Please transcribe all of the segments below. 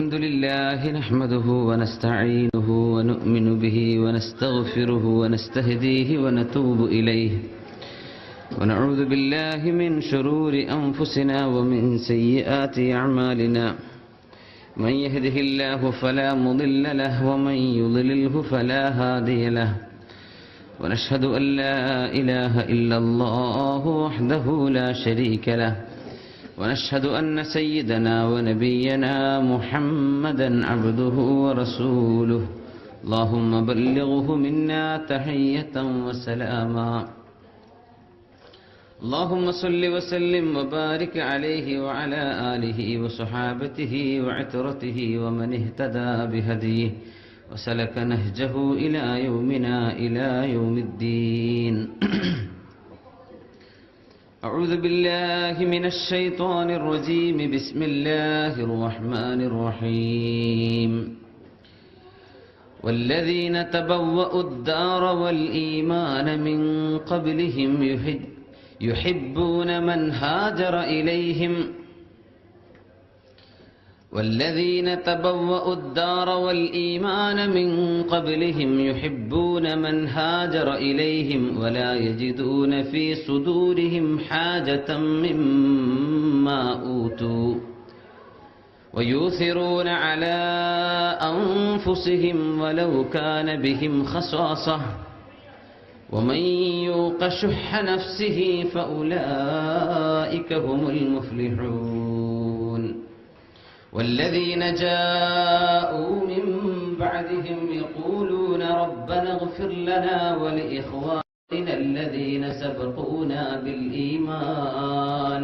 الحمد لله نحمده ونستعينه ونؤمن به ونستغفره ونستهديه ونتوب إليه ونعوذ بالله من شرور أنفسنا ومن سيئات أعمالنا من يهده الله فلا مضل له ومن يضلله فلا هادي له ونشهد أن لا إله إلا الله وحده لا شريك له ونشهد أن سيدنا ونبينا محمدا عبده ورسوله اللهم بلغه منا تحية وسلاما اللهم صل وسلم وبارك عليه وعلى آله وصحابته وعترته ومن اهتدى بهديه وسلك نهجه إلى يومنا إلى يوم الدين أعوذ بالله من الشيطان الرجيم بسم الله الرحمن الرحيم والذين تبوأوا الدار والإيمان من قبلهم يحبون من هاجر إليهم والذين تبوأوا الدار والإيمان من قبلهم يحبون من هاجر إليهم ولا يجدون في صدورهم حاجة مما أوتوا ويؤثرون على أنفسهم ولو كان بهم خصاصة ومن يوق شح نفسه فأولئك هم المفلحون والذين جاءوا من بعدهم يقولون ربنا اغفر لنا ولإخواننا الذين سبقونا بالإيمان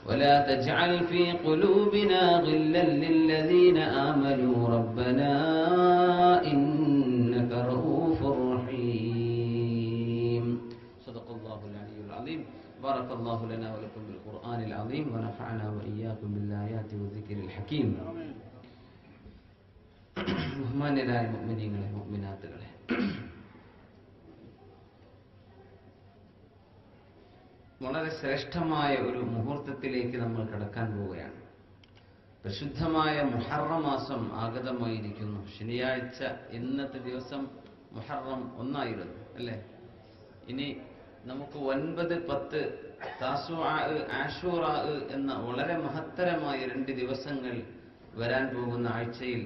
ولا تجعل في قلوبنا غلا للذين آمنوا ربنا إنك رؤوف رحيم صدق الله العلي العظيم بارك الله لنا ولكم بالقرآن العظيم ونفعنا وإياكم بالآيات والذكر الحكيم ബഹുമാന്യരായ മുഅ്മിനീങ്ങളെ മുഅ്മിനാത്തുകളെ, വളരെ ശ്രേഷ്ഠമായ ഒരു മുഹൂർത്തത്തിലേക്ക് നമ്മൾ കടക്കാൻ പോവുകയാണ്. പരിശുദ്ധമായ മുഹറം മാസം ആഗതമായിരിക്കുന്നു. ശനിയാഴ്ച ഇന്നത്തെ ദിവസം മുഹറം 1 അല്ലേ? ഇനി നമുക്ക് 9, 10 താസുആ, ആശൂറാ എന്ന വളരെ മഹത്തരമായ 2 ദിവസങ്ങൾ വരാൻ പോകുന്ന ആഴ്ചയിൽ,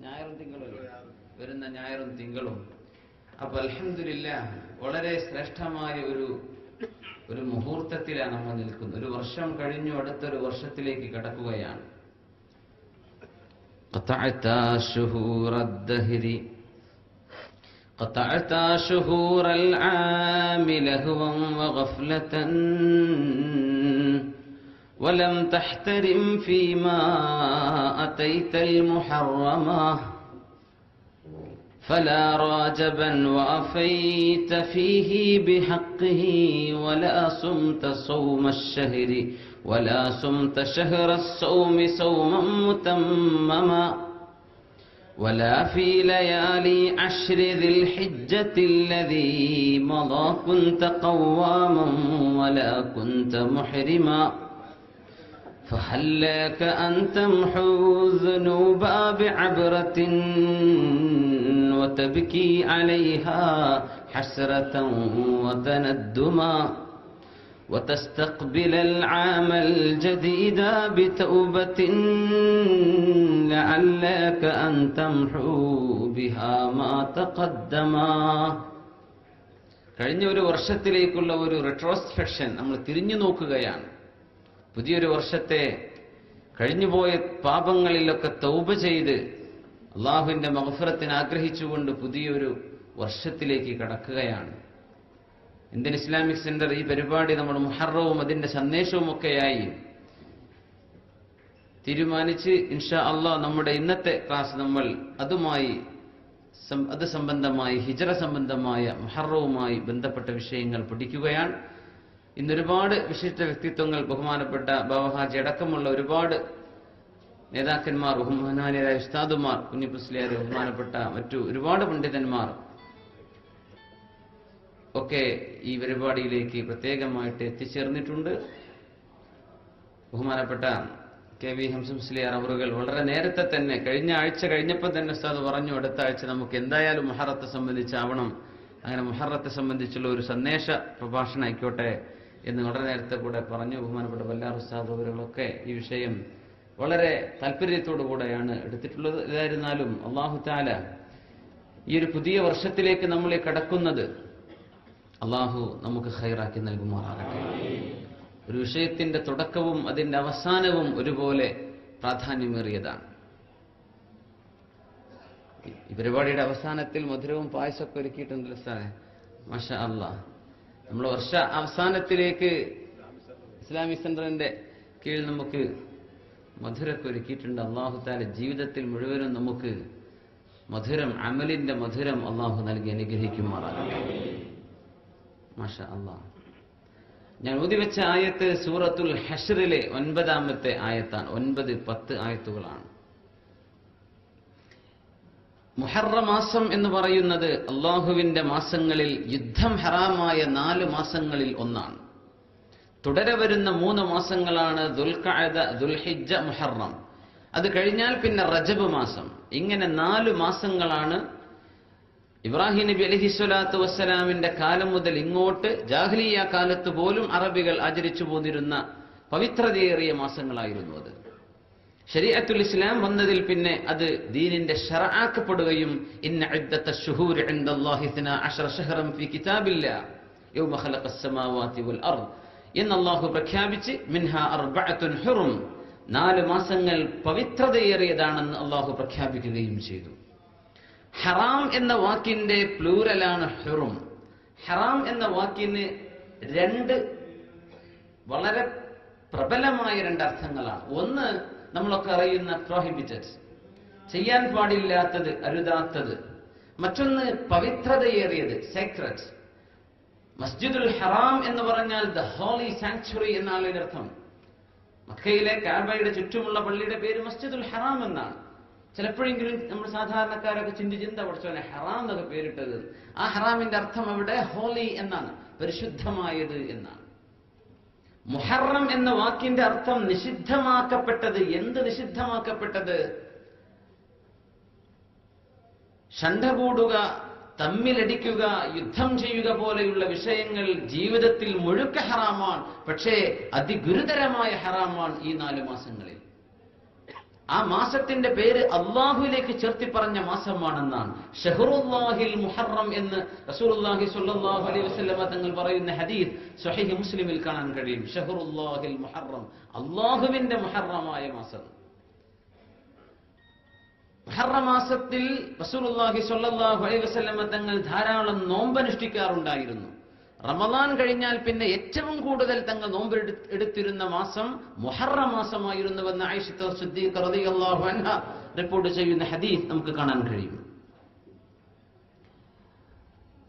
ഞായറും തിങ്കളും വരുന്ന ഞായറും തിങ്കളും. അപ്പൊ അൽഹംദുലില്ലാഹ് വളരെ ശ്രേഷ്ഠമായ ഒരു മുഹൂർത്തത്തിലാണ് നമ്മൾ നിൽക്കുന്നത്. ഒരു വർഷം കഴിഞ്ഞു, അടുത്തൊരു വർഷത്തിലേക്ക് കടക്കുകയാണ്. قطعت شهور العام لهوا وغفلة ولم تحترم فيما أتيت المحرما فلا راجبا وأفيت فيه بحقه ولا صمت صوم الشهر ولا صمت شهر الصوم صوما متمما ولا في ليالي عشر ذي الحجة الذي مضى كنت قواما ولا كنت محرما فهل لك أن تمحو الذنوب بعبرة وتبكي عليها حسرة وتندما وتستقبل العام الجديد بتوبة لعلك أن تمحو بها ما تقدما. കഴിഞ്ഞ ഒരു വർഷത്തിലേക്കുള്ള ഒരു റെട്രോസ്പെക്ഷൻ നമ്മൾ തിരിഞ്ഞു നോക്കുകയാണ്. പുതിയൊരു വർഷത്തെ, കഴിഞ്ഞുപോയ പാപങ്ങളിലൊക്കെ തൗബ ചെയ്ത് അള്ളാഹുവിന്റെ മഗ്ഫിറത്തിന് ആഗ്രഹിച്ചുകൊണ്ട് പുതിയൊരു വർഷത്തിലേക്ക് കടക്കുകയാണ്. ഇന്ത്യൻ ഇസ്ലാമിക് സെന്റർ ഈ പരിപാടി നമ്മൾ മുഹറവും അതിന്റെ സന്ദേശവും ഒക്കെയായി തീരുമാനിച്ച് ഇൻഷാ അള്ളാഹ് നമ്മുടെ ഇന്നത്തെ ക്ലാസ് നമ്മൾ അത് സംബന്ധമായി ഹിജ്റ സംബന്ധമായ മുഹറവുമായി ബന്ധപ്പെട്ട വിഷയങ്ങൾ പഠിക്കുകയാണ്. ഇന്നൊരുപാട് വിശിഷ്ട വ്യക്തിത്വങ്ങൾ, ബഹുമാനപ്പെട്ട ബാവഹാജി അടക്കമുള്ള ഒരുപാട് നേതാക്കന്മാർ, ബഹുമാനായ ഉസ്താദുമാർ, കുഞ്ഞിപ്പുസ്ലിയാർ, ബഹുമാനപ്പെട്ട മറ്റു ഒരുപാട് പണ്ഡിതന്മാർ ഒക്കെ ഈ പരിപാടിയിലേക്ക് പ്രത്യേകമായിട്ട് എത്തിച്ചേർന്നിട്ടുണ്ട്. ബഹുമാനപ്പെട്ട KV ഹംസം മുസ്ലിയാർ അവറുകൾ വളരെ നേരത്തെ തന്നെ കഴിഞ്ഞ ആഴ്ച കഴിഞ്ഞപ്പോൾ തന്നെ ഉസ്താദ് പറഞ്ഞു, അടുത്ത ആഴ്ച നമുക്ക് എന്തായാലും മുഹറത്തെ സംബന്ധിച്ചാവണം, അങ്ങനെ മുഹറത്തെ സംബന്ധിച്ചുള്ള ഒരു സന്ദേശ പ്രഭാഷണം ആയിക്കോട്ടെ എന്ന് വളരെ നേരത്തെ കൂടെ പറഞ്ഞു. ബഹുമാനപ്പെട്ട ബല്ലാർ ഉസ്താദ് അവരുകളൊക്കെ ഈ വിഷയം വളരെ താല്പര്യത്തോടു കൂടെയാണ് എടുത്തിട്ടുള്ളത്. ഏതായിരുന്നാലും അല്ലാഹു തആല ഈ ഒരു പുതിയ വർഷത്തിലേക്ക് നമ്മളെ കടക്കുന്നത് അല്ലാഹു നമുക്ക് ഖൈറാക്കി നൽകുമാറാകട്ടെ. ഒരു വിഷയത്തിന്റെ തുടക്കവും അതിന്റെ അവസാനവും ഒരുപോലെ പ്രാധാന്യമേറിയതാണ്. ഈ പരിപാടിയുടെ അവസാനത്തിൽ മധുരവും പായസമൊക്കെ ഒരുക്കിയിട്ടുണ്ടല്ലോ സാറേ, മാഷാ അല്ലാഹ്. നമ്മൾ വർഷ അവസാനത്തിലേക്ക് ഇസ്ലാമിക് സെന്ററിന്റെ കീഴിൽ നമുക്ക് മധുരമൊക്കെ ഒരുക്കിയിട്ടുണ്ട്. അല്ലാഹു തആല ജീവിതത്തിൽ മുഴുവനും നമുക്ക് മധുരം, അമലിന്റെ മധുരം അല്ലാഹു നൽകി അനുഗ്രഹിക്കുമാറാകട്ടെ. മാഷാ അല്ലാഹ്. ഞാൻ ഓതിവെച്ച ആയത്ത് സൂറത്തുൽ ഹശ്റിലെ 9-ാമത്തെ ആയത്താണ്. 9-10 ആയത്തുകളാണ്. മുഹറം മാസം എന്ന് പറയുന്നത് അള്ളാഹുവിന്റെ മാസങ്ങളിൽ യുദ്ധം ഹറാമായ 4 മാസങ്ങളിൽ ഒന്നാണ്. തുടരെ വരുന്ന 3 മാസങ്ങളാണ് ദുൽഖഅദ, ദുൽഹിജ്ജ, മുഹറം. അത് കഴിഞ്ഞാൽ പിന്നെ റജബ് മാസം. ഇങ്ങനെ 4 മാസങ്ങളാണ് ഇബ്രാഹിം നബി അലൈഹിസ്സലാത്തു വസ്സലാമിന്റെ കാലം മുതൽ ഇങ്ങോട്ട് ജാഹിലിയ്യ കാലത്ത് പോലും അറബികൾ ആചരിച്ചു പോന്നിരുന്ന പവിത്രതയേറിയ മാസങ്ങളായിരുന്നു അത്. ശരീഅത്തുൽ ഇസ്ലാം വന്നതിൽ പിന്നെ അത് ദീനിന്റെ ശറഅാക്കപ്പെടുകയും ഇന്ന ഇദ്ദത്തശ് ശുഹൂരി ഇൻദല്ലാഹി 12 ശഹ്റൻ ഫീ കിതാബില്ലാഹ് യൗമ ഖലഖസ് സമാവാതി വൽ അർദ് എന്ന് അല്ലാഹു പ്രഖ്യാപിച്ച് മിൻഹാ അർബഅത്തുൻ ഹുറും 4 മാസങ്ങൾ പവിത്രതയേറിയതാണെന്ന് അല്ലാഹു പ്രഖ്യാപിക്കുകയും ചെയ്തു. ഹറാം എന്ന വാക്കിന്റെ പ്ലൂരലാണ് ഹുറും. ഹറാം എന്ന വാക്കിന് 2 വളരെ പ്രബലമായ 2 അർത്ഥങ്ങളാണ്. ഒന്ന് നമ്മളൊക്കെ അറിയുന്ന പ്രോഹിബിറ്റഡ്, ചെയ്യാൻ പാടില്ലാത്തത്, അരുതാത്തത്. മറ്റൊന്ന് പവിത്രതയേറിയത്, സേക്രഡ്. മസ്ജിദുൽ ഹറാം എന്ന് പറഞ്ഞാൽ ദ ഹോളി സാങ്ച്വറി എന്നാണ് ഇതിനർത്ഥം. മക്കയിലെ കഅബയുടെ ചുറ്റുമുള്ള പള്ളിയുടെ പേര് മസ്ജിദുൽ ഹറാം എന്നാണ്. ചിലപ്പോഴെങ്കിലും നമ്മൾ സാധാരണക്കാരൊക്കെ ചിന്ത പഠിച്ചോനെ ഹറാം എന്നൊക്കെ പേരിട്ടത്. ആ ഹറാമിന്റെ അർത്ഥം അവിടെ ഹോളി എന്നാണ്, പരിശുദ്ധമായത് എന്നാണ്. മുഹറം എന്ന വാക്കിന്റെ അർത്ഥം നിഷിദ്ധമാക്കപ്പെട്ടത്. എന്ത് നിഷിദ്ധമാക്കപ്പെട്ടത്? ഷണ്ഡ കൂടുക, തമ്മിലടിക്കുക, യുദ്ധം ചെയ്യുക പോലെയുള്ള വിഷയങ്ങൾ ജീവിതത്തിൽ മുഴുക്ക ഹറാമാണ്. പക്ഷേ അതിഗുരുതരമായ ഹറാമാണ് ഈ 4 മാസങ്ങളിൽ. ആ മാസത്തിന്റെ പേര് അള്ളാഹുവിലേക്ക് ചേർത്തി പറഞ്ഞ മാസമാണെന്നാണ്. ഷഹ്റുല്ലാഹിൽ മുഹറം എന്ന് റസൂലുള്ളാഹി സ്വല്ലല്ലാഹു അലൈഹി വസല്ലമ തങ്ങൾ പറയുന്ന ഹദീസ് സ്വഹീഹ് മുസ്ലിമിൽ കാണാൻ കഴിയും. ഷഹ്റുല്ലാഹിൽ മുഹറം, അള്ളാഹുവിന്റെ മുഹറമായ മാസം. മുഹറം മാസത്തിൽ റസൂലുള്ളാഹി സ്വല്ലല്ലാഹു അലൈഹി വസല്ലമ തങ്ങൾ ധാരാളം നോമ്പനുഷ്ഠിക്കാറുണ്ടായിരുന്നു. റമദാൻ കഴിഞ്ഞാൽ പിന്നെ ഏറ്റവും കൂടുതൽ തങ്ങൾ നോമ്പ് എടുത്തിരുന്ന മാസം മുഹറം മാസമായിരുന്നുവെന്ന് ആയിഷ സിദ്ദീഖ റളിയല്ലാഹു അൻഹ റിപ്പോർട്ട് ചെയ്യുന്ന ഹദീസ് നമുക്ക് കാണാൻ കഴിയും.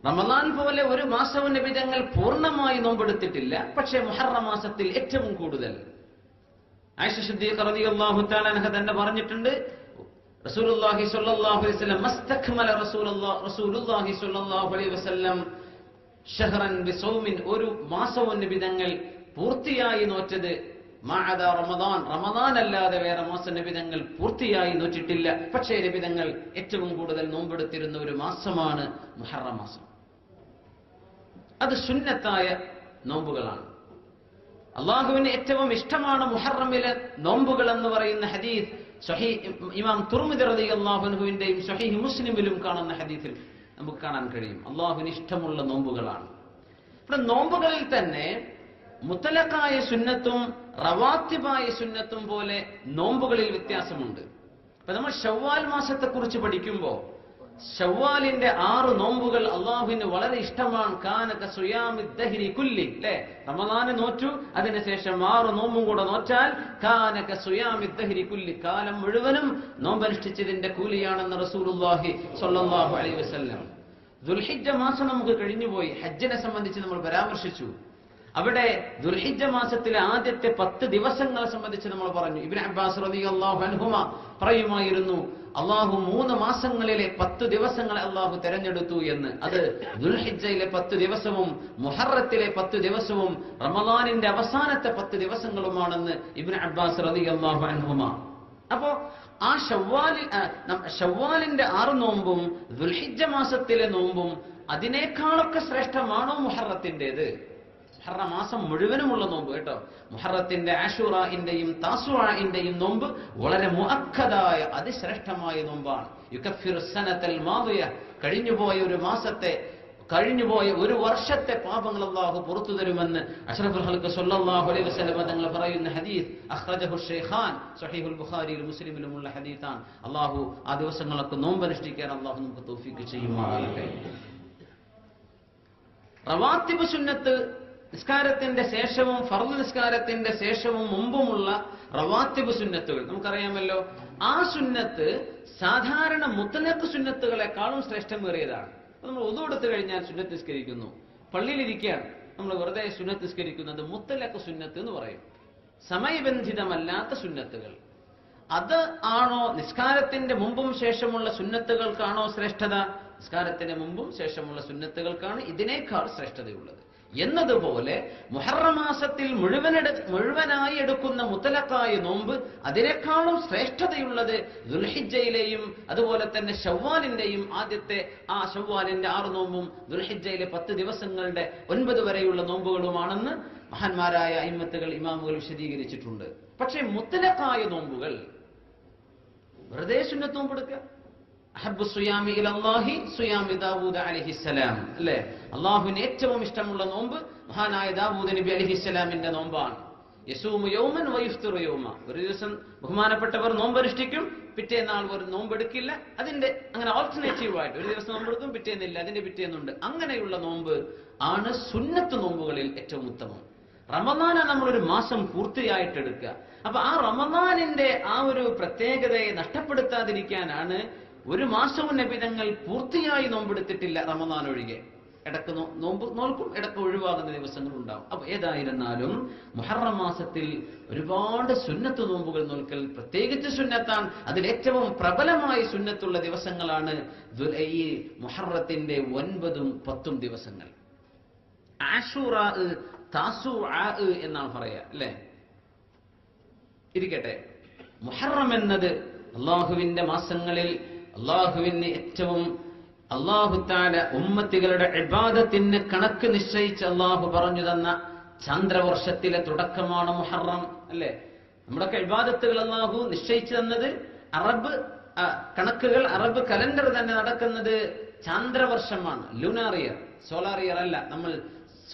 റമദാൻ പോലെ ഒരു മാസവും നബി തങ്ങൾ പൂർണ്ണമായി നോമ്പെടുത്തിട്ടില്ല. പക്ഷേ മുഹറം മാസത്തിൽ ഏറ്റവും കൂടുതൽ. ആയിഷ സിദ്ദീഖ റളിയല്ലാഹു തആല അൻഹ തന്നെ പറഞ്ഞിട്ടുണ്ട്, റസൂലുള്ളാഹി സ്വല്ലല്ലാഹു അലൈഹി വസല്ലം മസ്തക്മല റസൂലുള്ളാഹി സ്വല്ലല്ലാഹു അലൈഹി വസല്ലം ഷഹ്റൻ ബിസൗമിൻ, ഒരു മാസവും നബി തങ്ങൾ പൂർത്തിയായി നോറ്റത് മഅദ റമദാൻ, റമദാൻ അല്ലാതെ വേറെ മാസം നബി തങ്ങൾ പൂർത്തിയായി നോറ്റിട്ടില്ല. പക്ഷേ നബി തങ്ങൾ ഏറ്റവും കൂടുതൽ നോമ്പെടുത്തിരുന്ന ഒരു മാസമാണ് മുഹറം മാസം. അത് സുന്നത്തായ നോമ്പുകളാണ്. അള്ളാഹുവിന് ഏറ്റവും ഇഷ്ടമാണ് മുഹറമിലെ നോമ്പുകൾ എന്ന് പറയുന്ന ഹദീസ് ഇമാം തുർമിദി റളിയല്ലാഹു അൻഹുവിന്റെയും സ്വഹീഹ് മുസ്ലിമിലും കാണുന്ന ഹദീസിൽ നമുക്ക് കാണാൻ കഴിയും. അള്ളാഹുവിന് ഇഷ്ടമുള്ള നോമ്പുകളാണ്. ഇവിടെ നോമ്പുകളിൽ തന്നെ മുത്തലഖായ സുന്നത്തും റവാത്തിബായ സുന്നത്തും പോലെ നോമ്പുകളിൽ വ്യത്യാസമുണ്ട്. അപ്പൊ നമ്മൾ ശവ്വാൽ മാസത്തെക്കുറിച്ച് പഠിക്കുമ്പോൾ ശവ്വാലിന്റെ 6 നോമ്പുകൾ അള്ളാഹുവിന് വളരെ ഇഷ്ടമാണ്. കാനക സുയാമി ദഹ്രി കുല്ലി, അല്ലെ? റമദാന് നോറ്റു, അതിനുശേഷം 6 നോമ്പും കൂടെ നോറ്റാൽ കാനക സുയാമി ദഹ്രി കുല്ലി, കാലം മുഴുവനും നോമ്പനുഷ്ഠിച്ചതിന്റെ കൂലിയാണെന്ന് റസൂലുള്ളാഹി സ്വല്ലല്ലാഹു അലൈഹി വസല്ലം. ദുൽഹിജ്ജ മാസം നമുക്ക് കഴിഞ്ഞുപോയി. ഹജ്ജിനെ സംബന്ധിച്ച് നമ്മൾ പരാമർശിച്ചു. അവിടെ ദുൽഹിജ്ജ മാസത്തിലെ ആദ്യത്തെ 10 ദിവസങ്ങളെ സംബന്ധിച്ച് നമ്മൾ പറഞ്ഞു. ഇബ്നു അബ്ബാസ് റളിയല്ലാഹു അൻഹുമ പറയുമായിരുന്നു, അള്ളാഹു 3 മാസങ്ങളിലെ 10 ദിവസങ്ങളെ അള്ളാഹു തെരഞ്ഞെടുത്തു എന്ന്. അത് ദുൽഹിജ്ജയിലെ 10 ദിവസവും മുഹറത്തിലെ 10 ദിവസവും റമളാനിന്റെ അവസാനത്തെ 10 ദിവസങ്ങളുമാണെന്ന് ഇബ്നു അബ്ബാസ് റളിയല്ലാഹു അൻഹുമ. അപ്പോ ആ ഷവ്വാലിന്റെ 6 നോമ്പും ദുൽഹിജ്ജ മാസത്തിലെ നോമ്പും അതിനേക്കാളൊക്കെ ശ്രേഷ്ഠമാണോ മുഹറത്തിന്റേത്? മുഹറ മാസം മുഴുവനുമുള്ള നോമ്പ് കേട്ടോ. മുഹറത്തിന്റെ ആശൂറയിന്റെയും താസുആഇന്റെയും നോമ്പ് വളരെ മുഅക്കദായ അതിശ്രേഷ്ഠമായ നോമ്പാണ്. യുകഫിറു സനതൽ മാദിയ, കഴിഞ്ഞുപോയ ഒരു വർഷത്തെ പാപങ്ങൾ അല്ലാഹു പുറത്തു തരുമെന്ന് അഷ്റഫുൽ ഖൽഖ് സ്വല്ലല്ലാഹു അലൈഹി വസല്ലം തങ്ങൾ പറയുന്ന ഹദീസ് അഖ്റജഹു ശൈഖാൻ സ്വഹീഹുൽ ബുഖാരിയിലും മുസ്ലിമിലുമുള്ള ഹദീസാണ്. അല്ലാഹു ആ ദിവസങ്ങളൊക്കെ നോമ്പ് അനുഷ്ഠിക്കാൻ അല്ലാഹു നമുക്ക് തൗഫീഖ് ചെയ്യുമാറാകട്ടെ. റവാത്തിബ് സുന്നത്ത് നിസ്കാരത്തിന്റെ ശേഷവും ഫർദ് നിസ്കാരത്തിന്റെ ശേഷവും മുമ്പുമുള്ള റവാത്തിബ് സുന്നത്തുകൾ നമുക്കറിയാമല്ലോ. ആ സുന്നത്ത് സാധാരണ മുത്തലഖ് സുന്നത്തുകളെക്കാളും ശ്രേഷ്ഠമേറിയതാണ്. നമ്മൾ ഒതു എടുത്തു കഴിഞ്ഞാൽ സുന്നത്ത് നിസ്കരിക്കുന്നു, പള്ളിയിലിരിക്കുകയാണ്, നമ്മൾ വെറുതെ സുന്നത്ത് നിസ്കരിക്കുന്നത് മുത്തലഖ് സുന്നത്ത് എന്ന് പറയും. സമയബന്ധിതമല്ലാത്ത സുന്നത്തുകൾ, അത് ആണോ നിസ്കാരത്തിന്റെ മുമ്പും ശേഷമുള്ള സുന്നത്തുകൾക്കാണോ ശ്രേഷ്ഠത? നിസ്കാരത്തിന്റെ മുമ്പും ശേഷമുള്ള സുന്നത്തുകൾക്കാണ് ഇതിനേക്കാൾ ശ്രേഷ്ഠതയുള്ളത്. എന്നതുപോലെ മുഹറം മാസത്തിൽ മുഴുവനായി എടുക്കുന്ന മുത്തലഖായ നോമ്പ് അതിനേക്കാളും ശ്രേഷ്ഠതയുള്ളത് ദുൽഹിജ്ജയിലെയും അതുപോലെ തന്നെ ഷവ്വാലിന്റെയും ആദ്യത്തെ ആ ഷവ്വാലിന്റെ 6 നോമ്പും ദുൽഹിജ്ജയിലെ 10 ദിവസങ്ങളുടെ 9 വരെയുള്ള നോമ്പുകളുമാണെന്ന് മഹാന്മാരായ അയിമ്മത്തുകൾ ഇമാമുകൾ വിശദീകരിച്ചിട്ടുണ്ട്. പക്ഷേ മുത്തലഖായ നോമ്പുകൾ വെറുതെ സുന്നത്ത് നോമ്പെടുക്കുക. അഹബ്ബു സുയാമി ഇലല്ലാഹി സുയാമി ദാവൂദ് അലൈഹിസ്സലാം, അല്ലേ? അള്ളാഹുവിന് ഏറ്റവും ഇഷ്ടമുള്ള നോമ്പ് മഹാനായ ദാവൂദ് നബി അലൈഹിസ്സലാമിന്റെ നോമ്പാണ്. യസൂമു യൗമൻ വയുഫ്തിറു യൗമ, ഒരു ദിവസം ബഹുമാനപ്പെട്ടവർ നോമ്പനുഷ്ഠിക്കും, പിറ്റേന്നാൾ ഒരു നോമ്പെടുക്കില്ല. അതിന്റെ അങ്ങനെ ഓൾട്ടർനേറ്റീവ് ആയിട്ട് ഒരു ദിവസം നോമ്പെടുക്കും, പിറ്റേന്നില്ല, അതിന്റെ പിറ്റേന്നുണ്ട്. അങ്ങനെയുള്ള നോമ്പ് ആണ് സുന്നത്ത് നോമ്പുകളിൽ ഏറ്റവും ഉത്തമം. റമദാന നമ്മളൊരു മാസം പൂർത്തിയായിട്ട് എടുക്കുക. അപ്പൊ ആ റമദാനിന്റെ ആ ഒരു പ്രത്യേകതയെ നഷ്ടപ്പെടുത്താതിരിക്കാനാണ് ഒരു മാസവും നബി തങ്ങൾ പൂർത്തിയായി നോമ്പെടുത്തിട്ടില്ല, റമദാൻ ഒഴികെ. ഇടക്ക് നോമ്പ് നോൽക്കും, ഇടക്ക് ഒഴിവാകുന്ന ദിവസങ്ങളുണ്ടാവും. അപ്പൊ ഏതായിരുന്നാലും മുഹറം മാസത്തിൽ ഒരുപാട് സുന്നത്ത് നോമ്പുകൾ നോൽക്കൽ പ്രത്യേകിച്ച് സുന്നത്താണ്. അതിലേറ്റവും പ്രബലമായ സുന്നത്തുള്ള ദിവസങ്ങളാണ് ഈ മുഹറത്തിന്റെ 9ഉം 10ഉം ദിവസങ്ങൾ. ആശൂറാ, താസുആ എന്നാണ് പറയാ, അല്ലെ? ഇരിക്കട്ടെ, മുഹറം എന്നത് അള്ളാഹുവിന്റെ മാസങ്ങളിൽ അള്ളാഹുവിന് ഏറ്റവും അള്ളാഹു തആല ഉമ്മത്തികളുടെ ഇബാദത്തിന് കണക്ക് നിശ്ചയിച്ച് അള്ളാഹു പറഞ്ഞു തന്ന ചന്ദ്രവർഷത്തിലെ തുടക്കമാണ് മുഹറം, അല്ലെ? നമ്മുടെയൊക്കെ ഇബാദത്തുകൾ അള്ളാഹു നിശ്ചയിച്ചു തന്നത് അറബ് കണക്കുകൾ, അറബ് കലണ്ടർ തന്നെ നടക്കുന്നത് ചാന്ദ്രവർഷമാണ്. ലൂണാർ ഇയർ, സോളാർ ഇയർ അല്ല. നമ്മൾ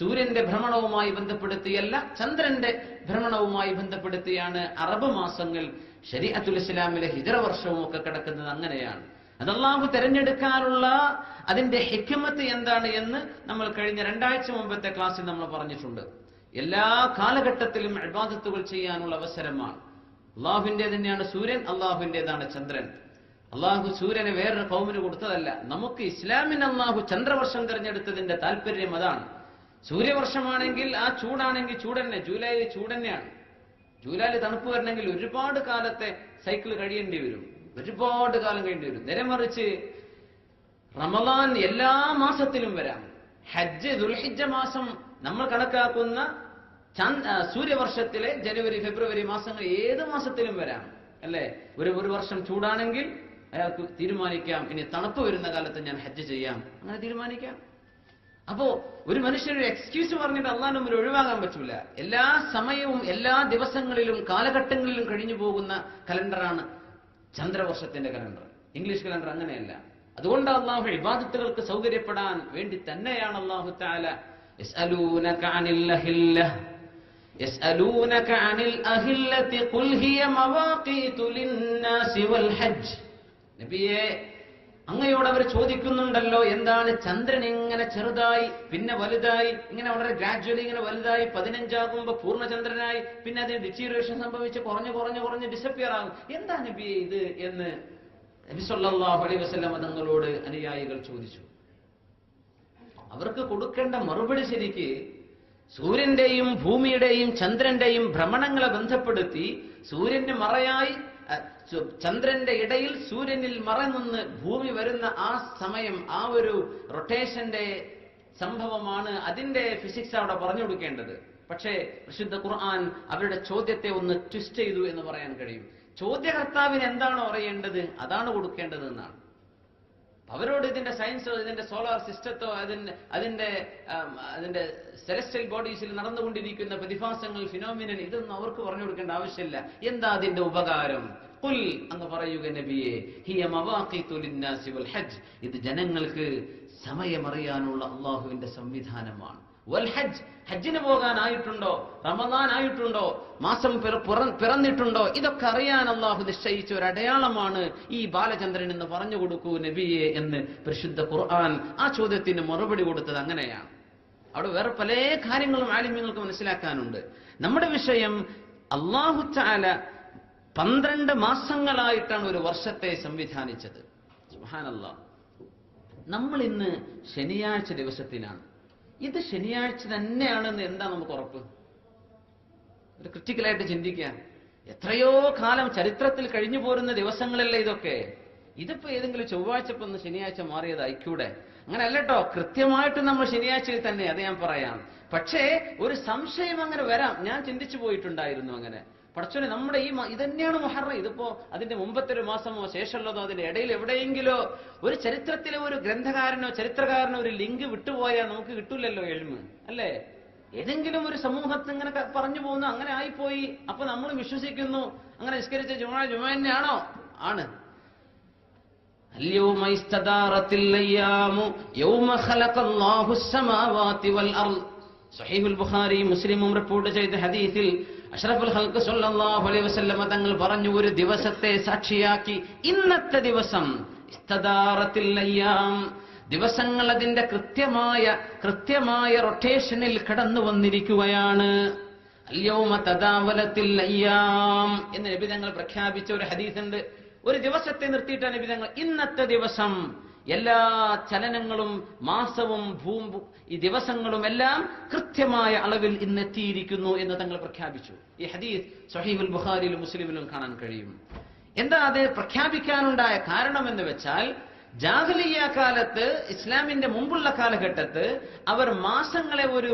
സൂര്യന്റെ ഭ്രമണവുമായി ബന്ധപ്പെടുത്തിയല്ല, ചന്ദ്രന്റെ ഭ്രമണവുമായി ബന്ധപ്പെടുത്തിയാണ് അറബ് മാസങ്ങൾ ശരീഅത്തുൽ ഇസ്ലാമിലെ ഹിജ്റ വർഷവും ഒക്കെ കിടക്കുന്നത്. അങ്ങനെയാണ് അത് അല്ലാഹു തെരഞ്ഞെടുക്കാനുള്ള അതിന്റെ ഹിക്മത്ത് എന്താണ് എന്ന് നമ്മൾ കഴിഞ്ഞ 2 ആഴ്ച മുമ്പത്തെ ക്ലാസ്സിൽ നമ്മൾ പറഞ്ഞിട്ടുണ്ട്. എല്ലാ കാലഘട്ടത്തിലും ഇബാദത്തുകൾ ചെയ്യാനുള്ള അവസരമാണ്. അള്ളാഹുവിന്റെ തന്നെയാണ് സൂര്യൻ, അള്ളാഹുവിന്റേതാണ് ചന്ദ്രൻ. അള്ളാഹു സൂര്യനെ വേറൊരു ഖൗമിന് കൊടുത്തതല്ല. നമുക്ക് ഇസ്ലാമിന് അള്ളാഹു ചന്ദ്രവർഷം തെരഞ്ഞെടുത്തതിന്റെ താല്പര്യം അതാണ്. സൂര്യവർഷമാണെങ്കിൽ ആ ചൂടാണെങ്കിൽ ചൂടന്നെ, ജൂലൈയിൽ ചൂടന്നെയാണ്. ജൂലൈയിൽ തണുപ്പ് വരണമെങ്കിൽ ഒരുപാട് കാലത്തെ സൈക്കിൾ കഴിയേണ്ടി വരും, ഒരുപാട് കാലം കഴിയേണ്ടി വരും. നേരെ മറിച്ച് റമദാൻ എല്ലാ മാസത്തിലും വരാം. ഹജ്ജ് ദുൽഹിജ്ജ മാസം നമ്മൾ കണക്കാക്കുന്ന സൂര്യവർഷത്തിലെ ജനുവരി ഫെബ്രുവരി മാസങ്ങൾ ഏത് മാസത്തിലും വരാം, അല്ലെ? ഒരു വർഷം ചൂടാണെങ്കിൽ അയാൾക്ക് തീരുമാനിക്കാം, ഇനി തണുപ്പ് വരുന്ന കാലത്ത് ഞാൻ ഹജ്ജ് ചെയ്യാം, അങ്ങനെ തീരുമാനിക്കാം. അപ്പോ ഒരു മനുഷ്യനൊരു എക്സ്ക്യൂസ് പറഞ്ഞിട്ട് അള്ളാഹുവിന്റെ മുമ്പിൽ ഒഴിവാകാൻ പറ്റൂല. എല്ലാ സമയവും എല്ലാ ദിവസങ്ങളിലും കാലഘട്ടങ്ങളിലും കഴിഞ്ഞു പോകുന്ന കലണ്ടറാണ് ചന്ദ്രവർഷത്തിന്റെ കലണ്ടർ. ഇംഗ്ലീഷ് കലണ്ടർ അങ്ങനെയല്ല. അതുകൊണ്ട് അള്ളാഹു ഇബാദത്തുകൾക്ക് സൗകര്യപ്പെടാൻ വേണ്ടി തന്നെയാണ് അള്ളാഹു തആല യസ്അലൂനക അനിൽ അഹില്ലതി ഖുൽ ഹിയ മവാഖീതു ലിന്നാസി വൽ ഹജ്ജ്. നബിയേ, അങ്ങയോട് അവർ ചോദിക്കുന്നുണ്ടല്ലോ, എന്താണ് ചന്ദ്രൻ ഇങ്ങനെ ചെറുതായി പിന്നെ വലുതായി, ഇങ്ങനെ വളരെ ഗ്രാജുവലി ഇങ്ങനെ വലുതായി 15 ആകുമ്പോൾ പൂർണ്ണചന്ദ്രനായി, പിന്നെ അതിന് ഡിറ്റീരിയേഷൻ സംഭവിച്ച് കുറഞ്ഞ് ഡിസപ്പിയർ ആകും, എന്താ നബിയെ ഇത് എന്ന് നബി സല്ലല്ലാഹു അലൈഹി വസല്ലം തങ്ങളോട് അനുയായികൾ ചോദിച്ചു. അവർക്ക് കൊടുക്കേണ്ട മറുപടി ശരിക്ക് സൂര്യന്റെയും ഭൂമിയുടെയും ചന്ദ്രന്റെയും ഭ്രമണങ്ങളെ ബന്ധപ്പെടുത്തി സൂര്യന് മറയായി ചന്ദ്രന്റെ ഇടയിൽ സൂര്യനിൽ മറനിന്ന് ഭൂമി വരുന്ന ആ സമയം, ആ ഒരു റൊട്ടേഷന്റെ സംഭവമാണ് അതിന്റെ ഫിസിക്സ് അവിടെ പറഞ്ഞു കൊടുക്കേണ്ടത്. പക്ഷേ വിശുദ്ധ ഖുർആൻ അവരുടെ ചോദ്യത്തെ ഒന്ന് ട്വിസ്റ്റ് ചെയ്തു എന്ന് പറയാൻ കഴിയും. ചോദ്യകർത്താവിന് എന്താണോ അറിയേണ്ടത് അതാണ് കൊടുക്കേണ്ടത് എന്നാണ്. അവരോട് ഇതിന്റെ സയൻസോ ഇതിന്റെ സോളാർ സിസ്റ്റത്തോ അതിന്റെ സെലസ്റ്റൽ ബോഡീസിൽ നടന്നുകൊണ്ടിരിക്കുന്ന പ്രതിഭാസങ്ങൾ, ഫിനോമിനൻ, ഇതൊന്നും അവർക്ക് പറഞ്ഞു കൊടുക്കേണ്ട ആവശ്യമില്ല. എന്താ അതിന്റെ ഉപകാരം? ഖുൽ, അങ്ങ് പറയുക നബിയെ, ഹിയ മവാഖീതു ലിന്നാസി വൽ ഹജ്ജ്, ഇത് ജനങ്ങൾക്ക് സമയമറിയാനുള്ള അള്ളാഹുവിന്റെ സംവിധാനമാണ്. വൽ ഹജ്ജ്, ഹജ്ജിന് പോകാനായിട്ടുണ്ടോ, റമദാൻ ആയിട്ടുണ്ടോ, മാസം പിറന്നിട്ടുണ്ടോ, ഇതൊക്കെ അറിയാൻ അള്ളാഹു നിശ്ചയിച്ച ഒരു അടയാളമാണ് ഈ ബാലചന്ദ്രൻ എന്ന് പറഞ്ഞു കൊടുക്കൂ നബിയെ എന്ന് പരിശുദ്ധ ഖുർആൻ ആ ചോദ്യത്തിന് മറുപടി കൊടുത്തത് അങ്ങനെയാണ്. അവിടെ വേറെ പല കാര്യങ്ങളും ആലിമ്യങ്ങൾക്ക് മനസ്സിലാക്കാനുണ്ട്. നമ്മുടെ വിഷയം അല്ലാഹു തആല 12 മാസങ്ങളായിട്ടാണ് ഒരു വർഷത്തെ സംവിധാനിച്ചത്. സുബ്ഹാനല്ലാഹ്. നമ്മൾ ഇന്ന് ശനിയാഴ്ച ദിവസത്തിലാണ്. ഇത് ശനിയാഴ്ച തന്നെയാണെന്ന് എന്താ നമുക്ക് ഉറപ്പ്? ഒരു ക്രിറ്റിക്കലായിട്ട് ചിന്തിക്കാൻ. എത്രയോ കാലം ചരിത്രത്തിൽ കഴിഞ്ഞു പോരുന്ന ദിവസങ്ങളല്ലേ ഇതൊക്കെ. ഇതിപ്പോ ഏതെങ്കിലും ചൊവ്വാഴ്ചപ്പോ ഒന്ന് ശനിയാഴ്ച മാറിയതായിക്കൂടെ? അങ്ങനെ അല്ലട്ടോ, കൃത്യമായിട്ട് നമ്മൾ ശനിയാഴ്ചയിൽ തന്നെ, അത് ഞാൻ പറയാം. പക്ഷേ ഒരു സംശയം അങ്ങനെ വരാം. ഞാൻ ചിന്തിച്ചു പോയിട്ടുണ്ടായിരുന്നു അങ്ങനെ. പടച്ചോനെ, നമ്മുടെ ഇതന്നെയാണ് മുഹറം. ഇതിപ്പോ അതിന്റെ മുമ്പത്തെ ഒരു മാസമോ ശേഷമുള്ളതോ അതിന്റെ ഇടയിൽ എവിടെയെങ്കിലോ ഒരു ചരിത്രത്തിലെ ഒരു ഗ്രന്ഥകാരനോ ചരിത്രകാരനോ ഒരു ലിങ്ക് വിട്ടുപോയാൽ നമുക്ക് കിട്ടൂലല്ലോ എൽമ്, അല്ലേ? ഏതെങ്കിലും ഒരു സമൂഹത്തിൽ ഇങ്ങനെ പറഞ്ഞു പോകുന്നു, അങ്ങനെ ആയിപ്പോയി, അപ്പൊ നമ്മൾ വിശ്വസിക്കുന്നു അങ്ങനെ നിസ്കരിച്ച ജുമാ തന്നെയാണോ? ആണ്. اليوم استدارت الايام يوم خلق الله السماوات والارض. സഹീഹുൽ ബുഖാരി മുസ്ലിമും റിപ്പോർട്ട് ചെയ്ത ഹദീസിൽ അഷ്റഫുൽ ഖൽഖ് സല്ലല്ലാഹു അലൈഹി വസല്ലം തങ്ങൾ പറഞ്ഞു, ഒരു ദിവസത്തെ സാക്ഷിയാക്കി ഇന്നത്തെ ദിവസം ഇസ്തദാറത്തിൽ അയ്യാം, ദിവസങ്ങൾ അതിന്റെ കൃത്യമായ റൊട്ടേഷനിൽ കടന്നു വന്നിരിക്കുകയാണ്. അൽയൗമ തദാവലത്തിൽ അയ്യാം എന്ന് നബി തങ്ങൾ പ്രഖ്യാപിച്ച ഒരു ഹദീസുണ്ട്. ഒരു ദിവസത്തെ നിർത്തിയിട്ടാണ് നബി തങ്ങൾ ഇന്നത്തെ ദിവസം, എല്ലാ ചലനങ്ങളും മാസവും ഈ ദിവസങ്ങളും എല്ലാം കൃത്യമായ അളവിൽ ഇന്നെത്തിയിരിക്കുന്നു എന്ന് തങ്ങൾ പ്രഖ്യാപിച്ചു. ഈ ഹദീസ് സ്വഹീഹുൽ ബുഖാരിയിലും മുസ്ലിമിലും കാണാൻ കഴിയും. എന്താ അത് പ്രഖ്യാപിക്കാനുണ്ടായ കാരണമെന്ന് വെച്ചാൽ, ജാഹിലിയ്യ കാലത്ത്, ഇസ്ലാമിന്റെ മുമ്പുള്ള കാലഘട്ടത്ത് അവർ മാസങ്ങളെ ഒരു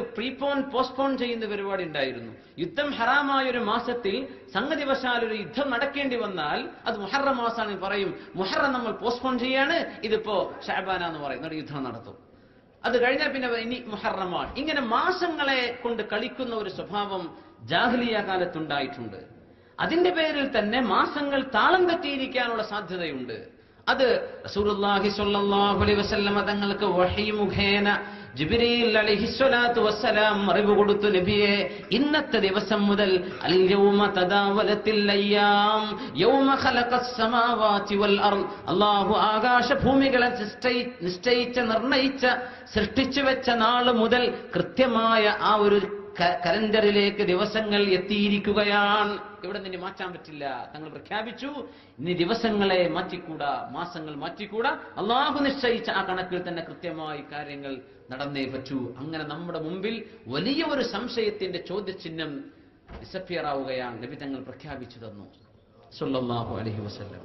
പോസ്റ്റ്പോൺ ചെയ്യുന്ന പരിപാടി ഉണ്ടായിരുന്നു. യുദ്ധം ഹറാമായ ഒരു മാസത്തിൽ സംഗതിവശാൽ ഒരു യുദ്ധം നടക്കേണ്ടി വന്നാൽ അത് മുഹറം മാസമാണ് പറയും, മുഹറം നമ്മൾ പോസ്റ്റ്പോൺ ചെയ്യാണ്, ഇതിപ്പോ ഷഅബാന എന്ന് പറയും, എന്നിട്ട് യുദ്ധം നടത്തും. അത് കഴിഞ്ഞാൽ പിന്നെ ഇനി മുഹറമാണ്. ഇങ്ങനെ മാസങ്ങളെ കൊണ്ട് കളിക്കുന്ന ഒരു സ്വഭാവം ജാഹിലിയ്യ കാലത്തുണ്ടായിട്ടുണ്ട്. അതിന്റെ പേരിൽ തന്നെ മാസങ്ങൾ താളം തെറ്റിയിരിക്കാനുള്ള സാധ്യതയുണ്ട്. അത് റസൂലുള്ളാഹി സ്വല്ലല്ലാഹു അലൈഹി വസല്ലം തങ്ങൾക്ക് വഹീ മുഖേന ജിബ്രീൽ അലൈഹിസ്സലാത്തു വസ്സലാം അറിവ് കൊടുത്തു, നബിയെ, ഇന്നത്തെ ദിവസം മുതൽ അൽ യൗമ തദാവലത്തിൽ അയ്യാം യൗമ ഖലഖസ് സമാവാതി വൽ അർദ്, അല്ലാഹു ആകാശ ഭൂമികളെ നിർണയിച്ച സൃഷ്ടിച്ചു വെച്ച നാൾ മുതൽ കൃത്യമായ ആ ഒരു കലണ്ടറിലേക്ക് ദിവസങ്ങൾ എത്തിയിരിക്കുകയാണ്. ഇവിടെ നിന്ന് മാറ്റാൻ പറ്റില്ല. തങ്ങൾ പ്രഖ്യാപിച്ചു, ഇനി ദിവസങ്ങളെ മാറ്റിക്കൂടാ, മാസങ്ങൾ മാറ്റിക്കൂടാ, അള്ളാഹു നിശ്ചയിച്ച ആ കണക്കിൽ തന്നെ കൃത്യമായി കാര്യങ്ങൾ നടന്നേ പറ്റൂ. അങ്ങനെ നമ്മുടെ മുമ്പിൽ വലിയ ഒരു സംശയത്തിന്റെ ചോദ്യചിഹ്നം ഡിസപ്പിയർ ആവുകയാണ്. നബി തങ്ങൾ പ്രഖ്യാപിച്ചു തന്നു സല്ലല്ലാഹു അലൈഹി വസല്ലം.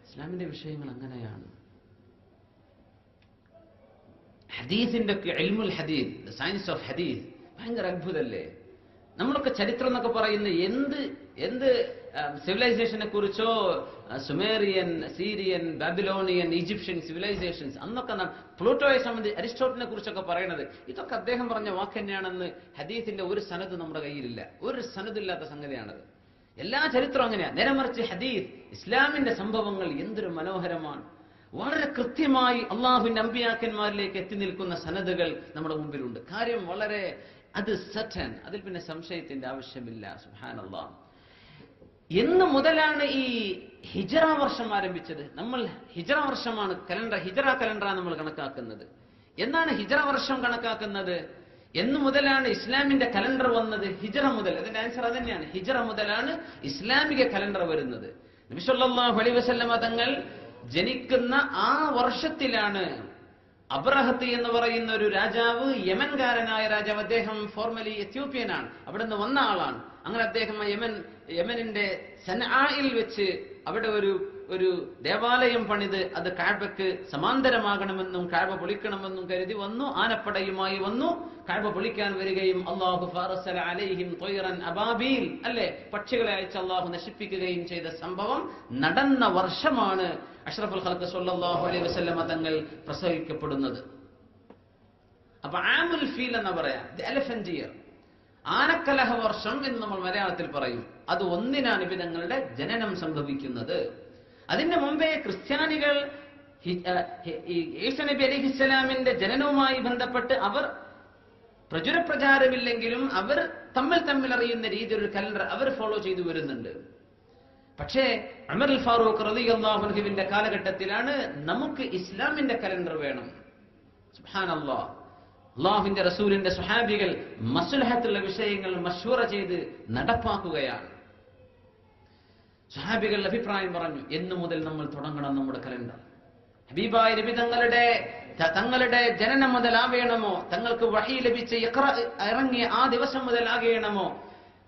ഇസ്ലാമിന്റെ വിഷയങ്ങൾ അങ്ങനെയാണ്. ഹദീസിന്റെ ഇൽമുൽ ഹദീസ്, സയൻസ് ഓഫ് ഹദീസ് ഭയങ്കര അത്ഭുതല്ലേ. നമ്മളൊക്കെ ചരിത്രം എന്നൊക്കെ പറയുന്ന എന്ത് സിവിലൈസേഷനെ കുറിച്ചോ, സുമേറിയൻ, സീരിയൻ, ബാബിലോണിയൻ, ഈജിപ്ഷ്യൻ സിവിലൈസേഷൻസ്, അന്നൊക്കെ പ്ലൂട്ടോയെ സംബന്ധിച്ച് അരിസ്റ്റോട്ടിലിനെ കുറിച്ചൊക്കെ പറയുന്നത് ഇതൊക്കെ അദ്ദേഹം പറഞ്ഞ വാക്ക് തന്നെയാണെന്ന് ഹദീസിന്റെ ഒരു സനദ് നമ്മുടെ കയ്യിലില്ല. ഒരു സനദില്ലാത്ത സംഗതിയാണത്. എല്ലാ ചരിത്രവും അങ്ങനെയാണ്. നേരെമറിച്ച് ഹദീസ്, ഇസ്ലാമിന്റെ സംഭവങ്ങൾ എന്തൊരു മനോഹരമാണ്. വളരെ കൃത്യമായി അള്ളാഹുവിന്റെ അമ്പിയാക്കന്മാരിലേക്ക് എത്തി നിൽക്കുന്ന സനദുകൾ നമ്മുടെ മുമ്പിലുണ്ട്. കാര്യം വളരെ അത് സർട്ടൻ, അതിൽ പിന്നെ സംശയത്തിന്റെ ആവശ്യമില്ല. സുബ്ഹാനല്ലാഹ്. എന്ന് മുതലാണ് ഈ ഹിജറ വർഷം ആരംഭിച്ചത്? നമ്മൾ ഹിജറ വർഷമാണ് ഹിജറ കലണ്ടറാണ് നമ്മൾ കണക്കാക്കുന്നത്. എന്നാണ് ഹിജറ വർഷം കണക്കാക്കുന്നത്? എന്ന് മുതലാണ് ഇസ്ലാമിന്റെ കലണ്ടർ വന്നത്? ഹിജറ മുതൽ. അതിന്റെ ആൻസർ അതന്നെയാണ്. ഹിജറ മുതലാണ് ഇസ്ലാമിക കലണ്ടർ വരുന്നത്. നബി സല്ലല്ലാഹു അലൈഹി വസല്ലമ തങ്ങൾ ജനിക്കുന്ന ആ വർഷത്തിലാണ് അബ്രഹത്ത് എന്ന് പറയുന്ന ഒരു രാജാവ്, യമൻകാരനായ രാജാവ്, അദ്ദേഹം ഫോർമലി എത്യോപ്യനാണ്, അവിടെ നിന്ന് വന്ന ആളാണ്. അങ്ങനെ അദ്ദേഹം യമനിന്റെ സൻആയിൽ വെച്ച് അവിടെ ഒരു ദേവാലയം പണിത് അത് കഅബക്ക് സമാന്തരമാകണമെന്നും കഅബ പൊളിക്കണമെന്നും കരുതി വന്നു. ആനപ്പടയുമായി വന്നു. കഅബ പൊളിക്കാൻ വരികയും അല്ലാഹു ഫറസല അലൈഹിം ത്വയ്റൻ അബാബീൽ, അല്ലേ, പക്ഷികളെ അയച്ച് അല്ലാഹു നശിപ്പിക്കുകയും ചെയ്ത സംഭവം നടന്ന വർഷമാണ് അഷ്റഫുൽ ഖൽഖ് സ്വല്ലല്ലാഹു അലൈഹി വസല്ലമ തങ്ങൾ പ്രസവിക്കപ്പെടുന്നത്. അപ്പൊ ആമുൽ ഫീൽ എന്ന് പറയാം, ദി എലഫന്റ് ഇയർ, ആനക്കലഹ വർഷം എന്ന് നമ്മൾ മലയാളത്തിൽ പറയും. അത് ഒന്നിനാണ് നബി തങ്ങളുടെ ജനനം സംഭവിക്കുന്നത്. അതിന്റെ മുമ്പേ ക്രിസ്ത്യാനികൾ ഈസാ നബി അലൈഹിസ്സലാമിന്റെ ജനനവുമായി ബന്ധപ്പെട്ട് അവർ പ്രചാരമില്ലെങ്കിലും അവർ തമ്മിൽ അറിയുന്ന രീതിയിൽ ഒരു കലണ്ടർ അവർ ഫോളോ ചെയ്തു വരുന്നുണ്ട്. പക്ഷേ ഉമർ അൽ ഫാറൂഖ് റളിയല്ലാഹു അൻഹുവിന്റെ കാലഘട്ടത്തിലാണ് നമുക്ക് ഇസ്ലാമിന്റെ കലണ്ടർ വേണം. സുബ്ഹാനല്ലാഹ്, അല്ലാഹുവിന്റെ റസൂലിന്റെ സ്വഹാബികൾ മസ്ലഹത്തുള്ള വിഷയങ്ങൾ മശ്വറ ചെയ്ത് നടപ്പാക്കുകയാണ്. സ്വഹാബികൾ അഭിപ്രായം പറഞ്ഞു, എന്നു മുതൽ നമ്മൾ തുടങ്ങണം നമ്മുടെ കലണ്ടർ? ഹബീബായ നബി തങ്ങളുടെ ജനനം മുതലാകണമോ, തങ്ങൾക്ക് വഹി ലഭിച്ച ഇറങ്ങിയ ആ ദിവസം മുതലാകണമോ?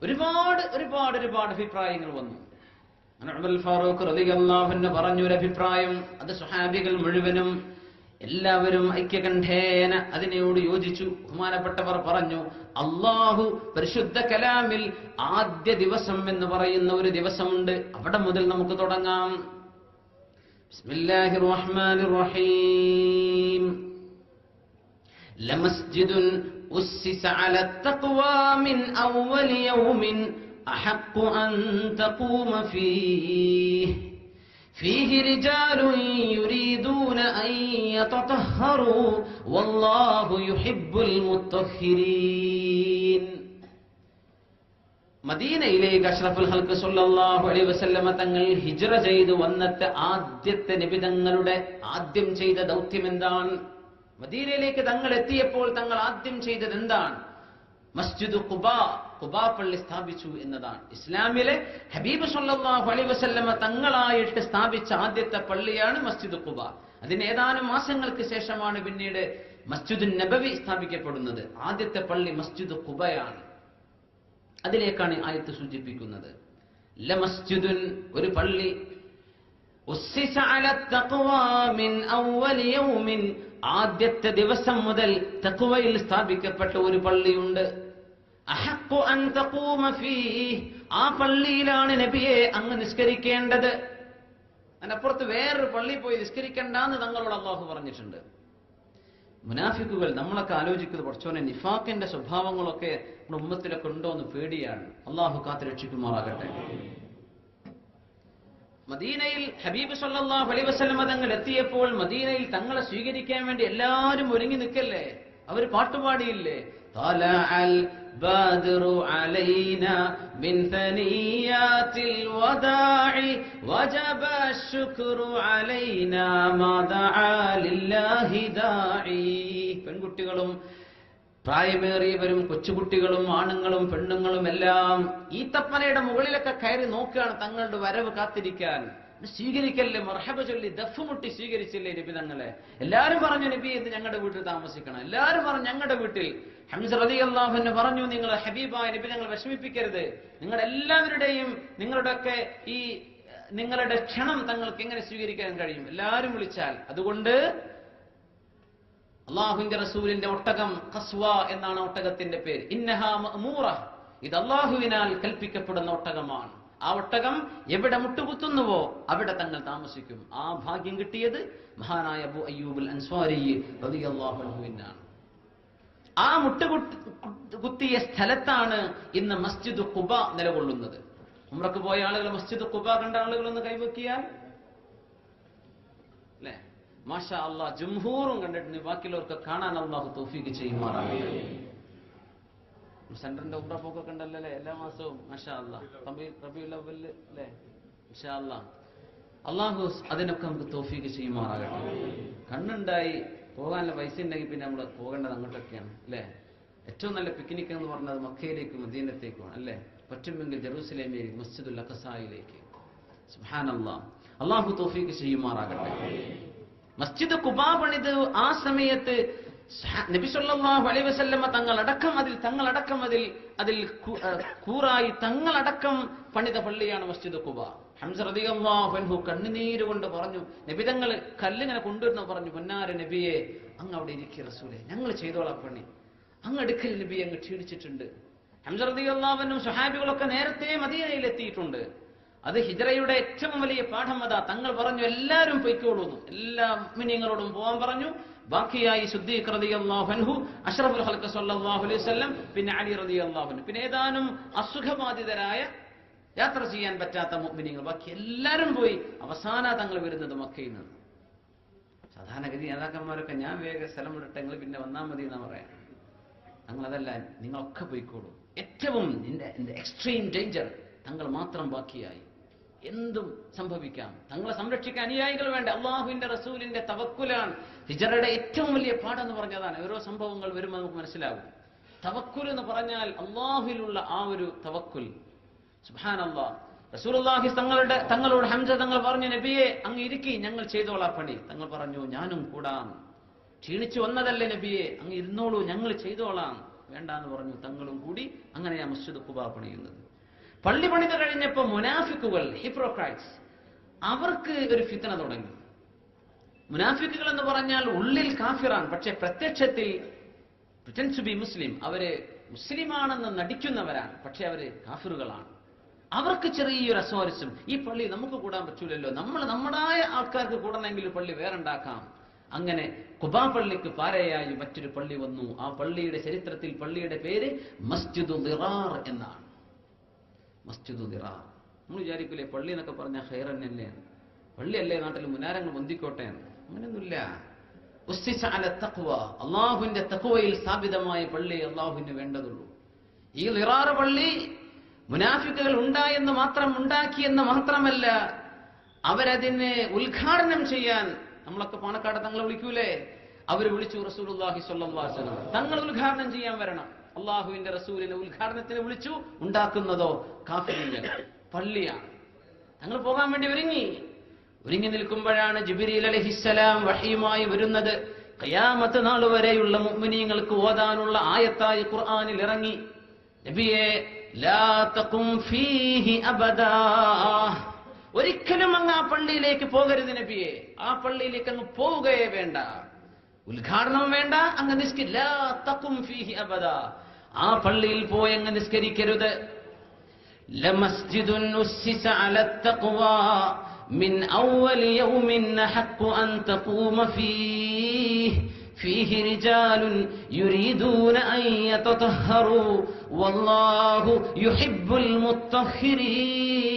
ഒരുപാട് അഭിപ്രായങ്ങൾ വന്നു. ഉമർ ഫാറൂഖ് റളിയല്ലാഹു അൻഹു പറഞ്ഞൊരു അഭിപ്രായം, അത് സ്വഹാബികൾ മുഴുവനും എല്ലാവരും ഐക്യകണ്ഠേന അതിനോട് യോജിച്ചു. ബഹുമാനപ്പെട്ടവർ പറഞ്ഞു, അല്ലാഹു പരിശുദ്ധ കലാമിൽ ആദ്യ ദിവസം എന്ന് പറയുന്ന ഒരു ദിവസമുണ്ട്, അവിടെ മുതൽ നമുക്ക് തുടങ്ങാം. ബിസ്മില്ലാഹിർ റഹ്മാനിർ റഹീം. ലമസ്ജിദുൻ ഉസ്സിസ അല തഖ്വാ മിൻ അവ്വലി യൗമിൻ അഹഖു അൻ തഖൂമ ഫീഹി റിജാലുൻ യുരീദൂന അൻ യതതഹറൂ വല്ലാഹു യുഹിബ്ബുൽ മുത്തഹിരീൻ. മദീനയിലേക്ക് അഷ്റഫുൽ ഖൽഖ് സ്വല്ലല്ലാഹു അലൈഹി വസല്ലമ തങ്ങൾ ഹിജ്റ ചെയ്തു വന്നിട്ട് ആദ്യത്തെ നബി തങ്ങളുടെ ആദ്യം ചെയ്ത ദൗത്യം എന്താണ്? മദീനയിലേക്ക് തങ്ങൾ എത്തിയപ്പോൾ തങ്ങൾ ആദ്യം ചെയ്തത് എന്താണ്? മസ്ജിദ് ഖുബാ പള്ളി സ്ഥാപിച്ചു എന്നതാണ്. ഇസ്ലാമിലെ ഹബീബ് സ്വല്ലല്ലാഹു അലൈഹി വസല്ലമ തങ്ങളായിട്ട് സ്ഥാപിച്ച ആദ്യത്തെ പള്ളിയാണ് മസ്ജിദ് ഖുബാ. അതിന് ഏതാനും മാസങ്ങൾക്ക് ശേഷമാണ് പിന്നീട് മസ്ജിദുൻ നബവി സ്ഥാപിക്കപ്പെടുന്നത്. ആദ്യത്തെ പള്ളി മസ്ജിദ് ഖുബയാണ്. അതിലേക്കാണ് ആയത്ത് സൂചിപ്പിക്കുന്നത്. ലമസ്ജിദുൻ, ഒരു പള്ളി, ഉസ്സിസ അല തഖ്വാ മിൻ അവ്വലി യൗമിൻ, ആദ്യത്തെ ദിവസം മുതൽ തഖ്വയിൽ സ്ഥാപിക്കപ്പെട്ട ഒരു പള്ളിയുണ്ട്. അഹഖു അൻ തഖൂമ ഫീഹി, ആ പള്ളിയിലാണ് നബിയെ അങ്ങ് നിസ്കരിക്കേണ്ടത്. അതിനപ്പുറത്ത് വേറൊരു പള്ളി പോയി നിസ്കരിക്കണ്ടെന്ന് തങ്ങളോട് അല്ലാഹു പറഞ്ഞിട്ടുണ്ട്. മുനാഫിക്കുകൾ നമ്മളൊക്കെ ആലോചിക്കുന്നത്, പഠിച്ചോനെ നിഫാഖിന്റെ സ്വഭാവങ്ങളൊക്കെ നമ്മുടെ ഉമ്മത്തിലൊക്കെ ഉണ്ടോ എന്ന് പേടിയാണ്. അല്ലാഹു കാത്ത് രക്ഷിക്കുമാറാകട്ടെ. മദീനയിൽ ഹബീബ് സ്വല്ലല്ലാഹു അലൈഹി വസല്ലമ തങ്ങൾ എത്തിയപ്പോൾ മദീനയിൽ തങ്ങളെ സ്വീകരിക്കാൻ വേണ്ടി എല്ലാവരും ഒരുങ്ങി നിൽക്കല്ലേ, അവർ പാട്ടുപാടിയില്ലേ? തലഅൽ ബദ്റു അലൈനാ മിൻ സനിയാത്തിൽ വദാഇ വജബ ശുക്റു അലൈനാ മാ ദഅ ലില്ലാഹി ദാഇ. പെൺകുട്ടികളും പ്രായമേറിയവരും കൊച്ചുകുട്ടികളും ആണുങ്ങളും പെണ്ണുങ്ങളും എല്ലാം ഈത്തപ്പനയുടെ മുകളിലൊക്കെ കയറി നോക്കുകയാണ് തങ്ങളുടെ വരവ് കാത്തിരിക്കാൻ. സ്വീകരിക്കല്ലേ, മർഹബ ചൊല്ലി ദഫ് മുട്ടി സ്വീകരിച്ചില്ലേ നബി തങ്ങളെ? എല്ലാവരും പറഞ്ഞു, നബി ഇത് ഞങ്ങളുടെ വീട്ടിൽ താമസിക്കണം. എല്ലാവരും പറഞ്ഞു ഞങ്ങളുടെ വീട്ടിൽ. ഹംസ റളിയല്ലാഹു അൻഹു പറഞ്ഞു, നിങ്ങൾ ഹബീബായ നബി ഞങ്ങൾ വിഷമിപ്പിക്കരുത്. നിങ്ങളുടെ എല്ലാവരുടെയും നിങ്ങളുടെയൊക്കെ ഈ നിങ്ങളുടെ ക്ഷണം തങ്ങൾക്ക് എങ്ങനെ സ്വീകരിക്കാൻ കഴിയും? എല്ലാവരും വിളിച്ചാൽ. അതുകൊണ്ട് അള്ളാഹുവിന്റെ റസൂലിന്റെ ഒട്ടകം ഖസ്വ എന്നാണ് ഒട്ടകത്തിന്റെ പേര്. ഇന്നഹാ മഅ്മൂറ, ഇത് അള്ളാഹുവിനാൽ കൽപ്പിക്കപ്പെടുന്ന ഒട്ടകമാണ്. ആ ഒട്ടകം എവിടെ മുട്ടുകുത്തുന്നുവോ അവിടെ തങ്ങൾ താമസിക്കും. ആ ഭാഗ്യം കിട്ടിയത് മഹാനായ അബൂ അയ്യൂബുൽ അൻസ്വാരി റളിയല്ലാഹു അൻഹുവിനാണ്. ആ മുട്ടുകുത്തിയ സ്ഥലത്താണ് ഇന്ന് മസ്ജിദ് ഖുബ നിലകൊള്ളുന്നത്. ഉംറക്ക് പോയ ആളുകൾ മസ്ജിദ് ഖുബ കണ്ട ആളുകൾ ഒന്ന് കൈവക്കിയാൽ അല്ലേ, മാഷാ അല്ലാഹ്, ജംഹൂറും കണ്ടിട്ടുണ്ട്. ബാക്കിയുള്ളവർക്ക് കാണാൻ അല്ലാഹു തൗഫീഖ് ചെയ്യുമാറാകട്ടെ. സെന്ററിന്റെ ഉംറ പോക്കൊക്കെ ഉണ്ടല്ലേ എല്ലാ മാസവും, മാഷാ അല്ലാഹ്. റബീഉൽ അവ്വൽ അല്ലേ, ഇൻഷാ അല്ലാഹ്. അല്ലാഹു അതിനൊക്കെ നമുക്ക് തൗഫീഖ് ചെയ്യുമാറാകട്ടെ. കണ്ണുണ്ടായി പോകാനുള്ള പൈസ ഉണ്ടെങ്കിൽ പിന്നെ നമ്മൾ പോകേണ്ടത് അങ്ങോട്ടൊക്കെയാണ് അല്ലേ. ഏറ്റവും നല്ല പിക്നിക് എന്ന് പറഞ്ഞത് മക്കയിലേക്കും മദീനത്തേക്കുമാണ് അല്ലേ. പറ്റുമെങ്കിൽ ജെറൂസലേമിലേക്ക്, മസ്ജിദുൽ അഖ്സായിലേക്ക്. സുബ്ഹാനല്ലാഹ്, അല്ലാഹു തൗഫീഖ് ചെയ്യുമാറാകട്ടെ. മസ്ജിദ് ഖുബാ പണിത് ആ സമയത്ത് നബി സല്ലല്ലാഹു അലൈഹി വസല്ലമ തങ്ങളടക്കം അതിൽ കൂറായി തങ്ങളടക്കം പണിത പള്ളിയാണ് മസ്ജിദ് ഖുബാ. ഹംസ റളിയല്ലാഹു അൻഹു കണ്ണുനീര് കൊണ്ട് പറഞ്ഞു, നബി തങ്ങൾ കല്ലിങ്ങനെ കൊണ്ടുവരുന്ന പറഞ്ഞു, പൊന്നാര നബിയെ അങ്ങ് അവിടെ ഇരിക്കുക റസൂലേ, ഞങ്ങൾ ചെയ്തോളാം പണി, അങ്ങ് എടുക്കൽ നബി അങ്ങ് ക്ഷീണിച്ചിട്ടുണ്ട്. ഹംസ റളിയല്ലാഹു അൻഹു സ്വഹാബികളൊക്കെ നേരത്തെ മദീനയിൽ എത്തിയിട്ടുണ്ട്. അത് ഹിജ്റയുടെ ഏറ്റവും വലിയ പാഠം അതാ. തങ്ങൾ പറഞ്ഞു എല്ലാവരും പൊയ്ക്കോളൂന്നു, എല്ലാ മുഅ്മിനീങ്ങളോടും പോകാൻ പറഞ്ഞു. ബാക്കിയായി സിദ്ദീഖ് റളിയല്ലാഹു അൻഹു, അഷ്റഫുൽ ഖൽഖ് സല്ലല്ലാഹു അലൈഹി വസല്ലം, പിന്നെ അലി റളിയല്ലാഹു അൻഹു, പിന്നെ ഏതാനും അസുഖബാധിതരായ യാത്ര ചെയ്യാൻ പറ്റാത്ത മുഅ്മിനീങ്ങൾ, ബാക്കി എല്ലാവരും പോയി. അവസാന തങ്ങൾ വരുന്നത് മക്കയിൽ നിന്ന്. സാധാരണഗതി നേതാക്കന്മാരൊക്കെ ഞാൻ വേഗം സ്ഥലം വിടട്ടെ, നിങ്ങൾ പിന്നെ വന്നാൽ മതി എന്നാ പറയാം. തങ്ങളതല്ല, നിങ്ങളൊക്കെ പോയിക്കോളൂ. ഏറ്റവും എക്സ്ട്രീം ഡേഞ്ചർ തങ്ങൾ മാത്രം ബാക്കിയായി. എന്തും സംഭവിക്കാം. തങ്ങളെ സംരക്ഷിക്കാൻ അനുയായികൾ വേണ്ട. അള്ളാഹുവിന്റെ റസൂലിന്റെ തവക്കുലാണ് ഹിജ്റയുടെ ഏറ്റവും വലിയ പാഠം എന്ന് പറഞ്ഞതാണ്. ഓരോ സംഭവങ്ങൾ വരുമ്പോൾ നമുക്ക് മനസ്സിലാകും. തവക്കുൽ എന്ന് പറഞ്ഞാൽ അള്ളാഹുവിലുള്ള ആ ഒരു തവക്കുൽ. സുബ്ഹാനല്ലാഹ്. റസൂലുള്ളാഹി തങ്ങളോട് ഹംസ തങ്ങൾ പറഞ്ഞു, നബിയെ അങ്ങ് ഇരിക്കി, ഞങ്ങൾ ചെയ്തോളാം പണി. തങ്ങൾ പറഞ്ഞു, ഞാനും കൂടാം, ക്ഷീണിച്ചു വന്നതല്ലേ നബിയെ, അങ്ങ് ഇരുന്നോളൂ, ഞങ്ങൾ ചെയ്തോളാം. വേണ്ടാന്ന് പറഞ്ഞു. തങ്ങളും കൂടി അങ്ങനെയാ മസ്ജിദ് ഖുബാ പണിയുന്നത്. പള്ളി പണിത് കഴിഞ്ഞപ്പോൾ മുനാഫിക്കുകൾ, ഹിപ്രോക്രൈറ്റ്സ്, അവർക്ക് ഒരു ഫിത്ന തുടങ്ങി. മുനാഫിക്കുകൾ എന്ന് പറഞ്ഞാൽ ഉള്ളിൽ കാഫിറാൻ, പക്ഷെ പ്രത്യക്ഷത്തിൽ പ്രിറ്റൻഡ് ടു ബി മുസ്ലിം, അവര് മുസ്ലിമാണെന്ന് നടിക്കുന്നവരാണ്, പക്ഷെ അവര് കാഫിറുകളാണ്. അവർക്ക് ചെറിയൊരു അസ്വാരസ്യം, ഈ പള്ളി നമുക്ക് കൂടാൻ പറ്റൂലല്ലോ, നമ്മുടേതായ ആൾക്കാർക്ക് കൂടണമെങ്കിൽ പള്ളി വേറെ ഉണ്ടാക്കാം. അങ്ങനെ ഖുബാ പള്ളിക്ക് പാരയായി മറ്റൊരു പള്ളി വന്നു. ആ പള്ളിയുടെ ചരിത്രത്തിൽ പള്ളിയുടെ പേര് മസ്ജിദു ദിറാർ എന്നാണ്. മസ്ജിദു ദിറാർ. നമ്മൾ വിചാരിക്കൂലേ പള്ളി എന്നൊക്കെ പറഞ്ഞാൽ ഖൈറന്നല്ലേ, പള്ളിയല്ലേ നാട്ടിൽ മുനാരങ്ങൾ പൊന്തിക്കോട്ടെ എന്ന്. അങ്ങനെയൊന്നുമില്ല. ഉസ്സിസ അല തഖ്വ, അള്ളാഹുവിന്റെ തഖ്വയിൽ സ്ഥാപിതമായ പള്ളി അള്ളാഹുവിന് വേണ്ടതുള്ളൂ. ഈ ദിറാർ പള്ളി മുനാഫിക്കുകൾ ഉണ്ടാക്കിയെന്ന് മാത്രമല്ല, അവരതിനെ ഉദ്ഘാടനം ചെയ്യാൻ, നമ്മളൊക്കെ പാണക്കാട് തങ്ങളെ വിളിക്കൂലേ, അവർ വിളിച്ചു റസൂലുള്ളാഹി സ്വല്ലല്ലാഹു അലൈഹി വസല്ലം. തങ്ങൾ ഉദ്ഘാടനം ചെയ്യാൻ വരണം. അള്ളാഹുവിന്റെ റസൂലിനെ ഉദ്ഘാടനത്തിന് വിളിച്ചു. ഉണ്ടാക്കുന്നതോ കാഫിറുകൾ. പള്ളിയാണ്. തങ്ങൾ പോകാൻ വേണ്ടി ഒരുങ്ങി നിൽക്കുമ്പോഴാണ് ജിബ്രീൽ അലൈഹിസ്സലാം വഹീയുമായി വരുന്നത്. ഖിയാമത്ത് നാൾ വരെയുള്ള മുഅ്മിനീങ്ങൾക്ക് ഓതാനുള്ള ആയത്തായി ഖുർആനിൽ ഇറങ്ങി. നബിയെ ലാ തഖും ഫീഹി അബദാ, ഒരിക്കലും അങ്ങ് ആ പള്ളിയിലേക്ക് പോകരുത് നബിയെ. ആ പള്ളിയിലേക്ക് അങ്ങ് പോവുകയേ വേണ്ട, ഉദ്ഘാടനം വേണ്ട, അങ്ങ് ലാ തഖും ഫീഹി അബദാ, ആ പള്ളിയിൽ പോയി അങ്ങ് നിസ്കരിക്കരുത്. ലമസ്ജിദുൻ ഉസ്സിസ അല തഖ്വാ മിൻ അവ്വൽ യൗമിൻ ഹഖ്ഖു അൻ തഖൂമ ഫീഹി റിജാലുൻ യുരീദൂന അൻ യതതഹറു വല്ലാഹു യുഹിബ്ബുൽ മുത്തഹിരീൻ.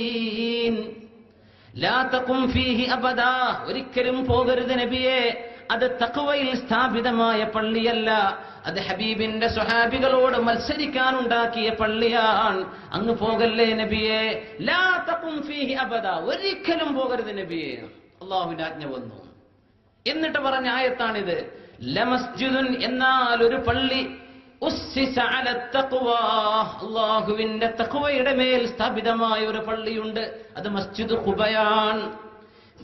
ലാ തഖും ഫീഹി അബദാ, ഒരിക്കലും പോകരുത് നബിയെ. അത് തഖ്വയിൽ സ്ഥാപിതമായ പള്ളിയല്ല, അത് ഹബീബിന്റെ സ്വഹാബികളോട് മത്സരിക്കാനുണ്ടാക്കിയ പള്ളിയാണ്. അങ്ങ് പോകല്ലേ നബിയെ. ലാ തഖും ഫീഹി അബദാ, ഒരിക്കലും പോകരുത് നബിയെ. അല്ലാഹുവിന്റെ ആജ്ഞ വന്നു. എന്നിട്ട് പറഞ്ഞ ആയത്താണിത്. ലമസ്ജിദുൻ, എന്നാൽ ഒരു പള്ളി, ഉസ്സിസ അല തഖ്വാ, അല്ലാഹുവിന്റെ തഖ്വയുടെ മേൽ സ്ഥാപിതമായ ഒരു പള്ളിയുണ്ട്. അത് മസ്ജിദ് ഖുബയാണ്.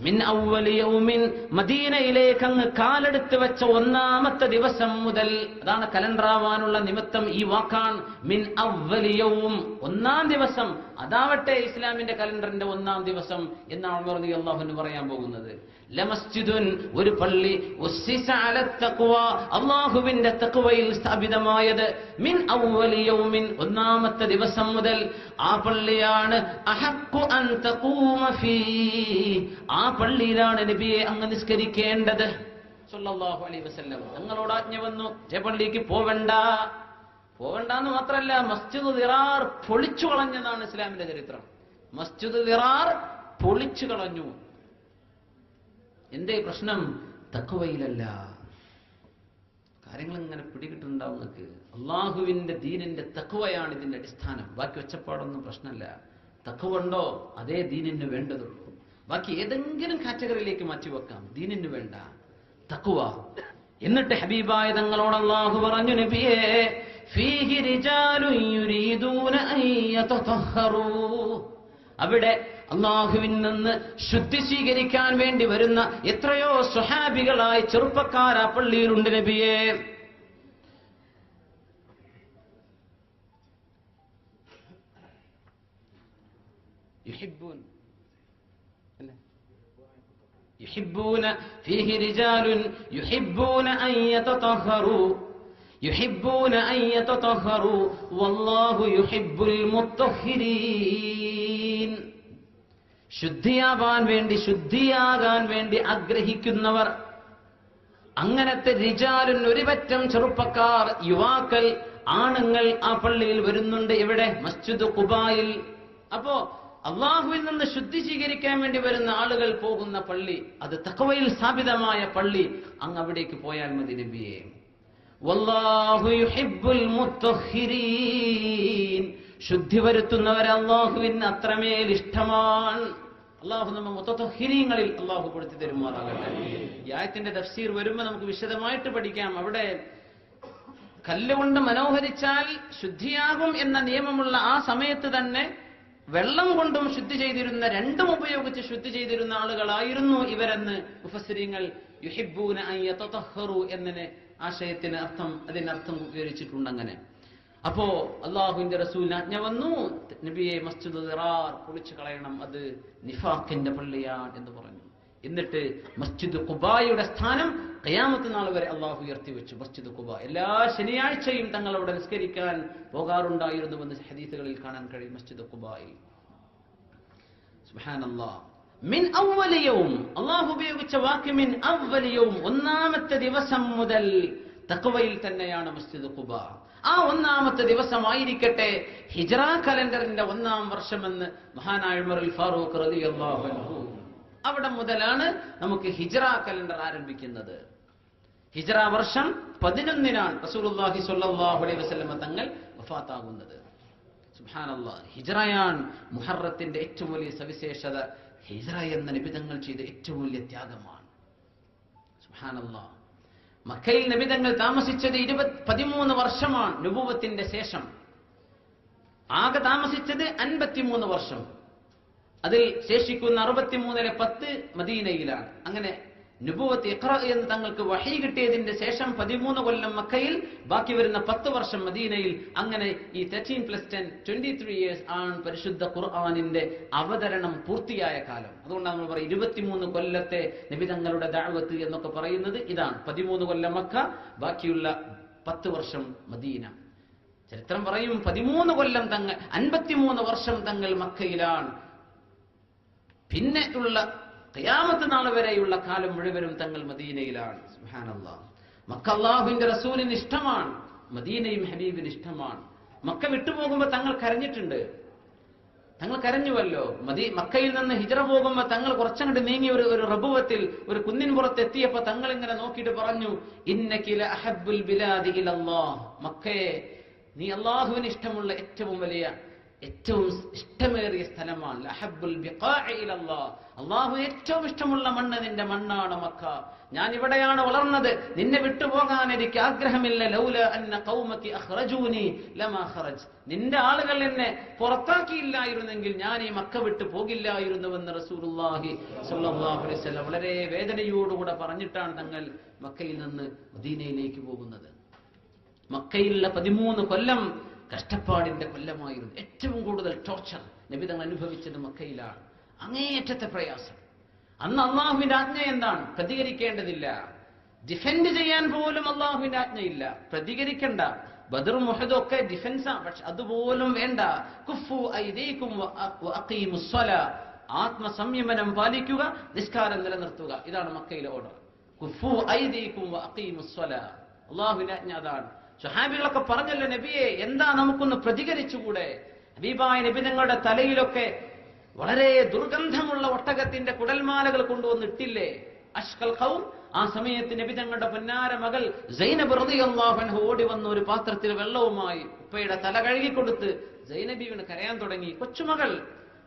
മിൻ അവ്വലി യൗമിൻ, മദീനയിലേക്ക് അങ്ങ് കാലെടുത്ത് വെച്ച ഒന്നാമത്തെ ദിവസം മുതൽ, അതാണ് കലണ്ടറാവാനുള്ള നിമിത്തം ഈ വാക്കാണ്. മിൻ അവ്വലി യൗം, ഒന്നാം ദിവസം. അതാവട്ടെ ഇസ്ലാമിന്റെ കലണ്ടറിന്റെ ഒന്നാം ദിവസം എന്നാണ് ഉമർ റളിയല്ലാഹു അൻഹു പറയാൻ പോകുന്നത്. ലമസ്ജിദുൻ, ഒരു പള്ളി, ഉസ്സിസ അല തഖ്വാ, അല്ലാഹുവിന്റെ തഖ്വയിൽ സ്ഥാപിതമായത്. മിൻ അവ്വലി യൗമിൻ, ഒന്നാമത്തെ ദിവസം മുതൽ. ആ പള്ളിയാണ് അഹഖു അൻ തഖൂമ ഫീഹി, ആ പള്ളിയിലാണ് നബിയെ അങ്ങ് നിസ്കരിക്കേണ്ടത് സല്ലല്ലാഹു അലൈഹി വസല്ലം. തങ്ങളോട് ആജ്ഞ വന്നു, പള്ളിക്ക് പോവണ്ടെന്ന് മാത്രമല്ല, മസ്ജിദ് ദിറാർ പൊളിച്ചു കളഞ്ഞതാണ് ഇസ്ലാമിന്റെ ചരിത്രം. മസ്ജിദ് ദിറാർ പൊളിച്ചു കളഞ്ഞു. എന്തേ പ്രശ്നം? തഖ്വയിലല്ല. കാര്യങ്ങൾ ഇങ്ങനെ പിടികിട്ടുണ്ടാവും നിങ്ങൾക്ക്. അള്ളാഹുവിന്റെ ദീനിന്റെ തഖ്വയാണ് ഇതിന്റെ അടിസ്ഥാനം. ബാക്കി ഒച്ചപ്പാടൊന്നും പ്രശ്നമല്ല. തഖ്വ ഉണ്ടോ, അതേ ദീനിന് വേണ്ടതുള്ളൂ. ബാക്കി ഏതെങ്കിലും കാറ്റഗറിയിലേക്ക് മാറ്റിവെക്കാം, ദീനിന് വേണ്ട തഖ്വ. എന്നിട്ട് ഹബീബായ തങ്ങളോട് അല്ലാഹു പറഞ്ഞു, നബിയേ ഫീഹി റിജാലുൻ യുരീദൂന അൻ യതതഹറൂ, അവിടെ അള്ളാഹുവിൽ നിന്ന് ശുദ്ധി സ്വീകരിക്കാൻ വേണ്ടി വരുന്ന എത്രയോ സ്വഹാബികളായി ചെറുപ്പക്കാർ ആ പള്ളിയിലുണ്ട് നബിയെ. يحبون فيه رجال يحبون أن يتطهروا والله يحب المطهرين. ശുദ്ധിയാകാൻ വേണ്ടി ആഗ്രഹിക്കുന്നവർ, അങ്ങനത്തെ റിജാലുൻ ഒരുപറ്റം ചെറുപ്പക്കാർ, യുവാക്കൾ, ആണുങ്ങൾ ആ പള്ളിയിൽ വരുന്നുണ്ട്. ഇവിടെ മസ്ജിദ് ഖുബായിൽ. അപ്പോ അള്ളാഹുവിൽ നിന്ന് ശുദ്ധി സ്വീകരിക്കാൻ വേണ്ടി വരുന്ന ആളുകൾ പോകുന്ന പള്ളി, അത് തഖ്വയിൽ സ്ഥാപിതമായ പള്ളി. അങ്ങ് അവിടേക്ക് പോയാൽ മതി നബിയെ. വല്ലാഹു യുഹിബ്ബുൽ മുത്തഹിരീൻ. ശുദ്ധി വരുത്തുന്നവരെ അള്ളാഹുവിന് അത്രമേൽ ഇഷ്ടമാണ്. അള്ളാഹു നമ്മ മുത്തഹിരീങ്ങളിൽ അള്ളാഹു പെടുത്തി തരുമാറാകട്ടെ. ഈ ആയത്തിന്റെ തഫ്സീർ വരുമ്പോൾ നമുക്ക് വിശദമായിട്ട് പഠിക്കാം. അവിടെ കല്ലുകൊണ്ട് മനോഹരിച്ചാൽ ശുദ്ധിയാകും എന്ന നിയമമുള്ള ആ സമയത്ത് തന്നെ വെള്ളം കൊണ്ടും ശുദ്ധി ചെയ്തിരുന്ന, രണ്ടും ഉപയോഗിച്ച് ശുദ്ധി ചെയ്തിരുന്ന ആളുകളായിരുന്നു ഇവരെന്ന് മുഫസ്സിരീങ്ങൾ യുഹിബ്ബൂന അൻ യതതഹറു എന്നതിന് ആശയത്തിന് അതിനർത്ഥം വിവരിച്ചിട്ടുണ്ട്. അങ്ങനെ അപ്പോ അള്ളാഹുവിന്റെ റസൂലിന് ആജ്ഞ വന്നു, നബിയെ മസ്ജിദ് ദിറാർ പൊളിച്ചു കളയണം, അത് നിഫാഖിന്റെ പള്ളിയാണ് എന്ന് പറഞ്ഞു. എന്നിട്ട് മസ്ജിദ് ഖുബായുടെ സ്ഥാനം ഖിയാമത്ത് നാൾ വരെ അള്ളാഹു ഉയർത്തി വെച്ചു. മസ്ജിദ് ഖുബ എല്ലാ ശനിയാഴ്ചയും തങ്ങൾ അവിടെ നിസ്കരിക്കാൻ പോകാറുണ്ടായിരുന്നുവെന്ന് ഹദീസുകളിൽ കാണാൻ കഴിയും. മസ്ജിദ് ഖുബായിൽ സുബ്ഹാനല്ലാഹ്, മിൻ അവ്വൽ യൗം, അള്ളാഹു ഉപയോഗിച്ച വാക്ക് മിൻ അവ്വൽ യൗം, ഒന്നാമത്തെ ദിവസം മുതൽ തഖ്വയിൽ തന്നെയാണ് മസ്ജിദ് ഖുബ. ആ ഒന്നാമത്തെ ദിവസമായിരിക്കട്ടെ ഹിജ്റ കലണ്ടറിന്റെ 1-ാം വർഷമെന്ന് മഹാനായ ഉമറുൽ ഫാറൂഖ് റളിയല്ലാഹു അൻഹു. അവിടെ മുതലാണ് നമുക്ക് ഹിജ്റ കലണ്ടർ ആരംഭിക്കുന്നത്. ഹിജ്റ വർഷം 11-നാണ് റസൂലുള്ളാഹി സ്വല്ലല്ലാഹു അലൈഹി വസല്ലം തങ്ങൾ വഫാത്താകുന്നത്. സുബ്ഹാനല്ലാഹ്, ഹിജ്റയാണ് മുഹറത്തിന്റെ ഏറ്റവും വലിയ സവിശേഷത. ഹിജ്റ എന്ന നബി തങ്ങൾ ചെയ്ത ഏറ്റവും വലിയ ത്യാഗമാണ്. സുബ്ഹാനല്ലാഹ്, മക്കയിൽ നബി തങ്ങൾ താമസിച്ചത് 13 വർഷമാണ് നുബുവത്തിന്റെ ശേഷം. ആകെ താമസിച്ചത് 53 വർഷം. അതിൽ ശേഷിക്കുന്ന 63-ലെ 10 മദീനയിലാണ്. അങ്ങനെ നുബുവത്ത് ഇഖ്റ എന്ന് തങ്ങൾക്ക് വഹി കിട്ടിയതിന്റെ ശേഷം 13 കൊല്ലം മക്കയിൽ, ബാക്കി വരുന്ന 10 വർഷം മദീനയിൽ. അങ്ങനെ ഈ 13+10 23 years ആണ് പരിശുദ്ധ ഖുർആനിന്റെ അവതരണം പൂർത്തിയായ കാലം. അതുകൊണ്ടാണ് നമ്മൾ പറയും 23 കൊല്ലത്തെ നബി തങ്ങളുടെ ദഅവത്ത് എന്നൊക്കെ പറയുന്നത് ഇതാണ്. 13 കൊല്ലം മക്ക, ബാക്കിയുള്ള 10 വർഷം മദീന. ചരിത്രം പറയും 13 കൊല്ലം തങ്ങൾ, 53 വർഷം തങ്ങൾ മക്കയിലാണ്. പിന്നെ ഉള്ള ഖിയാമത്ത് നാൾ വരെയുള്ള കാലം മുഴുവനും തങ്ങൾ മദീനയിലാണ്. സുബ്ഹാനല്ലാഹ്, മക്ക അല്ലാഹുവിന്റെ റസൂലിന് ഇഷ്ടമാണ്, മദീനയും ഹബീബിന് ഇഷ്ടമാണ്. മക്ക വിട്ടുപോകുമ്പോൾ തങ്ങൾ കരഞ്ഞിട്ടുണ്ട്. തങ്ങൾ കരഞ്ഞുവല്ലോ. മക്കയിൽ നിന്ന് ഹിജ്റ പോകുമ്പോൾ തങ്ങൾ കുറച്ചങ്ങോട്ട് നീങ്ങി ഒരു റബുവത്തിൽ ഒരു കുന്നിൻ പുറത്ത് എത്തിയപ്പോ തങ്ങൾ ഇങ്ങനെ നോക്കിയിട്ട് പറഞ്ഞു, ഇന്നകി ലഅഹബ്ബുൽ ബിലാദി ഇലല്ലാഹ്. മക്കയെ, നീ അല്ലാഹുവിന് ഇഷ്ടമുള്ള ഏറ്റവും വലിയ, ഏറ്റവും ഇഷ്ടമേറിയ സ്ഥലമാണ്. അഹബ്ബുൽ ബിഖാഇ ഇലല്ലാഹ്, അല്ലാഹു ഏറ്റവും ഇഷ്ടമുള്ള മണ്ണ് നിന്റെ മണ്ണാണ് മക്ക. ഞാൻ ഇവിടെയാണ് വളർന്നത്, നിന്നെ വിട്ടുപോകാൻ എനിക്ക് ആഗ്രഹമില്ല. ലൗല അന്ന ഖൗമകി അഖ്റജൂനി ലമാ ഖറജ്, നിന്റെ ആളുകൾ എന്നെ പുറത്താക്കിയില്ലായിരുന്നെങ്കിൽ ഞാൻ ഈ മക്ക വിട്ടു പോകില്ലായിരുന്നുവെന്ന് റസൂലുള്ളാഹി സ്വല്ലല്ലാഹു അലൈഹി വസല്ലം വളരെ വേദനയോടുകൂടെ പറഞ്ഞിട്ടാണ് തങ്ങൾ മക്കയിൽ നിന്ന് മദീനയിലേക്ക് പോകുന്നത്. മക്കയിലുള്ള 13 കൊല്ലം കഷ്ടപ്പാടിന്റെ കൊല്ലമായിരുന്നു. ഏറ്റവും കൂടുതൽ ടോർച്ചർ നബി തങ്ങൾ അനുഭവിച്ചത് മക്കയിലാണ്. അങ്ങേയറ്റത്തെ പ്രയാസം. അന്ന് അള്ളാഹുവിന്റെ ആജ്ഞ എന്താണ്? പ്രതികരിക്കേണ്ടതില്ല. ഡിഫെൻഡ് ചെയ്യാൻ പോലും അള്ളാഹുവിന്റെ ആജ്ഞയില്ല. പ്രതികരിക്കണ്ട. ബദറും ഉഹദും ഒക്കെ ഡിഫൻസാ, പക്ഷെ അതുപോലും വേണ്ട. കുഫു ഐദീകും വഅഖീമുസ് സ്വലാ, ആത്മസംയമനം പാലിക്കുക, നിസ്കാരം നിലനിർത്തുക. ഇതാണ് മക്കയിലെ ഓർഡർ. കുഫു ഐദീകും വഅഖീമുസ് സ്വലാ, അള്ളാഹുവിന്റെ ആജ്ഞ അതാണ്. സ്വഹാബികളൊക്കെ പറഞ്ഞല്ലോ, നബിയെ എന്താ നമുക്കൊന്ന് പ്രതികരിച്ചുകൂടെ? ഹബീബായ നബി തങ്ങളുടെ തലയിലൊക്കെ വളരെ ദുർഗന്ധമുള്ള ഒട്ടകത്തിന്റെ കുടൽമാലകൾ കൊണ്ടുവന്നിട്ടില്ലേ അഷ്കൽ ഖൗം? ആ സമയത്ത് നബി തങ്ങളുടെ പൊന്നാര മകൾ സൈനബ് റളിയല്ലാഹു അൻഹ ഓടി വന്ന ഒരു പാത്രത്തിൽ വെള്ളവുമായി ഉപ്പയുടെ തല കഴുകിക്കൊടുത്ത് സൈനബിന് കരയാൻ തുടങ്ങി. കൊച്ചുമകൾ.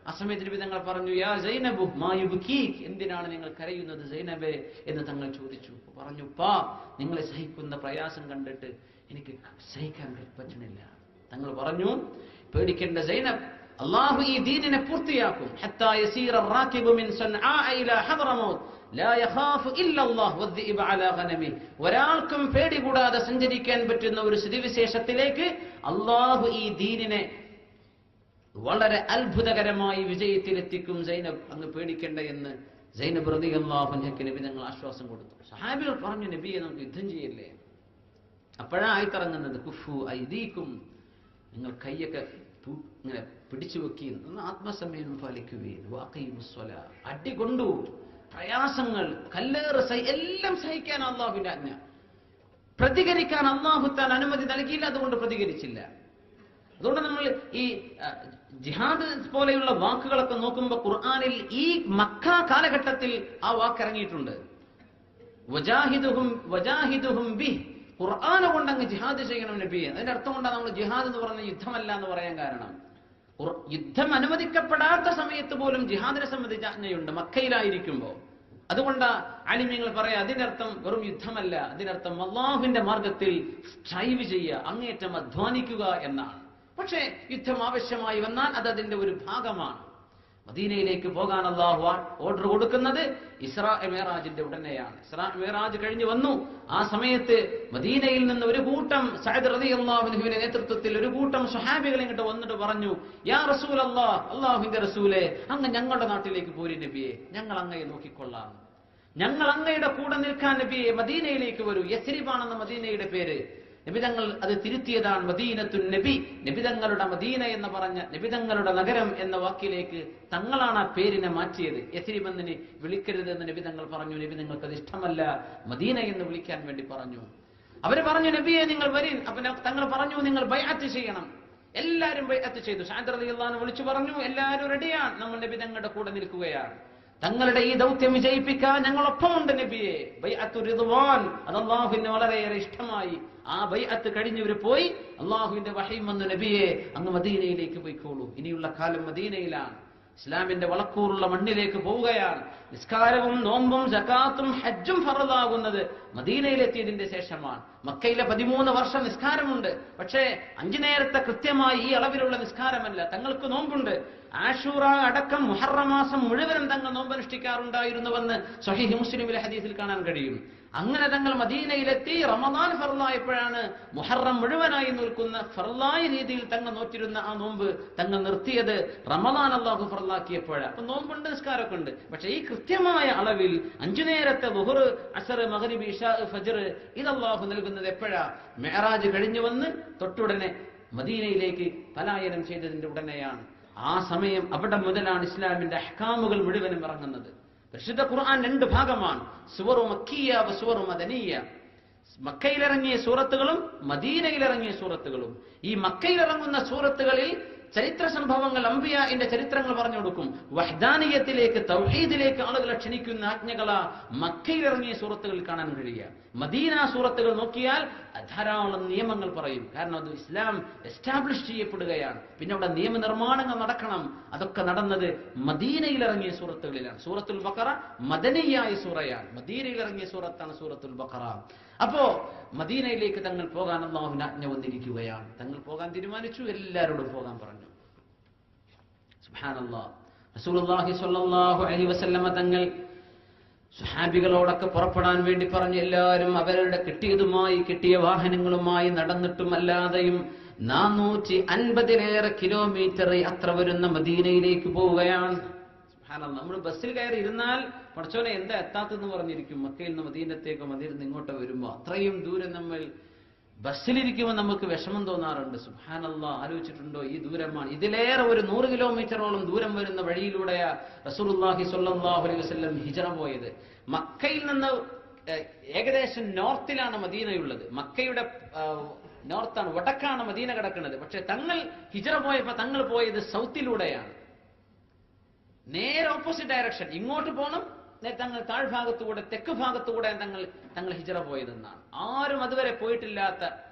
ആ സമയത്ത് നബി തങ്ങൾ പറഞ്ഞു, യാ സൈനബു മാ യുബ്കീക്, എന്തിനാണ് നിങ്ങൾ കരയുന്നത് സൈനബേ എന്ന് തങ്ങൾ ചോദിച്ചു. പറഞ്ഞു, പാ, നിങ്ങളെ സഹിക്കുന്ന പ്രയാസം കണ്ടിട്ട് എനിക്ക് സഹിക്കാൻ പറ്റുന്നില്ല. തങ്ങൾ പറഞ്ഞു, പേടിക്കേണ്ട സൈനബ്, അള്ളാഹു ഈ ദീനിനെ പൂർത്തിയാക്കും. ഹത്താ യസീറ الراكب من صنعاء الى حضرموت لا يخاف الا الله والذئب على غنمه. ഒരാൾക്കും പേടി കൂടാതെ സഞ്ചരിക്കാൻ പറ്റുന്ന ഒരു സ്ഥിതിവിശേഷത്തിലേക്ക് അള്ളാഹു ഈ ദീനിനെ വളരെ അത്ഭുതകരമായി വിജയത്തിലെത്തിക്കും. സൈനബ് അങ്ങ് പേടിക്കണ്ട എന്ന് സൈനബ് റളിയല്ലാഹു അൻഹയ്ക്ക് നബി തങ്ങൾ ആശ്വാസം കൊടുത്തു. സഹാബികൾ പറഞ്ഞു, നബിയെ നമുക്ക് യുദ്ധം ചെയ്യല്ലേ? അപ്പോഴാ ആയിത്തിറങ്ങുന്നത് കുഫു ഐദീക്കും, നിങ്ങൾ കൈയൊക്കെ ഇങ്ങനെ പിടിച്ചു വെക്കുകയും ആത്മസംയമനം പാലിക്കുകയും വാഖീമുസ്സലാ, അടികൊണ്ടു പ്രയാസങ്ങൾ കല്ലേറ് എല്ലാം സഹിക്കാൻ അള്ളാഹുവിന്റെ ആജ്ഞ. പ്രതികരിക്കാൻ അള്ളാഹു താൻ അനുമതി നൽകിയില്ല, അതുകൊണ്ട് പ്രതികരിച്ചില്ല. അതുകൊണ്ട് നമ്മൾ ഈ ജിഹാദ് പോലെയുള്ള വാക്കുകളൊക്കെ നോക്കുമ്പോൾ ഖുർആനിൽ ഈ മക്ക കാലഘട്ടത്തിൽ ആ വാക്ക് ഇറങ്ങിയിട്ടുണ്ട്. വജാഹിദുഹും ബിഹി, ഖുർആനെ കൊണ്ട് അങ്ങ് ജിഹാദ് ചെയ്യണം നബിയെ. അതിന്റെ അർത്ഥം കൊണ്ടാണ് നമ്മൾ ജിഹാദ് എന്ന് പറഞ്ഞ യുദ്ധമല്ല എന്ന് പറയാൻ കാരണം. യുദ്ധം അനുവദിക്കപ്പെടാത്ത സമയത്ത് പോലും ജിഹാദിനെ സംബന്ധിച്ച് ആജ്ഞയുണ്ട് മക്കയിലായിരിക്കുമ്പോ. അതുകൊണ്ട് ആലിമീങ്ങൾ പറയാം, അതിനർത്ഥം വെറും യുദ്ധമല്ല, അതിനർത്ഥം അല്ലാഹുവിന്റെ മാർഗത്തിൽ സ്ട്രൈവ് ചെയ്യുക, അങ്ങേറ്റം അധ്വാനിക്കുക എന്നാണ്. പക്ഷേ യുദ്ധം ആവശ്യമായി വന്നാൽ അത് അതിന്റെ ഒരു ഭാഗമാണ്. മദീനയിലേക്ക് പോകാൻ അല്ലാഹു ഓർഡർ കൊടുക്കുന്നത് ഇസ്രാ മിഅ്റാജിന്റെ ഉടനെയാണ്. ഇസ്രാ മിഅ്റാജ് കഴിഞ്ഞു വന്നു. ആ സമയത്ത് മദീനയിൽ നിന്ന് ഒരു കൂട്ടം സഅദ് റളിയല്ലാഹു അൻഹുവിന്റെ നേതൃത്വത്തിൽ ഒരു കൂട്ടം സ്വഹാബികൾ ഇങ്ങോട്ട് വന്നിട്ട് പറഞ്ഞു, യാ റസൂലല്ലാഹ്, അല്ലാഹുവിന്റെ റസൂലേ, അങ്ങ് ഞങ്ങളുടെ നാട്ടിലേക്ക് പോരി നബിയെ, ഞങ്ങൾ അങ്ങയെ നോക്കിക്കൊള്ളാം, ഞങ്ങൾ അങ്ങയുടെ കൂടെ നിൽക്കാൻ നബിയെ, മദീനയിലേക്ക് വരൂ. യസ്രിബാണെന്ന മദീനയുടെ പേര്. നബിതങ്ങൾ അത് തിരുത്തിയതാണ് മദീനത്തുൻ നബി, നബിതങ്ങളുടെ മദീന എന്ന് പറഞ്ഞ നബിതങ്ങളുടെ നഗരം എന്ന വാക്കിലേക്ക് തങ്ങളാണ് ആ പേരിനെ മാറ്റിയത്. യസ്രിബ് എന്ന് വിളിക്കരുതെന്ന് നബിതങ്ങൾ പറഞ്ഞു. നബിതങ്ങൾക്ക് അത് ഇഷ്ടമല്ല, മദീന എന്ന് വിളിക്കാൻ വേണ്ടി പറഞ്ഞു. അവര് പറഞ്ഞു, നബിയെ നിങ്ങൾ വരീൻ. അപ്പൊ തങ്ങൾ പറഞ്ഞു, നിങ്ങൾ ബൈഅത്ത് ചെയ്യണം. എല്ലാവരും ബൈഅത്ത് ചെയ്തു. സഅദ് റളിയല്ലാഹു അൻഹു വിളിച്ചു പറഞ്ഞു, എല്ലാവരും റെഡിയാണ്, നമ്മൾ നബിതങ്ങളുടെ കൂടെ നിൽക്കുകയാണ്. തങ്ങളുടെ ഈ ദൗത്യം വിജയിപ്പിക്കാൻ ഞങ്ങളൊപ്പമുണ്ട് നബിയെ. ബൈഅത്തു റിദ്വാൻ, അത് അല്ലാഹുവിന് വളരെയേറെ ഇഷ്ടമായി. ആ ബൈഅത്ത് കഴിഞ്ഞവർ പോയി. അല്ലാഹുവിന്റെ വഹീ വന്നു, നബിയെ അങ്ങ് മദീനയിലേക്ക് പോയിക്കോളൂ. ഇനിയുള്ള കാലം മദീനയിലാണ്, ഇസ്ലാമിന്റെ വളക്കൂറുള്ള മണ്ണിലേക്ക് പോവുകയാണ്. നിസ്കാരവും നോമ്പും സകാത്തും ഹജ്ജും ഫറളാകുന്നത് മദീനയിലെത്തിയതിന്റെ ശേഷമാണ്. മക്കയിലെ 13 വർഷം നിസ്കാരമുണ്ട്, പക്ഷേ 5 നേരത്തെ കൃത്യമായി ഈ അളവിലുള്ള നിസ്കാരമല്ല. തങ്ങൾക്ക് നോമ്പുണ്ട്. ആശൂറ അടക്കം മുഹറം മാസം മുഴുവനും തങ്ങൾ നോമ്പനുഷ്ഠിക്കാറുണ്ടായിരുന്നുവെന്ന് സ്വഹീഹ് മുസ്ലിമിലെ ഹദീസിൽ കാണാൻ കഴിയും. അങ്ങനെ തങ്ങൾ മദീനയിലെത്തി. റമദാൻ ഫർളായപ്പോഴാണ് മുഹറം മുഴുവനായി നിൽക്കുന്ന ഫർളായ രീതിയിൽ തങ്ങൾ നോറ്റിരുന്ന ആ നോമ്പ് തങ്ങൾ നിർത്തിയത് റമദാൻ അല്ലാഹു ഫർളാക്കിയപ്പോഴാണ്. അപ്പൊ നോമ്പുണ്ട്, നിസ്കാരമൊക്കെ ഉണ്ട്, പക്ഷെ ഈ കൃത്യമായ അളവിൽ 5 നേരത്തെ ളുഹർ, അസ്ർ, മഗ്രിബ്, ഇശാ, ഫജ്ർ ഇത് അല്ലാഹു നൽകുന്നത് എപ്പോഴാ? മിഅ്റാജ് കഴിഞ്ഞു വന്ന് തൊട്ടുടനെ മദീനയിലേക്ക് പലായനം ചെയ്തതിന്റെ ഉടനെയാണ്. ആ സമയം അവിടെ മുതലാണ് ഇസ്ലാമിന്റെ അഹ്കാമുകൾ മുഴുവനും ഇറങ്ങുന്നത്. പരിശുദ്ധ ഖുർആൻ 2 ഭാഗമാണ്, സുവറു മക്കിയ സുവറു മദനിയ. മക്കയിലിറങ്ങിയ സൂറത്തുകളും മദീനയിലിറങ്ങിയ സൂറത്തുകളും. ഈ മക്കയിലിറങ്ങുന്ന സൂറത്തുകളിൽ ചരിത്ര സംഭവങ്ങൾ, അംബിയാഇന്റെ ചരിത്രങ്ങൾ പറഞ്ഞു കൊടുക്കും. വഹ്ദാനിയത്തിലേക്ക്, തൗഹീദിലേക്ക് ആളുകളെ ക്ഷണിക്കുന്ന ആജ്ഞകളാ മക്കയിലിറങ്ങിയ സൂറത്തുകളിൽ കാണാൻ കഴിയുക. മദീന സൂറത്തുകൾ നോക്കിയാൽ ധാരാളം നിയമങ്ങൾ പറയും. കാരണം അത് ഇസ്ലാം എസ്റ്റാബ്ലിഷ് ചെയ്യപ്പെടുകയാണ്. പിന്നെ അവിടെ നിയമനിർമ്മാണങ്ങൾ നടക്കണം. അതൊക്കെ നടന്നത് മദീനയിലിറങ്ങിയ സൂറത്തുകളിലാണ്. സൂറത്തുൽ ബഖറ മദനിയായ സൂറയാണ്. മദീനയിലിറങ്ങിയ സൂറത്താണ് സൂറത്തുൽ ബഖറ. അപ്പോ മദീനയിലേക്ക് തങ്ങൾ പോകാൻ അല്ലാഹുവിന്റെ ആജ്ഞ വന്നിരിക്കുകയാണ്. തങ്ങൾ പോകാൻ തീരുമാനിച്ചു. എല്ലാവരോടും പോകാൻ പറഞ്ഞു. സുബ്ഹാനല്ലാഹ്. റസൂലുള്ളാഹി സ്വല്ലല്ലാഹു അലൈഹി വസല്ലമ തങ്ങൾ സ്വഹാബികളോടൊക്കെ പുറപ്പെടാൻ വേണ്ടി പറഞ്ഞു. എല്ലാവരും അവരുടെ കിട്ടിയ വാഹനങ്ങളുമായി നടന്നിട്ടും അല്ലാതെയും 450-ലേറെ കിലോമീറ്റർ യാത്ര വരുന്ന മദീനയിലേക്ക് പോവുകയാണ്. സുബ്ഹാനല്ലാഹ്. നമ്മൾ ബസ്സിൽ കയറി ഇരുന്നാൽ പടച്ചോനെ എന്താ എത്താത്തെന്ന് പറഞ്ഞിരിക്കും. മക്കയിൽ നിന്ന് മദീനത്തേക്കോ മദീനയിൽ നിന്ന് ഇങ്ങോട്ടോ വരുമ്പോ അത്രയും ദൂരം നമ്മൾ ബസ്സിലിരിക്കുമ്പോൾ നമുക്ക് വിഷമം തോന്നാറുണ്ട്. സുബ്ഹാനല്ലാഹ്. ആലോചിച്ചിട്ടുണ്ടോ? ഈ ദൂരമാണ്. ഇതിലേറെ ഒരു 100 കിലോമീറ്ററോളം ദൂരം വരുന്ന വഴിയിലൂടെയാ റസൂലുള്ളാഹി സ്വല്ലല്ലാഹു അലൈഹി വസല്ലം ഹിജ്റ പോയത്. മക്കയിൽ നിന്ന് ഏകദേശം നോർത്തിലാണ് മദീനയുള്ളത്. മക്കയുടെ നോർത്താണ്, വടക്കാണ് മദീന കിടക്കുന്നത്. പക്ഷെ തങ്ങൾ ഹിജ്റ പോയപ്പോ തങ്ങൾ പോയത് സൗത്തിലൂടെയാണ്. നേരെ ഓപ്പോസിറ്റ് ഡയറക്ഷൻ. ഇങ്ങോട്ട് പോകണം, തങ്ങൾ താഴ്ഭാഗത്തുകൂടെ, തെക്ക് ഭാഗത്തുകൂടെ തങ്ങൾ ഹിജ്റ പോയതെന്നാണ്. ആരും അതുവരെ പോയിട്ടില്ലാത്ത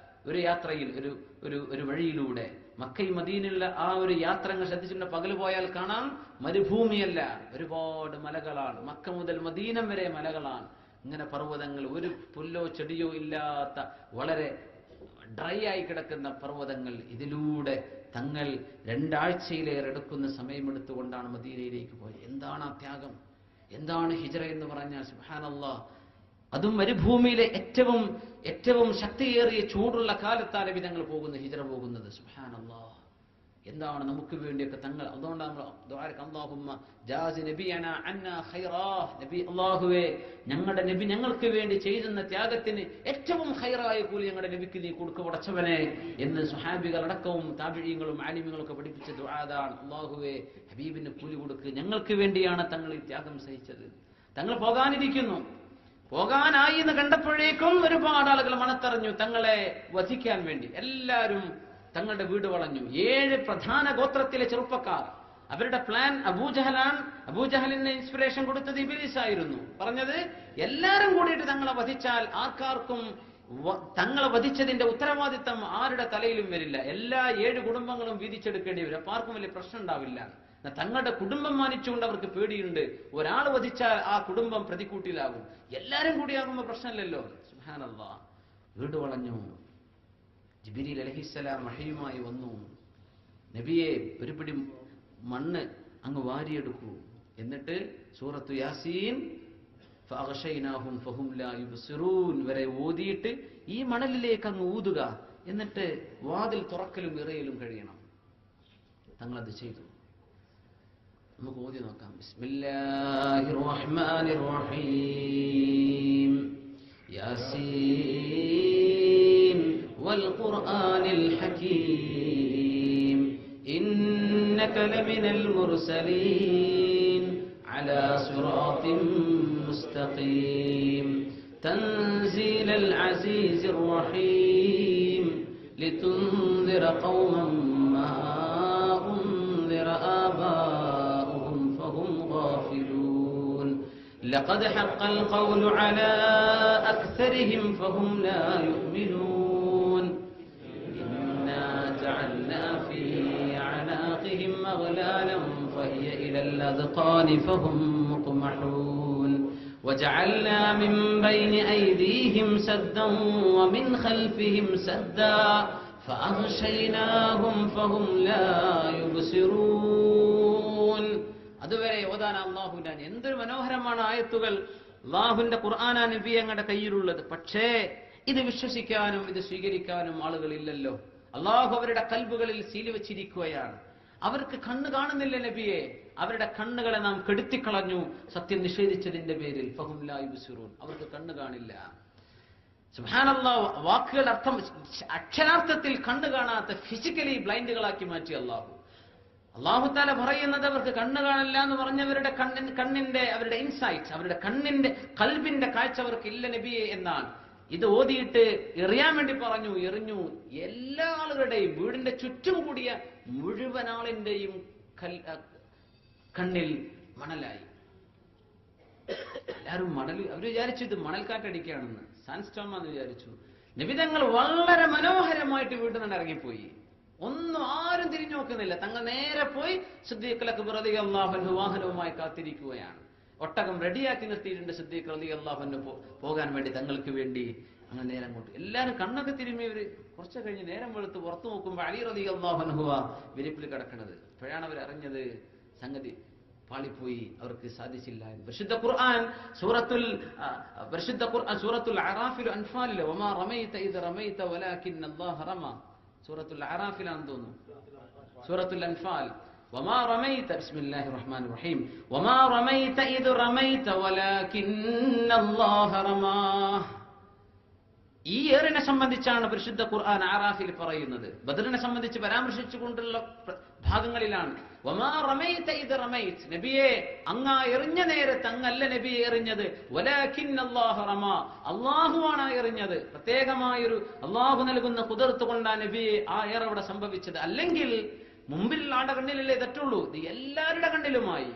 ഒരു യാത്രയിൽ, ഒരു വഴിയിലൂടെ മക്കയും മദീനയുള്ള ആ ഒരു യാത്ര ശ്രദ്ധിച്ചിട്ടുണ്ട്. പകല് പോയാൽ കാണാം, മരുഭൂമിയല്ല, ഒരുപാട് മലകളാണ്. മക്ക മുതൽ മദീനം വരെ മലകളാണ്. ഇങ്ങനെ പർവ്വതങ്ങൾ, ഒരു പുല്ലോ ചെടിയോ ഇല്ലാത്ത വളരെ ഡ്രൈ ആയി കിടക്കുന്ന പർവ്വതങ്ങൾ. ഇതിലൂടെ തങ്ങൾ 2 ആഴ്ചയിലേറെ എടുക്കുന്ന സമയമെടുത്തുകൊണ്ടാണ് മദീനയിലേക്ക് പോയത്. എന്താണ് ആ ത്യാഗം, എന്താണ് ഹിജ്റ എന്ന് പറഞ്ഞാൽ സുബ്ഹാനല്ലാഹ്. അതും മരുഭൂമിയിലെ ഏറ്റവും ശക്തിയേറിയ ചൂടുള്ള കാലത്താണ് നബി തങ്ങൾ ഹിജ്റ പോകുന്നത്. സുബ്ഹാനല്ലാഹ്. എന്താണ് നമുക്ക് വേണ്ടിയൊക്കെ തങ്ങൾ, അതുകൊണ്ടാണ് നമ്മൾ ദുആക്ക് അല്ലാഹുമ്മ ജാസി നബിയന അന്നാ ഖൈറാ, നബി അല്ലാഹുവേ ഞങ്ങളുടെ നബി ഞങ്ങൾക്ക് വേണ്ടി ചെയ്യുന്ന ത്യാഗത്തിന് ഏറ്റവും ഖൈറായ കൂലി ഞങ്ങളുടെ നബിക്ക് നീ കൊടുക്കുക പടച്ചവനെ എന്ന് സ്വഹാബികളടക്കവും താബിഈങ്ങളും ആലിമീങ്ങളും ഒക്കെ പഠിപ്പിച്ച ദുആതാണ്. അല്ലാഹുവേ ഹബീബിന് കൂലി കൊടുക്കുക, ഞങ്ങൾക്ക് വേണ്ടിയാണ് തങ്ങൾ ഈ ത്യാഗം സഹിച്ചത്. തങ്ങൾ പോകാനിരിക്കുന്നു, പോകാനായി എന്ന് കണ്ടപ്പോഴേക്കും ഒരുപാട് ആളുകൾ മണത്തറിഞ്ഞു തങ്ങളെ വധിക്കാൻ വേണ്ടി. എല്ലാവരും തങ്ങളുടെ വീട് വളഞ്ഞു. 7 പ്രധാന ഗോത്രത്തിലെ ചെറുപ്പക്കാർ, അവരുടെ പ്ലാൻ അബൂജഹലാണ്. അബൂജഹലിന് ഇൻസ്പിറേഷൻ കൊടുത്തത് ഇബ്ലീസ് ആയിരുന്നു. പറഞ്ഞത് എല്ലാരും കൂടിയിട്ട് തങ്ങളെ വധിച്ചാൽ ആർക്കാർക്കും തങ്ങളെ വധിച്ചതിന്റെ ഉത്തരവാദിത്തം ആരുടെ തലയിലും വരില്ല, എല്ലാ 7 കുടുംബങ്ങളും വീതിച്ചെടുക്കേണ്ടി വരും, അപ്പൊ ആർക്കും വലിയ പ്രശ്നം ഉണ്ടാവില്ല. തങ്ങളുടെ കുടുംബം മാനിച്ചുകൊണ്ട് അവർക്ക് പേടിയുണ്ട്, ഒരാൾ വധിച്ചാൽ ആ കുടുംബം പ്രതിക്കൂട്ടിലാകും, എല്ലാരും കൂടിയാകുമ്പോ പ്രശ്നമില്ലല്ലോ. സുബ്ഹാനല്ലാഹ്. വീട് വളഞ്ഞു. ജിബ്രീൽ അലൈഹിസ്സലാം വഹയുമായി വന്നു. നബിയെ ഒരു പിടി മണ്ണ് അങ്ങ് വാരിയെടുക്കൂ, എന്നിട്ട് സൂറത്തു യാസീൻ ഫഅഗ്ശൈനാഹും ഫഹും ലാ യുബ്സിറൂൻ വരെ ഓതിയിട്ട് ഈ മണലിലേക്ക് അങ്ങ് ഊതുക, എന്നിട്ട് വാതിൽ തുറക്കലും ഇറയലും കഴിയണം. തങ്ങളത് ചെയ്തു. നമുക്ക് ഓതി നോക്കാം. ബിസ്മില്ലാഹിർ റഹ്മാനിർ റഹീം. യാസീൻ വൽ ഖുർആനിൽ ഹകീം ഇന്നക ലമിനൽ മുർസലീൻ അലാ സിറാത്തിൻ മുസ്തഖീം തൻസീലൽ അസീസിർ റഹീം ലിതുൻദിറ ഖൗമൻ മാ ഉൻദിറ ആബാഉഹും ഫഹും ഗാഫിലൂൻ لقد حق القول على أكثرهم فهم لا يؤمنون إنا جعلنا في أعناقهم أغلالا فهي إلى الأذقان فهم مقمحون وجعلنا من بين أيديهم سدا ومن خلفهم سدا فأغشيناهم فهم لا يبصرون. അതുവരെ ഓതാൻ അള്ളാഹുവിന്റെ എന്തൊരു മനോഹരമാണ് ആയത്തുകൾ. അള്ളാഹുവിന്റെ ഖുർആനാ നബി ഞങ്ങളുടെ കയ്യിലുള്ളത്. പക്ഷേ ഇത് വിശ്വസിക്കാനും ഇത് സ്വീകരിക്കാനും ആളുകളില്ലല്ലോ. അള്ളാഹു അവരുടെ കൽബുകളിൽ സീൽ വെച്ചിരിക്കുകയാണ്. അവർക്ക് കണ്ണ് കാണുന്നില്ല നബിയെ, അവരുടെ കണ്ണുകളെ നാം കെടുത്തിക്കളഞ്ഞു സത്യം നിഷേധിച്ചതിന്റെ പേരിൽ. ഫഹും ലാ യുബ്സിറൂൻ, അവർക്ക് കണ്ണ് കാണില്ല. സുബ്ഹാനല്ലാഹ്. വാക്കുകൾ അർത്ഥം അക്ഷരാർത്ഥത്തിൽ കണ്ണ് കാണാത്ത ഫിസിക്കലി ബ്ലൈൻഡുകളാക്കി മാറ്റി അള്ളാഹു. അല്ലാഹു തആല പറയുന്നത് അവർക്ക് കണ്ണ് കാണില്ല എന്ന് പറഞ്ഞവരുടെ കണ്ണിന്റെ അവരുടെ ഇൻസൈറ്റ്സ്, അവരുടെ കണ്ണിന്റെ കൽബിന്റെ കാഴ്ച അവർക്ക് ഇല്ല നബിയെ എന്നാണ്. ഇത് ഓതിയിട്ട് എറിയാൻ വേണ്ടി പറഞ്ഞു, എറിഞ്ഞു. എല്ലാ ആളുകളുടെയും വീടിന്റെ ചുറ്റും കൂടിയ മുഴുവൻ ആളിന്റെയും കണ്ണിൽ മണലായി. എല്ലാവരും അവർ വിചാരിച്ചു ഇത് മണൽക്കാറ്റടിക്കുകയാണെന്ന്, സാൻസ്റ്റോമാന്ന് വിചാരിച്ചു. നബിതങ്ങൾ വളരെ മനോഹരമായിട്ട് വീട്ടിൽ നിന്ന് ഇറങ്ങിപ്പോയി. ഒന്നും ആരും തിരിഞ്ഞു നോക്കുന്നില്ല. തങ്ങൾ നേരെ പോയി സിദ്ദീഖ് അക്ബർ റളിയല്ലാഹു അൻഹു വാഹനവുമായി കാത്തിരിക്കുകയാണ്. ഒട്ടകം റെഡിയാക്കി നിർത്തിയിട്ടുണ്ട് സിദ്ദീഖ് റളിയല്ലാഹു അൻഹു പോകാൻ വേണ്ടി, തങ്ങൾക്ക് വേണ്ടി. അങ്ങനെ നേരം അങ്ങോട്ട് എല്ലാവരും കണ്ണൊക്കെ തിരുമ്മിയവര് കുറച്ച് കഴിഞ്ഞ് നേരം വെളുത്ത് പുറത്തു നോക്കുമ്പോൾ അലി റളിയല്ലാഹു അൻഹു വിരിപ്പിൽ കിടക്കുന്നത്. അപ്പോഴാണ് അവർ അറിഞ്ഞത് സംഗതി പാളിപ്പോയി, അവർക്ക് സാധിച്ചില്ല എന്ന്. പരിശുദ്ധ ഖുർആൻ സൂറത്തുൽ അറാഫിൽ അൻഫാലിൽ വമാ റമൈത ഇദ് റമൈത വലാകിന്ന അല്ലാഹ റമ, സൂറത്തുൽ അറാഫിലാണെന്ന് തോന്നുന്നു. സൂറത്തുൽ അൻഫാൽ വമാ റമൈത ബിസ്മില്ലാഹിർ റഹ്മാനിർ റഹീം വമാ റമൈത ഇദ് റമൈത വലാകിന്ന അല്ലാഹ റമ. ഈ ഏറിനെ സംബന്ധിച്ചാണ് പരിശുദ്ധ ഖുർആൻ അറാഫിൽ പറയുന്നത്. ബദറിനെ സംബന്ധിച്ച് പരാമർശിച്ചുകൊണ്ടുള്ള ഭാഗങ്ങളിലാണ്. വമാ റമൈത ഇദ് റമൈത, നബിയെ അങ്ങ് എറിഞ്ഞ നേരത്ത് അങ്ങല്ല നബിയെ എറിഞ്ഞത്, വലാകിന്ന അല്ലാഹ റമ, അല്ലാഹുവാണ് എറിഞ്ഞത്. പ്രത്യേകമായൊരു അല്ലാഹു നൽകുന്ന ഖുദറത്ത് കൊണ്ടാണ് നബിയെ ആ ഏർ അവിടെ സംഭവിച്ചത്. അല്ലെങ്കിൽ മുമ്പിൽ ആളുടെ കണ്ണിലല്ലേ തെറ്റുള്ളൂ, ഇത് എല്ലാവരുടെ കണ്ണിലുമായി.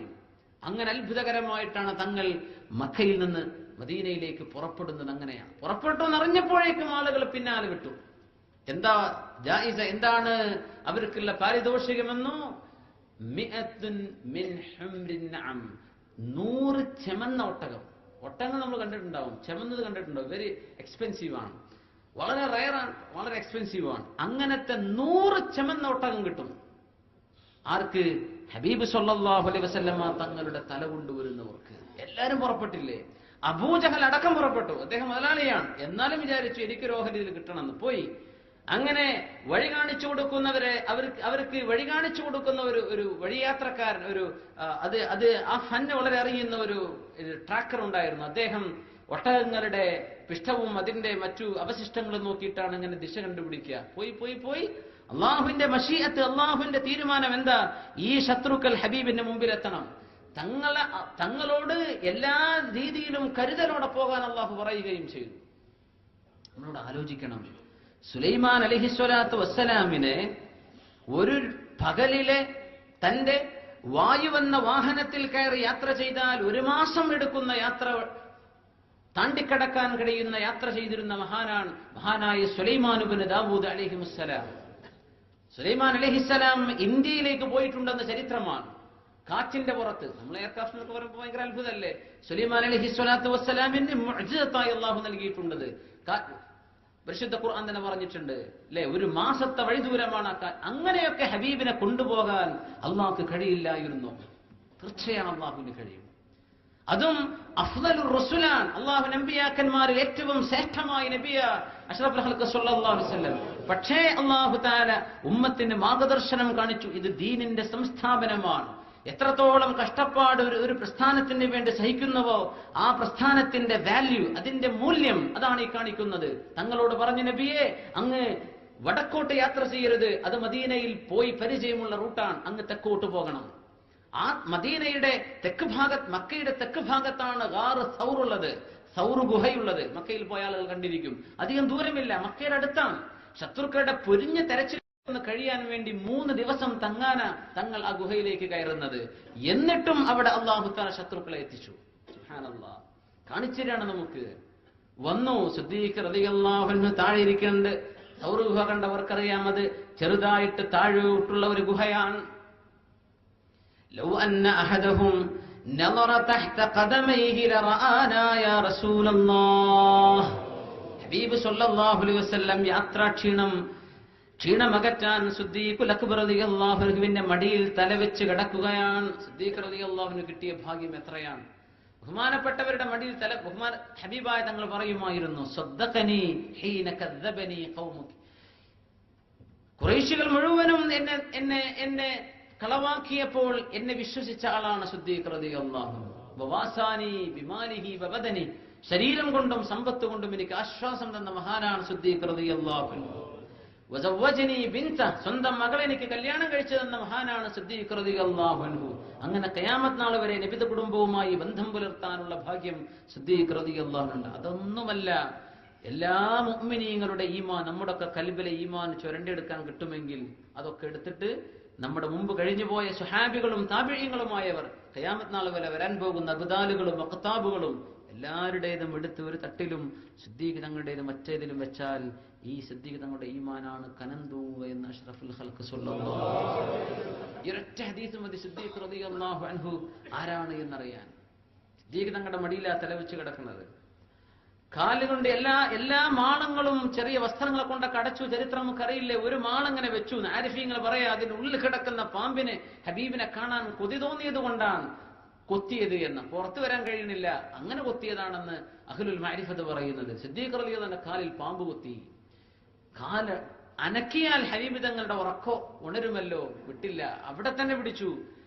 അങ്ങനെ അത്ഭുതകരമായിട്ടാണ് തങ്ങൾ മക്കയിൽ നിന്ന് മദീനയിലേക്ക് പുറപ്പെടുന്നത്. അങ്ങനെയാണ് പുറപ്പെട്ടു എന്നറിഞ്ഞപ്പോഴേക്കും ആളുകൾ പിന്നാലെ വിട്ടു. എന്താ ജായിസ, എന്താണ് അവർക്കുള്ള പാരിതോഷികമെന്നോ? 100 ചെമന്ന ഒട്ടകം. ഒട്ടകം നമ്മൾ കണ്ടിട്ടുണ്ടാവും, ചെമന്നത് കണ്ടിട്ടുണ്ടാവും, വെരി എക്സ്പെൻസീവ് ആണ്. വളരെ റയറാണ്, വളരെ എക്സ്പെൻസീവ് ആണ്. അങ്ങനത്തെ 100 ചെമന്ന ഒട്ടകം കിട്ടും. ആർക്ക്? ഹബീബ് സല്ലല്ലാഹു അലൈഹി വസല്ലമ തങ്ങളുടെ തല കൊണ്ടുവരുന്നവർക്ക്. എല്ലാരും പുറപ്പെട്ടില്ലേ? അബൂജഹൽ അടക്കം പുറപ്പെട്ടു. അദ്ദേഹം മുതലാളിയാണ്, എന്നാലും വിചാരിച്ചു എനിക്കൊരു ഓഹരി ഇതിൽ കിട്ടണമെന്ന്. പോയി അങ്ങനെ വഴി കാണിച്ചു കൊടുക്കുന്നവരെ, അവർക്ക് വഴി കാണിച്ചു കൊടുക്കുന്ന ഒരു വഴിയാത്രക്കാരൻ, അത് ആ ഫന്ന് വളരെ അറിയുന്ന ഒരു ട്രാക്കർ ഉണ്ടായിരുന്നു. അദ്ദേഹം ഒട്ടകങ്ങളുടെ പിഷ്ടവും അതിന്റെ മറ്റു അവശിഷ്ടങ്ങളും നോക്കിയിട്ടാണ് ഇങ്ങനെ ദിശ കണ്ടുപിടിക്കുക. പോയി അള്ളാഹുവിന്റെ മശീഅത്ത്, അള്ളാഹുവിന്റെ തീരുമാനം എന്താ? ഈ ശത്രുക്കൾ ഹബീബിന്റെ മുമ്പിൽ എത്തണം. തങ്ങളോട് എല്ലാ രീതിയിലും കരുതലോടെ പോകാൻ അള്ളാഹു പറയുകയും ചെയ്തു. നമ്മളോട് ആലോചിക്കണം, സുലൈമാൻ അലൈഹിസ്സലാത്തു വസ്സലാമിനെ ഒരു പകലിലെ തന്റെ വായുവെന്ന വാഹനത്തിൽ കയറി യാത്ര ചെയ്താൽ 1 മാസം എടുക്കുന്ന യാത്ര താണ്ടിക്കടക്കാൻ കഴിയുന്ന യാത്ര ചെയ്തിരുന്ന മഹാനായ സുലൈമാൻ ഇബ്നു ദാവൂദ് അലൈഹിസ്സലാം. സുലൈമാൻ അലൈഹിസ്സലാം ഇന്ത്യയിലേക്ക് പോയിട്ടുണ്ടെന്ന ചരിത്രമാണ്. കാറ്റിന്റെ പുറത്ത്, നമ്മൾ എയർക്രാഫ്റ്റ് എന്നൊക്കെ പറയുമ്പോൾ ഭയങ്കര അത്ഭുതമല്ലേ? സുലൈമാൻ അലൈഹിസ്സലാത്തു വസ്സലാമിന് മുഅ്ജിസത്തായി അല്ലാഹു നൽകിയിട്ടുള്ളത്. പരിശുദ്ധ ഖുർആൻ തന്നെ പറഞ്ഞിട്ടുണ്ട് അല്ലെ, 1 മാസത്തെ വഴി ദൂരമാണ്. അങ്ങനെയൊക്കെ ഹബീബിനെ കൊണ്ടുപോകാൻ അള്ളാഹുക്ക് കഴിയില്ലായിരുന്നു. തീർച്ചയാണ് അള്ളാഹുവിന് കഴിയും. അതും അഫ്ദലുർ റസൂലാൻ, അള്ളാഹു നബിയാക്കന്മാരിൽ ഏറ്റവും ശ്രേഷ്ഠമായ നബിയ അഷ്റഫുൽ ഖൽഖ് സല്ലല്ലാഹു അലൈഹി വസല്ലം. പക്ഷേ അള്ളാഹു തആല ഉമ്മത്തിന് മാർഗദർശനം കാണിച്ചു. ഇത് ദീനിന്റെ സംസ്ഥാപനമാണ്. എത്രത്തോളം കഷ്ടപ്പാട് ഒരു പ്രസ്ഥാനത്തിന് വേണ്ടി സഹിക്കുന്നുവോ ആ പ്രസ്ഥാനത്തിന്റെ വാല്യൂ, അതിന്റെ മൂല്യം, അതാണ് ഈ കാണിക്കുന്നത്. തങ്ങളോട് പറഞ്ഞ നബിയെ, അങ്ങ് വടക്കോട്ട് യാത്ര ചെയ്യരുത്, അത് മദീനയിൽ പോയി പരിചയമുള്ള റൂട്ടാണ്, അങ്ങ് തെക്കോട്ട് പോകണം. ആ മദീനയുടെ തെക്ക് ഭാഗത്ത്, മക്കയുടെ തെക്ക് ഭാഗത്താണ് ഗാർ സൗറുള്ളത്, സൗർ ഗുഹയുള്ളത്. മക്കയിൽ പോയ ആളുകൾ കണ്ടിരിക്കും. അധികം ദൂരമില്ല, മക്കയുടെ അടുത്താണ്. ശത്രുക്കളുടെ പൊരിഞ്ഞ തെരച്ചിൽ കഴിയാൻ വേണ്ടി 3 ദിവസം തങ്ങൾ ആ ഗുഹയിലേക്ക് കയറുന്നത്. എന്നിട്ടും അവിടെ അല്ലാഹു തആല ശത്രുക്കളെ എത്തിച്ചു. സുബ്ഹാനല്ലാഹ്, കാണിച്ചിരാണ് നമുക്ക്. വന്നു സിദ്ദീഖ് റളിയല്ലാഹു അൻഹു താഴെ ഇരിക്കുന്നുണ്ട്. സൗർ ഗുഹ കണ്ടവർക്കറിയാം, അത് ചെറുതായിട്ട് താഴോട്ടുള്ള ഒരു ഗുഹയാണ്. ലൗ അന്ന അഹദഹും നളറ തഹ്ത ഖദമൈഹി ലറആനാ യാ റസൂലല്ലാഹ്. ഹബീബ് സല്ലല്ലാഹു അലൈഹി വസല്ലം ക്ഷീണമകറ്റാൻ സിദ്ദീഖുൽ അക്ബർ റളിയല്ലാഹു അൻഹുവിന്റെ മടിയിൽ തലവെച്ച് കിടക്കുകയാണ്. സിദ്ദീഖ് റളിയല്ലാഹു അൻഹു കിട്ടിയ ഭാഗ്യം എത്രയാണ്! ബഹുമാനപ്പെട്ടവരുടെ മടിയിൽ ഹബീബായ തങ്ങൾ പറയുമായിരുന്നു, സദ്ദഖനി ഹീന കദ്ദബനി ഖൗമുകി. ഖുറൈശികൾ മുഴുവനും എന്നെ കളവാക്കിയപ്പോൾ എന്നെ വിശ്വസിച്ച ആളാണ് സിദ്ദീഖ് റളിയല്ലാഹു അൻഹു. വവാസാനി ബിമാലിഹി വബദനി, ശരീരം കൊണ്ടും സമ്പത്ത് കൊണ്ടും എനിക്ക് ആശ്വാസം തന്ന മഹാനാണ് സിദ്ദീഖ് റളിയല്ലാഹു അൻഹു. വസവ്വജനി ബിൻത, സ്വന്തം മകളെ എനിക്ക് കല്യാണം കഴിച്ചു തന്ന മഹാനാണ് സിദ്ദീഖ് റളിയല്ലാഹു അൻഹു. അങ്ങനെ ഖിയാമത്ത് നാൾ വരെ നബിയുടെ കുടുംബവുമായി ബന്ധം പുലർത്താനുള്ള ഭാഗ്യം സിദ്ദീഖ് റളിയല്ലാഹു അൻഹു. അതൊന്നുമല്ല, എല്ലാ മുഅ്മിനീങ്ങളുടെ ഈമാൻ, നമ്മുടെയൊക്കെ കൽബിലെ ഈമാൻ ചുരണ്ടെടുക്കാൻ കിട്ടുമെങ്കിൽ അതൊക്കെ എടുത്തിട്ട് നമ്മുടെ മുമ്പ് കഴിഞ്ഞുപോയ സ്വഹാബികളും താബിഈങ്ങളുമായവർ, ഖിയാമത്ത് നാൾ വരെ വരാൻ പോകുന്ന അബ്ദാലുകളും അഖ്താബുകളും എല്ലാവരുടേതും എടുത്ത് ഒരു തട്ടിലും സിദ്ദീഖ് തങ്ങളുടേത് മറ്റേതിലും വെച്ചാൽ ഈ സിദ്ദീഖ് തങ്ങളുടെ ഈമാനാണ് കനം തൂങ്ങുക എന്ന് അഷ്റഫുൽ ഖൽഖ് സല്ലല്ലാഹു അലൈഹി വസല്ലം. ഈ ഒരൊറ്റ ഹദീസ് മതി സിദ്ദീഖ് റളിയല്ലാഹു അൻഹു ആരാണ് എന്നറിയാൻ. സിദ്ദീഖ് തങ്ങളുടെ മടിയിലാ തലവെച്ച് കിടക്കുന്നത്. കാലുകൊണ്ട് എല്ലാ മാളങ്ങളും ചെറിയ വസ്ത്രങ്ങളെ കൊണ്ടൊക്കെ അടച്ചു. ചരിത്രം നമുക്കറിയില്ലേ, ഒരു മാളങ്ങനെ വെച്ചു. ആരിഫീങ്ങൾ പറയാ, അതിനുള്ളിൽ കിടക്കുന്ന പാമ്പിന് ഹബീബിനെ കാണാൻ കൊതി തോന്നിയത് കൊണ്ടാണ് കൊത്തിയത് എന്ന്. പുറത്തു വരാൻ കഴിയുന്നില്ല, അങ്ങനെ കൊത്തിയതാണെന്ന് അഹ്ലുൽ മഅരിഫത്ത് പറയുന്നത്. സിദ്ദീഖ് റളിയല്ലാഹു അൻഹു കാലിൽ പാമ്പ് കൊത്തി. കാല് അനക്കിയാൽ ഹബീബ് തങ്ങളുടെ ഉറക്കോ ഉണരുമല്ലോ, വിട്ടില്ല, അവിടെ തന്നെ പിടിച്ചു.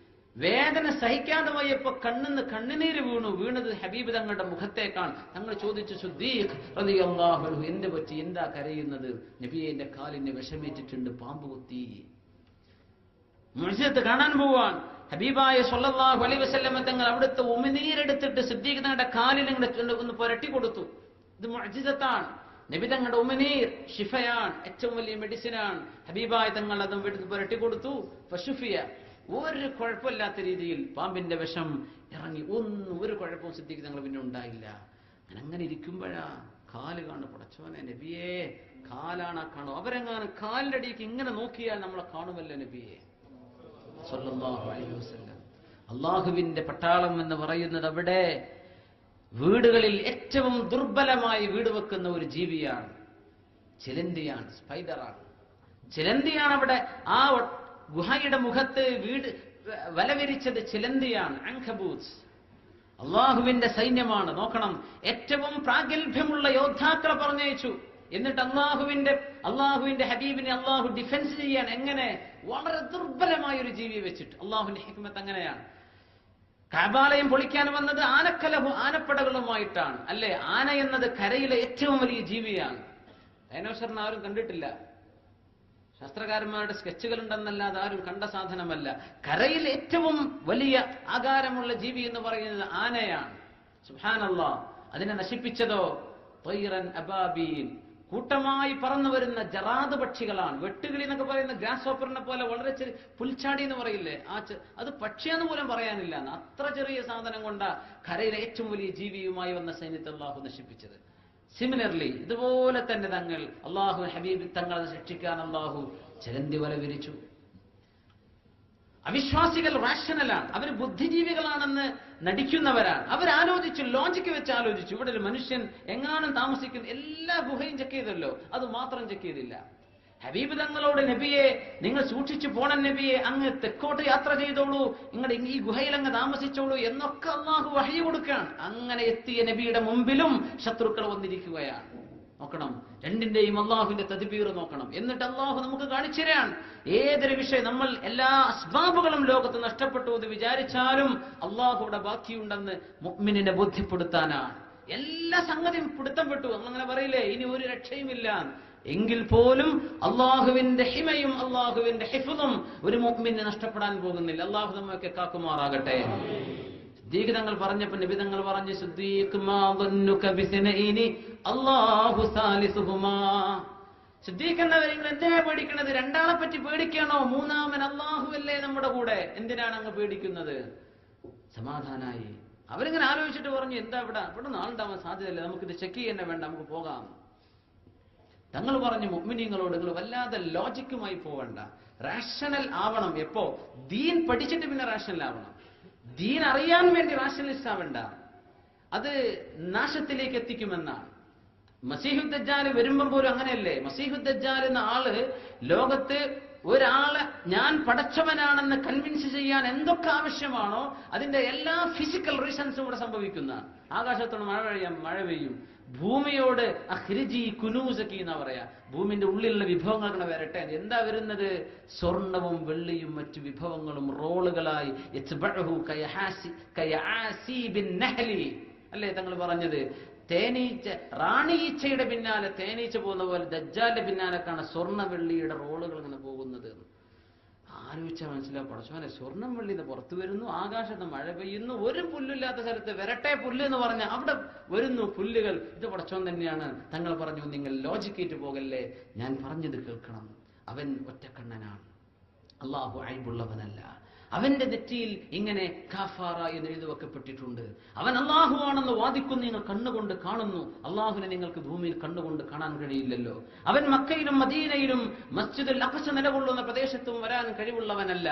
വേദന സഹിക്കാതെ പോയപ്പോ കണ്ണുനീര് വീണത് ഹബീബ് തങ്ങളുടെ മുഖത്തേക്കാണ്. തങ്ങൾ ചോദിച്ചു, സിദ്ദീഖ് റളിയല്ലാഹു അൻഹു എന്ത് പറ്റി, എന്താ കരയുന്നത്? നബിയെ, എന്റെ കാലിനെ വിഷമിച്ചിട്ടുണ്ട്, പാമ്പ് കൊത്തി. മുഅ്ജിസത്ത് കാണാൻ പോവാൻ ഹബീബായ സ്വല്ലല്ലാഹു അലൈഹി വസല്ലം തങ്ങൾ അവിടുത്തെ ഉമിനീരെടുത്തിട്ട് സിദ്ദീഖ് തങ്ങളുടെ കാലിനെ ഒന്ന് പുരട്ടി കൊടുത്തു. ഇത് മുഅ്ജിസത്താണ്. നബി തങ്ങളുടെ ഉമിനീർ ഷിഫയാണ്, ഏറ്റവും വലിയ മെഡിസിനാണ്. ഹബീബായ തങ്ങൾ അതും എടുത്ത് പുരട്ടി കൊടുത്തു. ഫശുഫിയ, ഒരു കുഴപ്പമില്ലാത്ത രീതിയിൽ പാമ്പിന്റെ വിഷം ഇറങ്ങി. ഒരു കുഴപ്പവും സിദ്ദീഖ് തങ്ങൾ പിന്നെ ഉണ്ടായില്ല. അങ്ങനെ ഇരിക്കുമ്പോഴാ കാല് കാണു. പടച്ചോനെ നബിയെ, കാലാണ് കാണും. അവരെങ്ങാനും കാലിന്റെ അടിക്ക് ഇങ്ങനെ നോക്കിയാൽ നമ്മളെ കാണുമല്ലോ നബിയെ സല്ലല്ലാഹു അലൈഹി വസല്ലം. അള്ളാഹുവിന്റെ പട്ടാളം എന്ന് പറയുന്നത് അവിടെ വീടുകളിൽ ഏറ്റവും ദുർബലമായി വീട് വെക്കുന്ന ഒരു ജീവിയാണ്. ചിലന്തിയാണ്, സ്പൈഡറാണ്, ചിലന്തിയാണ്. അവിടെ ആ ഗുഹയുടെ മുഖത്ത് വലവിരിച്ചത് ചിലന്തിയാണ്, അൻകബൂത്ത്. അള്ളാഹുവിന്റെ സൈന്യമാണ്. നോക്കണം, ഏറ്റവും പ്രാഗൽഭ്യമുള്ള യോദ്ധാക്കളെ പറഞ്ഞയച്ചു. എന്നിട്ട് അള്ളാഹുവിന്റെ ഹബീബിനെ അള്ളാഹു ഡിഫൻസ് ചെയ്യാൻ എങ്ങനെ? വളരെ ദുർബലമായ ഒരു ജീവിയെ വെച്ചിട്ട്. അള്ളാഹുവിന്റെ ഹിക്മത്ത് അങ്ങനെയാണ്. കഅബാലയം പൊളിക്കാൻ വന്നത് ആനപ്പടകളുമായിട്ടാണ്, അല്ലെ? ആന എന്നത് കരയിലെ ഏറ്റവും വലിയ ജീവിയാണ്. ഡൈനോസറിനെ ആരും കണ്ടിട്ടില്ല. ശാസ്ത്രകാരന്മാരുടെ സ്കെച്ചുകൾ ഉണ്ടെന്നല്ലാതെ ആരും കണ്ട സാധനമല്ല. കരയിൽ ഏറ്റവും വലിയ ആകാരമുള്ള ജീവി എന്ന് പറയുന്നത് ആനയാണ്. സുബ്ഹാനല്ലാഹ്. അതിനെ നശിപ്പിച്ചതോ തൈറൻ അബാബീൽ, കൂട്ടമായി പറന്നു വരുന്ന ജറാദ് പക്ഷികളാണ്. വെട്ടുകിളി എന്നൊക്കെ പറയുന്ന ഗ്രാസ് ഹോപ്പറിനെ പോലെ വളരെ ചെറിയ പുൽച്ചാടി എന്ന് പറയില്ലേ, അത് പക്ഷിയെന്ന് പോലും പറയാനില്ല. അത്ര ചെറിയ സാധനം കൊണ്ടാ കരയിലെ ഏറ്റവും വലിയ ജീവിയുമായി വന്ന സൈന്യത്തെ അള്ളാഹു നശിപ്പിച്ചത്. സിമിലർലി ഇതുപോലെ തന്നെ അള്ളാഹു ഹബീബ് തങ്ങളെ രക്ഷിക്കാൻ അള്ളാഹു ചിലന്തി വല വിരിച്ചു. അവിശ്വാസികൾ റാഷണലാണ്, അവർ ബുദ്ധിജീവികളാണെന്ന് നടിക്കുന്നവരാണ്. അവരാലോചിച്ചു, ലോജിക്ക് വെച്ച് ആലോചിച്ചു. ഇവിടെ ഒരു മനുഷ്യൻ എങ്ങാനും താമസിക്കുന്ന എല്ലാ ഗുഹയും ചെക്ക് ചെയ്തല്ലോ, അത് മാത്രം ചെക്ക് ചെയ്തില്ല. ഹബീബ് തങ്ങളോട്, നബിയെ നിങ്ങൾ സൂക്ഷിച്ചു പോണം, നബിയെ അങ്ങ് തെക്കോട്ട് യാത്ര ചെയ്തോളൂ, നിങ്ങൾ ഈ ഗുഹയിൽ അങ്ങ് താമസിച്ചോളൂ എന്നൊക്കെ അള്ളാഹു വഹി കൊടുക്കുകയാണ്. അങ്ങനെ എത്തിയ നബിയുടെ മുമ്പിലും ശത്രുക്കൾ വന്നിരിക്കുകയാണ്. നോക്കണം, രണ്ടിന്റെയും അള്ളാഹുവിന്റെ തദ്ബീർ നോക്കണം. എന്നിട്ട് അള്ളാഹു നമുക്ക് കാണിച്ചു തരാൻ ഏതൊരു വിഷയം, നമ്മൾ എല്ലാ അസ്ബാബുകളും ലോകത്ത് നഷ്ടപ്പെട്ടു എന്ന് വിചാരിച്ചാലും അള്ളാഹുവിടെ ബാക്കിയുണ്ടെന്ന് മുഅ്മിനിനെ ബോധ്യപ്പെടുത്താനാണ്. എല്ലാ സംഗതിയും പിടുത്തം പെട്ടു, അങ്ങനെ പറയില്ലേ, ഇനി ഒരു രക്ഷയുമില്ല. എങ്കിൽ പോലും അള്ളാഹുവിന്റെ ഹിമയും അള്ളാഹുവിന്റെ ഹിഫ്ളും ഒരു മുഅ്മിനെ നഷ്ടപ്പെടാൻ പോകുന്നില്ല. അള്ളാഹു നമ്മയൊക്കെ കാക്കുമാറാകട്ടെ. സിദ്ദീഖ് തങ്ങൾ പറഞ്ഞപ്പോൾ നബി തങ്ങൾ പറഞ്ഞു, സിദ്ദീഖ് മാ ദന്നുക ബിസ്നൈനി അല്ലാഹു സാലിസുഹുമാ. സിദ്ദീഖ് എന്നവരെ നിങ്ങൾ എന്തിനാ പേടിക്കുന്നത്? രണ്ടാളെ പറ്റി പേടിക്കണോ? മൂന്നാമൻ അള്ളാഹു അല്ലേ നമ്മുടെ കൂടെ, എന്തിനാണ് അങ്ങ് പേടിക്കുന്നത്? സമാധാനായി. അവരിങ്ങനെ ആലോചിച്ചിട്ട് പറഞ്ഞു, എന്താ ഇവിടെ നാളുണ്ടാവാൻ സാധ്യതയില്ല, നമുക്കിത് ചെക്ക് ചെയ്യാൻ വേണ്ട, നമുക്ക് പോകാം. തങ്ങൾ പറഞ്ഞു മുഅ്മിനീങ്ങളോട്, നിങ്ങൾ വല്ലാതെ ലോജിക്കുമായി പോവണ്ട, റാഷണൽ ആവണം. എപ്പോ? ദീൻ പഠിച്ചിട്ട് പിന്നെ റാഷണൽ ആവണം. ദീൻ അറിയാൻ വേണ്ടി റാഷണലിസ്റ്റ് ആവണ്ട, അത് നാശത്തിലേക്ക് എത്തിക്കുമെന്നാണ്. മസീഹുദ് ദജ്ജാൽ വരുമ്പോൾ പോലും അങ്ങനെയല്ലേ? മസീഹുദ് ദജ്ജാൽ എന്ന ആള് ലോകത്ത് ഒരാളെ ഞാൻ പടച്ചവനാണെന്ന് കൺവിൻസ് ചെയ്യാൻ എന്തൊക്കെ ആവശ്യമാണോ അതിന്റെ എല്ലാ ഫിസിക്കൽ റീസൺസും ഇവിടെ സംഭവിക്കുന്നതാണ്. ആകാശത്തോട് മഴ പെയ്യും, ഭൂമിയോട് അഖ്രിജി കുനൂസക്കി എന്നാ പറയാ, ഭൂമിന്റെ ഉള്ളിലുള്ള വിഭവങ്ങൾ അങ്ങനെ വരട്ടെ. എന്താ വരുന്നത്? സ്വർണവും വെള്ളിയും മറ്റു വിഭവങ്ങളും റോളുകളായി. അല്ലേ തങ്ങൾ പറഞ്ഞത്? തേനീച്ച, റാണി ഈച്ചയുടെ പിന്നാലെ തേനീച്ച പോകുന്ന പോലെ ദജ്ജാലിന്റെ പിന്നാലെക്കാണ് സ്വർണ്ണ വെള്ളിയുടെ റോളുകൾ ഇങ്ങനെ പോകുന്നത്. ആലോചിച്ചാൽ മനസ്സിലാവും, പടച്ചോനെ, സ്വർണ്ണം വെള്ളിന്ന് പുറത്തു വരുന്നു, ആകാശത്ത് മഴ പെയ്യുന്നു, ഒരു പുല്ലില്ലാത്ത സ്ഥലത്ത് വരട്ടെ പുല്ല് എന്ന് പറഞ്ഞ അവിടെ വരുന്നു പുല്ലുകൾ. ഇത് പടച്ചോൻ തന്നെയാണ്. തങ്ങൾ പറഞ്ഞു, നിങ്ങൾ ലോജിക്കേറ്റ് പോകല്ലേ, ഞാൻ പറഞ്ഞത് കേൾക്കണം. അവൻ ഒറ്റക്കണ്ണനാണ്, അള്ളാഹു അയ്ബുള്ളവനല്ല. അവന്റെ നെറ്റിയിൽ ഇങ്ങനെ കാഫാറ എന്ന് എഴുതി വെക്കപ്പെട്ടിട്ടുണ്ട്. അവൻ അള്ളാഹു ആണെന്ന് വാദിക്കുന്നു, നിങ്ങൾ കണ്ണുകൊണ്ട് കാണുന്നു. അള്ളാഹുവിനെ നിങ്ങൾക്ക് ഭൂമിയിൽ കണ്ണുകൊണ്ട് കാണാൻ കഴിയില്ലല്ലോ. അവൻ മക്കയിലും മദീനയിലും മസ്ജിദുൽ അഖ്സ നിലകൊള്ളുന്ന പ്രദേശത്തും വരാൻ കഴിവുള്ളവനല്ല.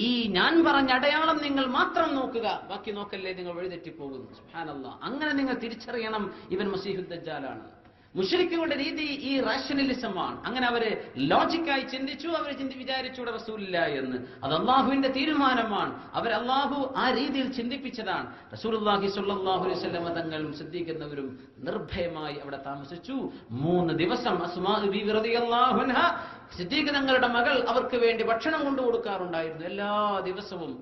ഈ ഞാൻ പറഞ്ഞ അടയാളം നിങ്ങൾ മാത്രം നോക്കുക, ബാക്കി നോക്കല്ലേ, നിങ്ങൾ വഴിതെറ്റിപ്പോകുന്നു. സുബ്ഹാനല്ലാഹ്. അങ്ങനെ നിങ്ങൾ തിരിച്ചറിയണം, ഇവൻ മസീഹുദ് ദജ്ജാലാണ്. മുശ്രിക്കുകളുടെ രീതി ഈ റാഷണലിസമാണ്. അങ്ങനെ അവര് ലോജിക്കായി ചിന്തിച്ചു, അവർ വിചാരിച്ചു ഇവിടെ റസൂലില്ല എന്ന്. അത് അള്ളാഹുവിന്റെ തീരുമാനമാണ്. അള്ളാഹു ആ രീതിയിൽ ചിന്തിപ്പിച്ചതാണ്. റസൂലുള്ളാഹി സ്വല്ലല്ലാഹു അലൈഹി വസല്ലം തങ്ങളും സിദ്ദീഖ് എന്നവരും നിർഭയമായി അവിടെ താമസിച്ചു. 3 ദിവസം അസ്മാ ബീവി റളിയല്ലാഹു അൻഹ, സിദ്ദീഖ് തങ്ങളുടെ മകൾ, അവർക്ക് വേണ്ടി ഭക്ഷണം കൊണ്ടു കൊടുക്കാറുണ്ടായിരുന്നു എല്ലാ ദിവസവും.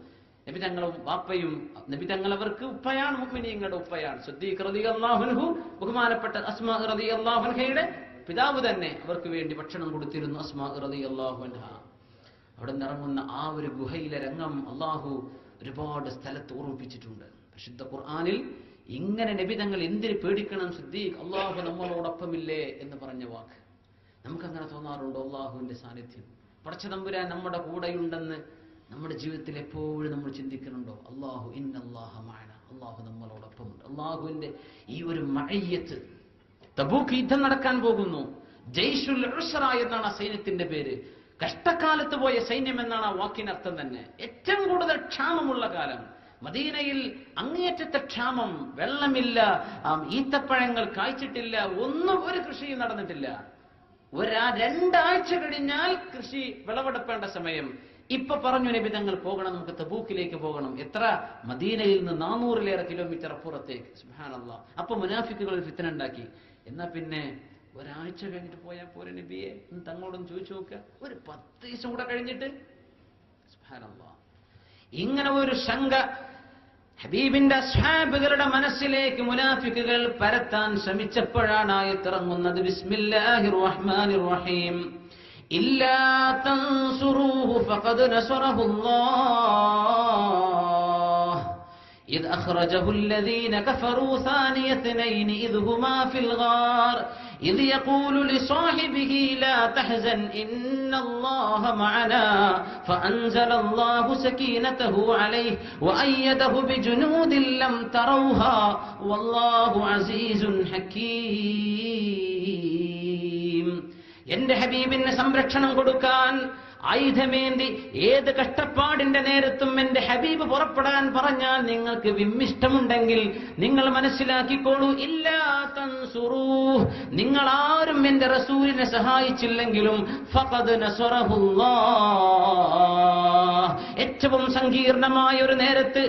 നബി തങ്ങളും വാപ്പയും, നബി തങ്ങൾ അവർക്ക് ഉപ്പയാണ്, മുഅ്മിനീങ്ങളുടെ ഉപ്പയാണ്. സിദ്ദീഖ് റളിയല്ലാഹു അൻഹു, ബഹുമാനപ്പെട്ട അസ്മാ റളിയല്ലാഹു അൻഹയുടെ പിതാവ് തന്നെ അവർക്ക് വേണ്ടി ഭക്ഷണം കൊടുത്തിരുന്നു. അസ്മാ റളിയല്ലാഹു അൻഹ അവിടെ നിറങ്ങുന്ന ആ ഒരു ഗുഹയിലെ രംഗം അള്ളാഹു ഒരുപാട് സ്ഥലത്ത് ഓർമ്മിപ്പിച്ചിട്ടുണ്ട്. പരിശുദ്ധ ഖുർആനിൽ ഇങ്ങനെ നബി തങ്ങൾ എന്തിന് പേടിക്കണം സിദ്ദീഖ്, അള്ളാഹു നമ്മളോടൊപ്പമില്ലേ എന്ന് പറഞ്ഞ വാക്ക് നമുക്കങ്ങനെ തോന്നാറുണ്ടോ? അള്ളാഹുവിന്റെ സാന്നിധ്യം, പടച്ച തമ്പുരാൻ നമ്മുടെ കൂടെയുണ്ടെന്ന് നമ്മുടെ ജീവിതത്തിൽ എപ്പോഴും നമ്മൾ ചിന്തിക്കുന്നുണ്ടോ? അള്ളാഹു ഇന്നല്ലാഹ മഅന, അള്ളാഹു നമ്മളോടൊപ്പമുണ്ട്. അള്ളാഹുവിന്റെ ഈ ഒരു മഅയ്യത്ത്. തബൂക്ക് യുദ്ധം നടക്കാൻ പോകുന്നു. ജയ്ഷുൽ ഉസ്റ എന്നാണ് ആ സൈന്യത്തിന്റെ പേര്. കഷ്ടകാലത്ത് പോയ സൈന്യം എന്നാണ് ആ വാക്കിനർത്ഥം തന്നെ. ഏറ്റവും കൂടുതൽ ക്ഷാമമുള്ള കാലം. മദീനയിൽ അങ്ങേയറ്റത്തെ ക്ഷാമം, വെള്ളമില്ല, ഈത്തപ്പഴങ്ങൾ കായ്ച്ചിട്ടില്ല, ഒരു കൃഷിയും നടന്നിട്ടില്ല. രണ്ടാഴ്ച കഴിഞ്ഞാൽ കൃഷി വിളവെടുപ്പേണ്ട സമയം. ഇപ്പൊ പറഞ്ഞു നബി തങ്ങൾ പോകണം, നമുക്ക് തബൂക്കിലേക്ക് പോകണം. എത്ര? മദീനയിൽ നിന്ന് 400-ലേറെ കിലോമീറ്റർ അപ്പുറത്തേക്ക്. സുബ്ഹാനല്ലാഹ്. അപ്പൊ മുനാഫിക്കുകൾ ഫിത്ന ഉണ്ടാക്കി. എന്നാ പിന്നെ ഒരാഴ്ച കഴിഞ്ഞിട്ട് പോയാൽ പോരെ നബിയെ എന്ന് തങ്ങളോടൊന്ന് ചോദിച്ചു നോക്കുക. ഒരു 10 ദിവസം കൂടെ കഴിഞ്ഞിട്ട്. സുബ്ഹാനല്ലാഹ്. ഇങ്ങനെ ഒരു ശങ്ക ഹബീബിന്റെ അസ്ഹാബുകളുടെ മനസ്സിലേക്ക് മുനാഫിക്കുകൾ പരത്താൻ ശ്രമിച്ചപ്പോഴാണ് ആയത്തിറങ്ങുന്നത്. ബിസ്മില്ലാഹിർ റഹ്മാനിർ റഹീം. ഇല്ലാ തൻസുറൂഹു ഫഖദ് നസറഹുല്ലാഹ് ഇദ് അഖ്റജഹു الذين كفروا ثاني اثنين إذ هما في الغار إذ يقول لصاحبه لا تحزن إن الله معنا فأنزل الله سكينته عليه وأيده بجنود لم تروها والله عزيز حكيم. എന്റെ ഹബീബിന് സംരക്ഷണം കൊടുക്കാൻ ആയുധമേന്തി ഏത് കഷ്ടപ്പാടിന്റെ നേരത്തും എന്റെ ഹബീബ് പുറപ്പെടാൻ പറഞ്ഞാൽ നിങ്ങൾക്ക് വിമ്മിഷ്ടമുണ്ടെങ്കിൽ നിങ്ങൾ മനസ്സിലാക്കിക്കോളൂ. ഇല്ലാ തൻസുറൂഹ്, നിങ്ങൾ ആരും എന്റെ റസൂലിനെ സഹായിച്ചില്ലെങ്കിലും ഫഖദ് നസറഹുല്ലാഹ്, ഏറ്റവും സങ്കീർണമായ ഒരു നേരത്ത്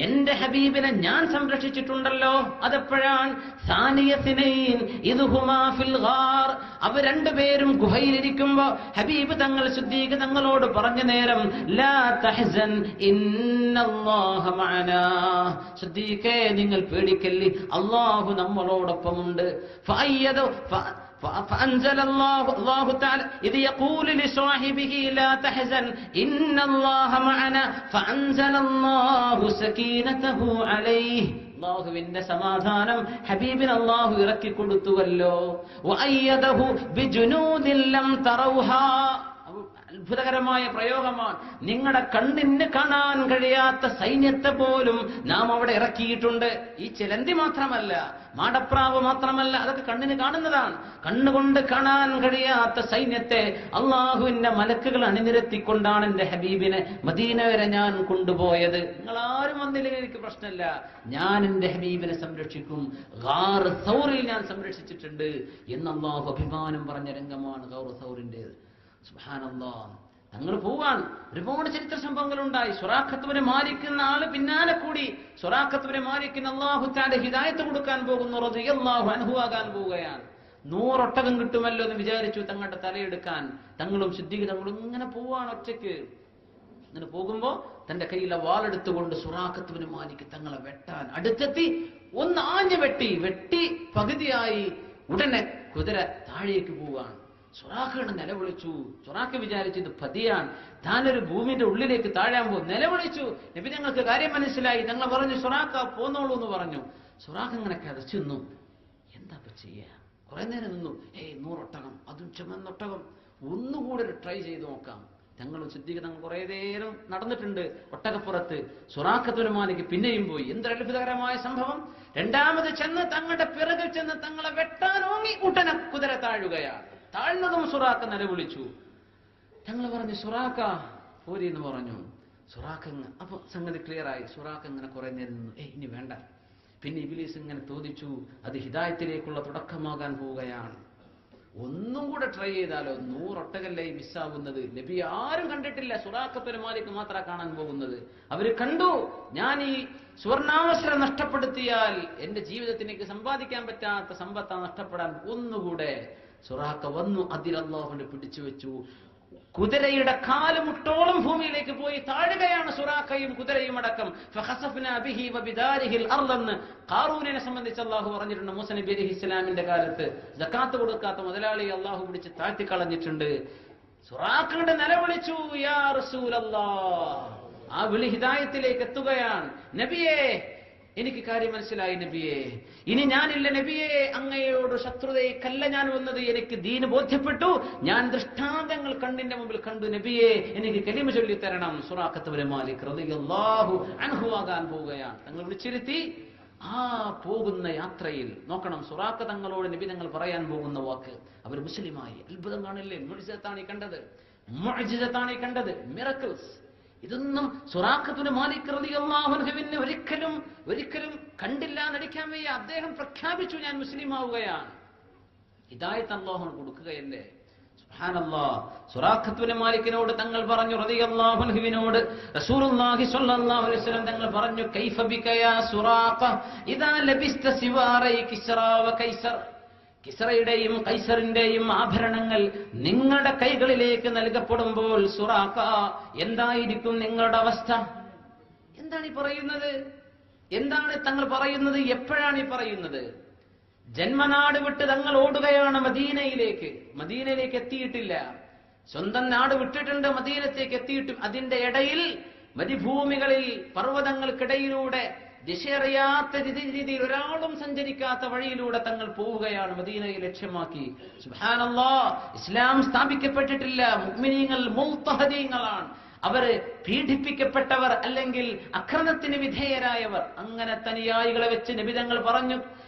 എന്റെ ഹബീബിനെ ഞാൻ സംരക്ഷിച്ചിട്ടുണ്ടല്ലോ. അതെപ്പോഴാണ്? സാനിയത്തിനൈൻ ഇദ് ഹുമാ ഫിൽ ഗാർ, അവർ രണ്ടുപേരും ഗുഹയിലിരിക്കുമ്പോ ഹബീബ് തങ്ങൾ സിദ്ദീഖ് തങ്ങളോട് പറഞ്ഞ നേരം ലാ തഹ്സൻ ഇന്നല്ലാഹ മഅനാ, സിദ്ദീഖേ നിങ്ങൾ പേടിക്കല്ലേ, അല്ലാഹു നമ്മളോടൊപ്പമുണ്ട്. فأنزل الله تعالى إذ يقول لصاحبه لا تحزن إن الله معنا فأنزل الله سكينته عليه. അല്ലാഹുവിന്റെ സമാധാനം ഹബീബിന് അല്ലാഹു ഇറക്കി കൊടുത്തുവല്ലോ. വഅയ്യദഹു ബിജുനൂദിൻ ലം തറൗഹാ, അത്ഭുതകരമായ പ്രയോഗമാണ്. നിങ്ങളുടെ കണ്ണിന് കാണാൻ കഴിയാത്ത സൈന്യത്തെ പോലും നാം അവിടെ ഇറക്കിയിട്ടുണ്ട്. ഈ ചിലന്തി മാത്രമല്ല, മാടപ്രാവ് മാത്രമല്ല, അതൊക്കെ കണ്ണിന് കാണുന്നതാണ്. കണ്ണുകൊണ്ട് കാണാൻ കഴിയാത്ത സൈന്യത്തെ അള്ളാഹുവിന്റെ മലക്കുകൾ അണിനിരത്തിക്കൊണ്ടാണ് എന്റെ ഹബീബിനെ മദീന വരെ ഞാൻ കൊണ്ടുപോയത്. നിങ്ങൾ ആരും വന്നില്ലെങ്കിൽ എനിക്ക് പ്രശ്നമില്ല, ഞാൻ എന്റെ ഹബീബിനെ സംരക്ഷിക്കും. ഗാർ സൗറിൽ ഞാൻ സംരക്ഷിച്ചിട്ടുണ്ട് എന്ന് അള്ളാഹു അഭിമാനം പറഞ്ഞ രംഗമാണ് ഗാർ സൗറിന്റേത്. സുബ്ഹാനല്ലാഹ്. തങ്ങൾ പോവാൻ ഒരുപാട് ചരിത്ര സംഭവങ്ങൾ ഉണ്ടായി. സുറാഖത്തുവിനെ മാലിക്കുന്ന ആള് പിന്നാലെ കൂടി സുറാഖത്തുവിനെ മാലിക്കുന്ന അല്ലാഹു തആല ഹിദായത്ത് കൊടുക്കാൻ പോകുന്നു, റളിയല്ലാഹു അൻഹു ആകാൻ പോവുകയാണ്. 100 ഒട്ടകം കിട്ടുമല്ലോ എന്ന് വിചാരിച്ചു തങ്ങളുടെ തലയെടുക്കാൻ. തങ്ങളും സിദ്ദീഖ് തങ്ങളും ഇങ്ങനെ പോവാണ് ഒറ്റയ്ക്ക്. ഇങ്ങനെ പോകുമ്പോ തന്റെ കയ്യിലെ വാളെടുത്തുകൊണ്ട് സുറാഖത്തുവിനെ മാലിക്ക് തങ്ങളെ വെട്ടാൻ അടുത്തെത്തി. ഒന്ന് ആഞ്ഞു വെട്ടി പകുതിയായി. ഉടനെ കുതിര താഴേക്ക് പോവാണ്. സുറാഖയുടെ നിലവിളിച്ചു. സുറാഖ് വിചാരിച്ചു ഇത് പതിയാണ്, താനൊരു ഭൂമിന്റെ ഉള്ളിലേക്ക് താഴാൻ പോകും. നിലവിളിച്ചു. നബി ഞങ്ങൾക്ക് കാര്യം മനസ്സിലായി. ഞങ്ങൾ പറഞ്ഞു സുറാഖ പോന്നോളൂ എന്ന് പറഞ്ഞു. സുറാഖ് ഇങ്ങനെ കതച്ചു നിന്നു. എന്താ ചെയ്യാ? കുറെ നേരം നിന്നു. 100 ഒട്ടകം, അതും ചുമന്നൊട്ടകം, ഒന്നുകൂടെ ട്രൈ ചെയ്ത് നോക്കാം. ഞങ്ങളും സിദ്ദീഖ് തങ്ങൾ കുറെ നേരം നടന്നിട്ടുണ്ട് ഒട്ടകപ്പുറത്ത്. സുറാഖത്തുൽ മാലിക് പിന്നെയും പോയി. എന്തൊരു അത്ഭുതകരമായ സംഭവം! രണ്ടാമത് ചെന്ന് തങ്ങളുടെ പിറകിൽ ചെന്ന് തങ്ങളെ വെട്ടാനോങ്ങി. ഉടനെ കുതിര താഴുകയാണ്. താഴ്ന്നതും സുറാഖ് നിലവിളിച്ചു. ഞങ്ങൾ പറഞ്ഞു സുറാഖ പോരി എന്ന് പറഞ്ഞു. സുറാഖ് അപ്പൊ സംഗതി ക്ലിയർ ആയി. സുറാഖ് ഇങ്ങനെ കുറെ നേരം നിന്നു. ഇനി വേണ്ട. പിന്നെ ഇബ്ലീസ് ഇങ്ങനെ തോന്നിച്ചു, അത് ഹിദായത്തിലേക്കുള്ള തുടക്കമാകാൻ പോവുകയാണ്. ഒന്നും കൂടെ ട്രൈ ചെയ്താലോ? 100 ഒട്ടകല്ലേ മിസ്സാവുന്നത്. നബി ആരും കണ്ടിട്ടില്ല, സുറാഖത്തുൽ മാലിക് മാത്രമാണ് കാണാൻ പോകുന്നത്. അവര് കണ്ടു, ഞാൻ ഈ സുവർണാവസരം നഷ്ടപ്പെടുത്തിയാൽ എന്റെ ജീവിതത്തിലേക്ക് സമ്പാദിക്കാൻ പറ്റാത്ത സമ്പത്താ നഷ്ടപ്പെടാൻ. ഒന്നുകൂടെ സുറാഖ വന്നു. അതിൽ അല്ലാഹുവിനെ പിടിച്ചു വെച്ചു. കുതിരയുടെ കാലുമുട്ടോളം ഭൂമിയിലേക്ക് പോയി താഴുകയാണ് സുറാഖയും കുതിരയും അടക്കം. ഫഖസഫ്നാ ബിഹി വബിദാരിഹിൽ അർള്. ഖാറൂനിനെ സംബന്ധിച്ച് അല്ലാഹു പറഞ്ഞിട്ടുണ്ട്, മൂസ നബി അലൈഹിസ്സലാമിന്റെ കാലത്ത് സകാത്ത് കൊടുക്കാത്ത മുതലാളി അല്ലാഹു പിടിച്ച് താഴ്ത്തി കളഞ്ഞിട്ടുണ്ട്. സുറാഖയുടെ നിലവിളിച്ചു, യാ റസൂലല്ലാഹ്. ആ വിളി ഹിദായത്തിലേക്ക് എത്തുകയാണ്. നബിയേ, എനിക്ക് കാര്യം മനസ്സിലായി നബിയെ, ഇനി ഞാനില്ല നബിയെ, അങ്ങയോട് ശത്രുതയ്ക്കല്ല ഞാൻ വന്നത്, എനിക്ക് ദീന് ബോധ്യപ്പെട്ടു, ഞാൻ ദൃഷ്ടാന്തങ്ങൾ കണ്ണിന്റെ മുമ്പിൽ കണ്ടു നബിയെ, എനിക്ക് കലിമ ചൊല്ലി തരണം. സുറാഖത്തുൽ മാലിക് റളിയല്ലാഹു അൻഹു ആകാൻ പോവുകയാണ്. തങ്ങൾ വിളിച്ചിരുത്തി. ആ പോകുന്ന യാത്രയിൽ നോക്കണം, സുറാഖ തങ്ങളോട് നബി തങ്ങൾ പറയാൻ പോകുന്ന വാക്ക്. അവർ മുസ്ലിമായി. അത്ഭുതം കാണില്ലേ? മുഅ്ജിസത്താണ് ഈ കണ്ടത്, മുഅ്ജിസത്താണ് ഈ കണ്ടത്, മിറക്കിൾസ്. ഇതൊന്നും സുറാഖത്തുൽ മാലിക് റളിയല്ലാഹു അൻഹുവിനെ ഒരിക്കലും കണ്ടില്ല നടിക്കാൻ വയ്യ. അദ്ദേഹം പ്രഖ്യാപിച്ചു, ഞാൻ മുസ്ലിം ആവുകയാണ്. ഹിദായത്ത് അല്ലാഹു കൊടുക്കുകയല്ലേ. സുബ്ഹാനല്ലാഹ്. സുറാഖത്ത് ബിൻ മാലിക്കിനോട് തങ്ങൾ പറഞ്ഞു റളിയല്ലാഹു അൻഹുവിനോട് റസൂലുള്ളാഹി സ്വല്ലല്ലാഹു അലൈഹി വസല്ലം തങ്ങൾ പറഞ്ഞു കൈഫ ബിക യാ സുറാഖ ഇദാ ലബിസ്ത സിവാറൈ കിസ്റാ വ കൈസർ. കിസ്റയുടെയും കൈസറിന്റെയും ആഭരണങ്ങൾ നിങ്ങളുടെ കൈകളിലേക്ക് നൽകപ്പെടുമ്പോൾ സുറാഖ എന്തായിരിക്കും നിങ്ങളുടെ അവസ്ഥ? എന്താണ് ഈ പറയുന്നത്? എന്താണ് തങ്ങൾ പറയുന്നത്? എപ്പോഴാണ് ഈ പറയുന്നത്? ജന്മനാട് വിട്ട് തങ്ങൾ ഓടുകയാണ് മദീനയിലേക്ക്. മദീനയിലേക്ക് എത്തിയിട്ടില്ല, സ്വന്തം നാട് വിട്ടിട്ടുണ്ട്, മദീനത്തേക്ക് എത്തിയിട്ടും അതിന്റെ ഇടയിൽ മരുഭൂമികളിൽ പർവ്വതങ്ങൾക്കിടയിലൂടെ ദിശയറിയാത്ത രീതിയിൽ ഒരാളും സഞ്ചരിക്കാത്ത വഴിയിലൂടെ തങ്ങൾ പോവുകയാണ് മദീനയെ ലക്ഷ്യമാക്കി. സുബ്ഹാനല്ലാഹ്. ഇസ്ലാം സ്ഥാപിക്കപ്പെട്ടിട്ടില്ല. മുഅ്മിനീങ്ങൾ മുൽതഹദീങ്ങളാണ്. അവര് പീഡിപ്പിക്കപ്പെട്ടവർ അല്ലെങ്കിൽ അക്രമത്തിന് വിധേയരായവർ. അങ്ങനെ തനിയായികളെ വെച്ച് നബി തങ്ങൾ പറഞ്ഞു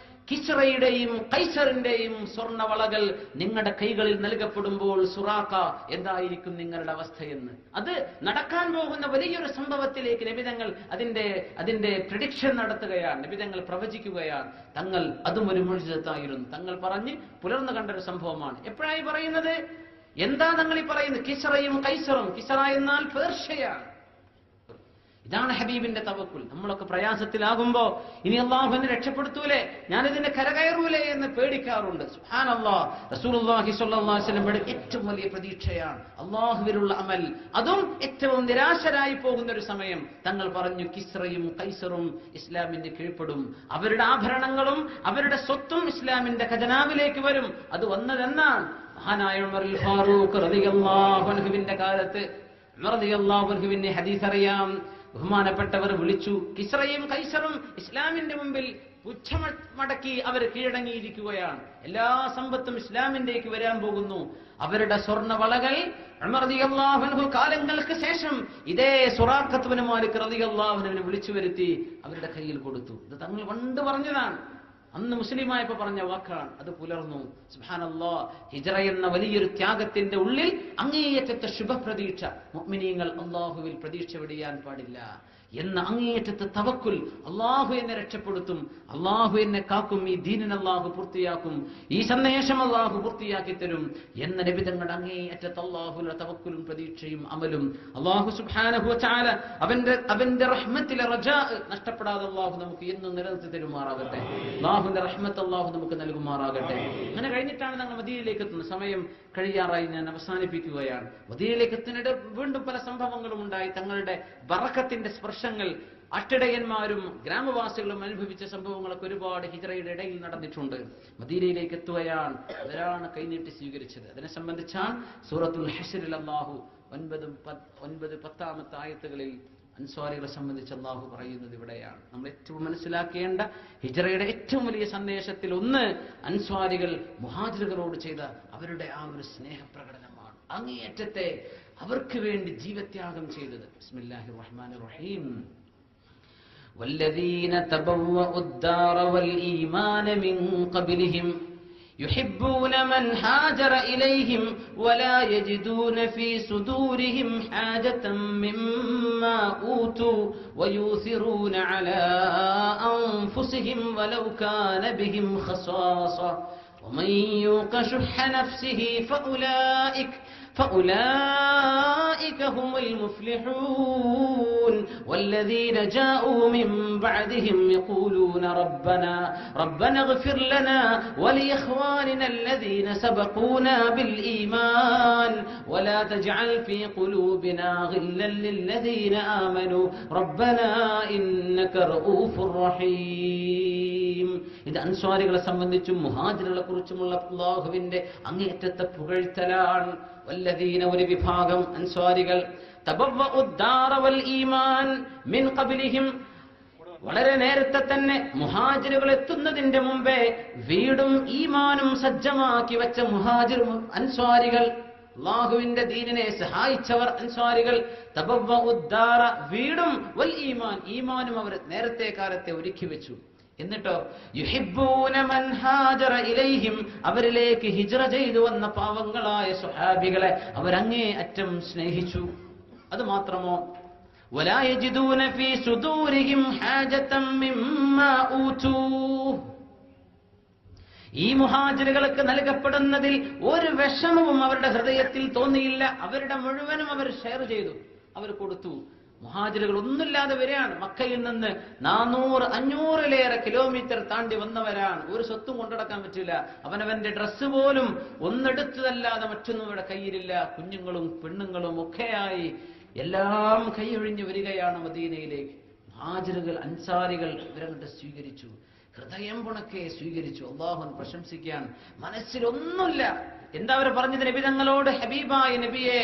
കിസ്റയുടെയും കൈസറിന്റെയും സ്വർണവളകൾ നിങ്ങളുടെ കൈകളിൽ നൽകപ്പെടുമ്പോൾ സുറാഖ എന്തായിരിക്കും നിങ്ങളുടെ അവസ്ഥയെന്ന്. അത് നടക്കാൻ പോകുന്ന വലിയൊരു സംഭവത്തിലേക്ക് നബിതങ്ങൾ അതിന്റെ പ്രെഡിക്ഷൻ നടത്തുകയാണ്, നബിതങ്ങൾ പ്രവചിക്കുകയാണ്. തങ്ങൾ അതും ഒരു മുഅ്ജിസത്തായിരുന്നു. തങ്ങൾ പറഞ്ഞ് പുലർന്നു കണ്ടൊരു സംഭവമാണ്. എപ്പോഴായി പറയുന്നത്? എന്താ തങ്ങൾ ഈ പറയുന്നത്? കിസ്റയും കൈസറും. കിസ്റ എന്നാൽ പേർഷ്യയാണ്. ഇതാണ് ഹബീബിന്റെ തവക്കുൽ. നമ്മളൊക്കെ പ്രയാസത്തിലാകുമ്പോ ഇനി അള്ളാഹു എന്നെ രക്ഷപ്പെടുത്തൂലേ, ഞാനിതിന്റെ കരകയറൂലേ എന്ന് പേടിക്കാറുണ്ട്. സുബ്ഹാനല്ലാഹ്. റസൂലുള്ളാഹി സ്വല്ലല്ലാഹു അലൈഹി വസല്ലമയുടെ ഏറ്റവും വലിയ പ്രതീക്ഷയാണ് അള്ളാഹുവിലുള്ള അമൽ. അതും ഏറ്റവും നിരാശരായി പോകുന്ന ഒരു സമയം തങ്ങൾ പറഞ്ഞു കിസ്റയും കൈസറും ഇസ്ലാമിന്റെ കീഴ്പ്പെടും. അവരുടെ ആഭരണങ്ങളും അവരുടെ സ്വത്തും ഇസ്ലാമിന്റെ ഖജനാവിലേക്ക് വരും. അത് വന്നതെന്നാണ് മഹാനായ ഉമറുൽ ഫാറൂഖ് റളിയല്ലാഹു അൻഹുവിന്റെ കാലത്ത്. ഉമർ റളിയല്ലാഹു അൻഹുവിന്റെ ഹദീസ് അറിയാം. ബഹുമാനപ്പെട്ടവർ വിളിച്ചു, കിസ്റയും കൈസറും ഇസ്ലാമിന്റെ മുമ്പിൽ പുച്ഛമടക്കി അവർ കീഴടങ്ങിയിരിക്കുകയാണ്. എല്ലാ സമ്പത്തും ഇസ്ലാമിന്റേക്ക് വരാൻ പോകുന്നു. അവരുടെ സ്വർണവളകൾ ഉമർ റളിയല്ലാഹു അൻഹു കാലങ്ങൾക്ക് ശേഷം ഇതേ സുറാഖത്ത് ബിൻ മാലിക് റളിയല്ലാഹു അൻഹുവിനെ വിളിച്ചു വരുത്തി അവരുടെ കയ്യിൽ കൊടുത്തു. ഇത് തങ്ങൾ പണ്ട് പറഞ്ഞതാണ്, അന്ന് മുസ്ലിമായപ്പോ പറഞ്ഞ വാക്കാണ്. അത് പുലർന്നു. സുബ്ഹാനല്ലാഹ്. ഹിജ്റ എന്ന വലിയൊരു ത്യാഗത്തിന്റെ ഉള്ളിൽ അങ്ങേയറ്റത്തെ ശുഭപ്രതീക്ഷ. മുഅ്മിനീങ്ങൾ അല്ലാഹുവിൽ പ്രതീക്ഷ വെടിയാൻ പാടില്ല എന്ന അങ്ങേയറ്റത്തെ തവക്കുൽ. അള്ളാഹു എന്നെ രക്ഷപ്പെടുത്തും, അള്ളാഹു എന്നെ കാക്കും, ഈ ദീനിനെ അള്ളാഹു പൂർത്തിയാക്കും, ഈ സന്ദേശം അള്ളാഹു പൂർത്തിയാക്കി തരും എന്ന നബി തങ്ങളുടെ അങ്ങേയറ്റത്തെ അള്ളാഹുവിന്റെ തവക്കുലും പ്രതീക്ഷയും അമലും അള്ളാഹു സുബ്ഹാനഹു വ തആല അവന്റെ റഹ്മത്തിലെ റജാ നഷ്ടപ്പെടാതെ അള്ളാഹു നമുക്ക് എന്നും നിലനിർത്തി തരുമാറാകട്ടെ. അള്ളാഹുവിന്റെ റഹ്മത്ത് അള്ളാഹു നമുക്ക് നൽകുമാറാകട്ടെ. അങ്ങനെ കഴിഞ്ഞിട്ടാണ് ഞങ്ങൾ മദീനയിലേക്ക് എത്തുന്നത്. സമയം കഴിയാറായി, ഞാൻ അവസാനിപ്പിക്കുകയാണ്. മദീനയിലേക്ക് എത്തുന്നതിനിടെ വീണ്ടും പല സംഭവങ്ങളും ഉണ്ടായി. തങ്ങളുടെ ബറക്കത്തിന്റെ സ്പർശങ്ങൾ അട്ടിടയന്മാരും ഗ്രാമവാസികളും അനുഭവിച്ച സംഭവങ്ങളൊക്കെ ഒരുപാട് ഹിജ്റയുടെ ഇടയിൽ നടന്നിട്ടുണ്ട്. മദീനയിലേക്ക് എത്തുകയാണ്. അവരാണ് കൈനീട്ടി സ്വീകരിച്ചത്. അതിനെ സംബന്ധിച്ചാണ് സൂറത്തുൽ ഹശ്റിൽ അല്ലാഹു 9-10 ആയത്തുകളിൽ അൻസ്വാരികളെ സംബന്ധിച്ച് അല്ലാഹു പറയുന്നത് ഇവിടെയാണ്. നമ്മൾ ഏറ്റവും മനസ്സിലാക്കേണ്ട ഹിജ്റയുടെ ഏറ്റവും വലിയ സന്ദേശത്തിൽ ഒന്ന് അൻസ്വാരികൾ മുഹാജിറുകളോട് ചെയ്ത അവരുടെ ആ ഒരു സ്നേഹപ്രകടനമാണ്. അങ്ങേയറ്റത്തെ അവർക്ക് വേണ്ടി ജീവത്യാഗം ചെയ്തത്. ബിസ്മില്ലാഹിർ റഹ്മാനിർ റഹീം. വല്ലദീന തബവ്വഉ الدار والإيمان من قبلهم يحبون من هاجر إليهم ولا يجدون في صدورهم حاجة مما أوتوا ويؤثرون على أنفسهم ولو كان بهم خصاصة ومن يوق شح نفسه فأولئك هم المفلحون والذين جاءوا من بعدهم يقولون ربنا اغفر لنا ولإخواننا الذين سبقونا بالإيمان ولا تجعل في قلوبنا غلا للذين آمنوا ربنا إنك رؤوف رحيم. ഇത് അൻസ്വാരികളെ സംബന്ധിച്ചും മുഹാജിറുകളെ കുറിച്ചുമുള്ള അല്ലാഹുവിന്റെ അങ്ങേയറ്റത്തെ പുകഴ്ത്തലാണ്. വല്ലദീന ഒരു വിഭാഗം അൻസ്വാരികൾ തബവ്വഉ الدار والإيمان من قبلهم വളരെ നേരത്തെ തന്നെ മുഹാജിറുകൾ എത്തുന്നതിന്റെ മുമ്പേ വീടും ഈമാനും സജ്ജമാക്കി വെച്ച മുഹാജിർ അൻസ്വാരികൾ, അല്ലാഹുവിന്റെ ദീനിനെ സഹായിച്ചവർ അൻസ്വാരികൾ. തബവ്വഉ الدار വീടും വൽ ഈമാൻ ഈമാനും അവർ നേരത്തെ കാലത്തെ ഒരുക്കി വെച്ചു. എന്നിട്ടോ യുഹിബ്ബൂന മൻ ഹാജറ ഇലൈഹിം അവരിലേക്ക് ഹിജ്റ ചെയ്തു വന്ന പാവങ്ങളായ സ്വഹാബികളെ അവരങ്ങേ അറ്റം സ്നേഹിച്ചു. അത് മാത്രമോ വലാ യജിദൂന ഫീ സുദൂരിഹിം ഹാജതൻ മിമ്മാ ഊതു ഈ മുഹാജിറുകൾക്ക് നൽകപ്പെടുന്നതിൽ ഒരു വിഷമവും അവരുടെ ഹൃദയത്തിൽ തോന്നിയില്ല. അവരുടെ മുഴുവനും അവർ ഷെയർ ചെയ്തു, അവർ കൊടുത്തു. മുഹാജിറുകൾ ഒന്നുമില്ലാതെ വരികയാണ്. മക്കയിൽ നിന്ന് 400-500 കിലോമീറ്റർ താണ്ടി വന്നവരാണ്. ഒരു സ്വത്തും കൊണ്ടുനടക്കാൻ പറ്റില്ല. അവനവന്റെ ഡ്രസ്സ് പോലും ഒന്നെടുത്തതല്ലാതെ മറ്റൊന്നും ഇവിടെ കയ്യിലില്ല. കുഞ്ഞുങ്ങളും പെണ്ണുങ്ങളും ഒക്കെയായി എല്ലാം കൈയൊഴിഞ്ഞു വരികയാണ് മദീനയിലേക്ക്. മുഹാജിറുകൾ, അൻസാരികൾ ഇവരങ്ങോട്ട് സ്വീകരിച്ചു, ഹൃദയം പുണക്കെ സ്വീകരിച്ചു. അല്ലാഹുവിനെ പ്രശംസിക്കാൻ മനസ്സിലൊന്നുമില്ല. എന്താ അവർ പറഞ്ഞത് നബി തങ്ങളോട്? ഹബീബായ നബിയെ,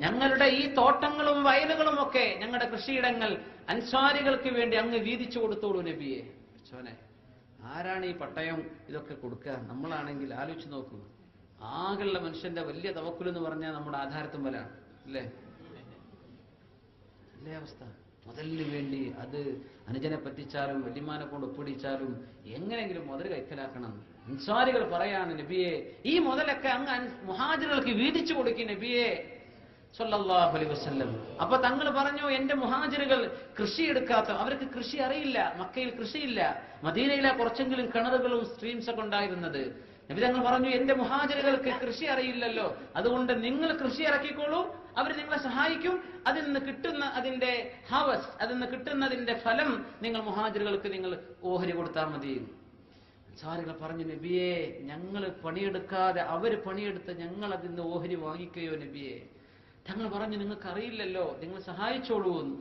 ഞങ്ങളുടെ ഈ തോട്ടങ്ങളും വയലുകളും ഒക്കെ, ഞങ്ങളുടെ കൃഷിയിടങ്ങൾ അൻസാരികൾക്ക് വേണ്ടി അങ്ങ് വീതിച്ചു കൊടുത്തോളൂ നബിയെ. ചോനെ, ആരാണ് ഈ പട്ടയം ഇതൊക്കെ കൊടുക്കുക? നമ്മളാണെങ്കിൽ ആലോചിച്ച് നോക്കൂ. ആകെയുള്ള മനുഷ്യന്റെ വലിയ തവക്കുൽ എന്ന് പറഞ്ഞാൽ നമ്മുടെ ആധാരത്തുമ്പലാണ്, അല്ലേ? അല്ലേ അവസ്ഥ? മുതലിന് വേണ്ടി അത് അനുജനെ പറ്റിച്ചാലും വല്യമാനെ കൊണ്ട് ഒപ്പിടിച്ചാലും എങ്ങനെയെങ്കിലും മുതൽ കൈക്കലാക്കണം. അൻസാരികൾ പറയാണ്, നബിയെ, ഈ മുതലൊക്കെ അങ്ങ് മുഹാജിറുകൾക്ക് വീതിച്ചു കൊടുക്കും നബിയെ സല്ലല്ലാഹു അലൈഹി വസല്ലം. അപ്പൊ തങ്ങൾ പറഞ്ഞു, എന്റെ മുഹാജിറുകൾ കൃഷിയെടുക്കാത്ത, അവർക്ക് കൃഷി അറിയില്ല, മക്കയിൽ കൃഷിയില്ല. മദീനയിലെ കുറച്ചെങ്കിലും കിണറുകളും സ്ട്രീംസ് ഒക്കെ ഉണ്ടായിരുന്നത്. നബി തങ്ങൾ പറഞ്ഞു, എന്റെ മുഹാജിറുകൾക്ക് കൃഷി അറിയില്ലല്ലോ, അതുകൊണ്ട് നിങ്ങൾ കൃഷി ഇറക്കിക്കോളൂ, അവർ നിങ്ങളെ സഹായിക്കും. അതിൽ നിന്ന് കിട്ടുന്ന അതിന്റെ ഹാവസ്, അതിൽ നിന്ന് കിട്ടുന്നതിന്റെ ഫലം നിങ്ങൾ മുഹാജിറുകൾക്ക് നിങ്ങൾ ഓഹരി കൊടുത്താൽ മതി. അൻസാരികൾ പറഞ്ഞു, നബിയെ, ഞങ്ങൾ പണിയെടുക്കാതെ അവര് പണിയെടുത്ത് ഞങ്ങൾ അതിന് ഓഹരി വാങ്ങിക്കുകയോ നബിയെ? തങ്ങൾ പറഞ്ഞു, നിങ്ങൾക്ക് അറിയില്ലല്ലോ, നിങ്ങൾ സഹായിച്ചോളൂ എന്ന്.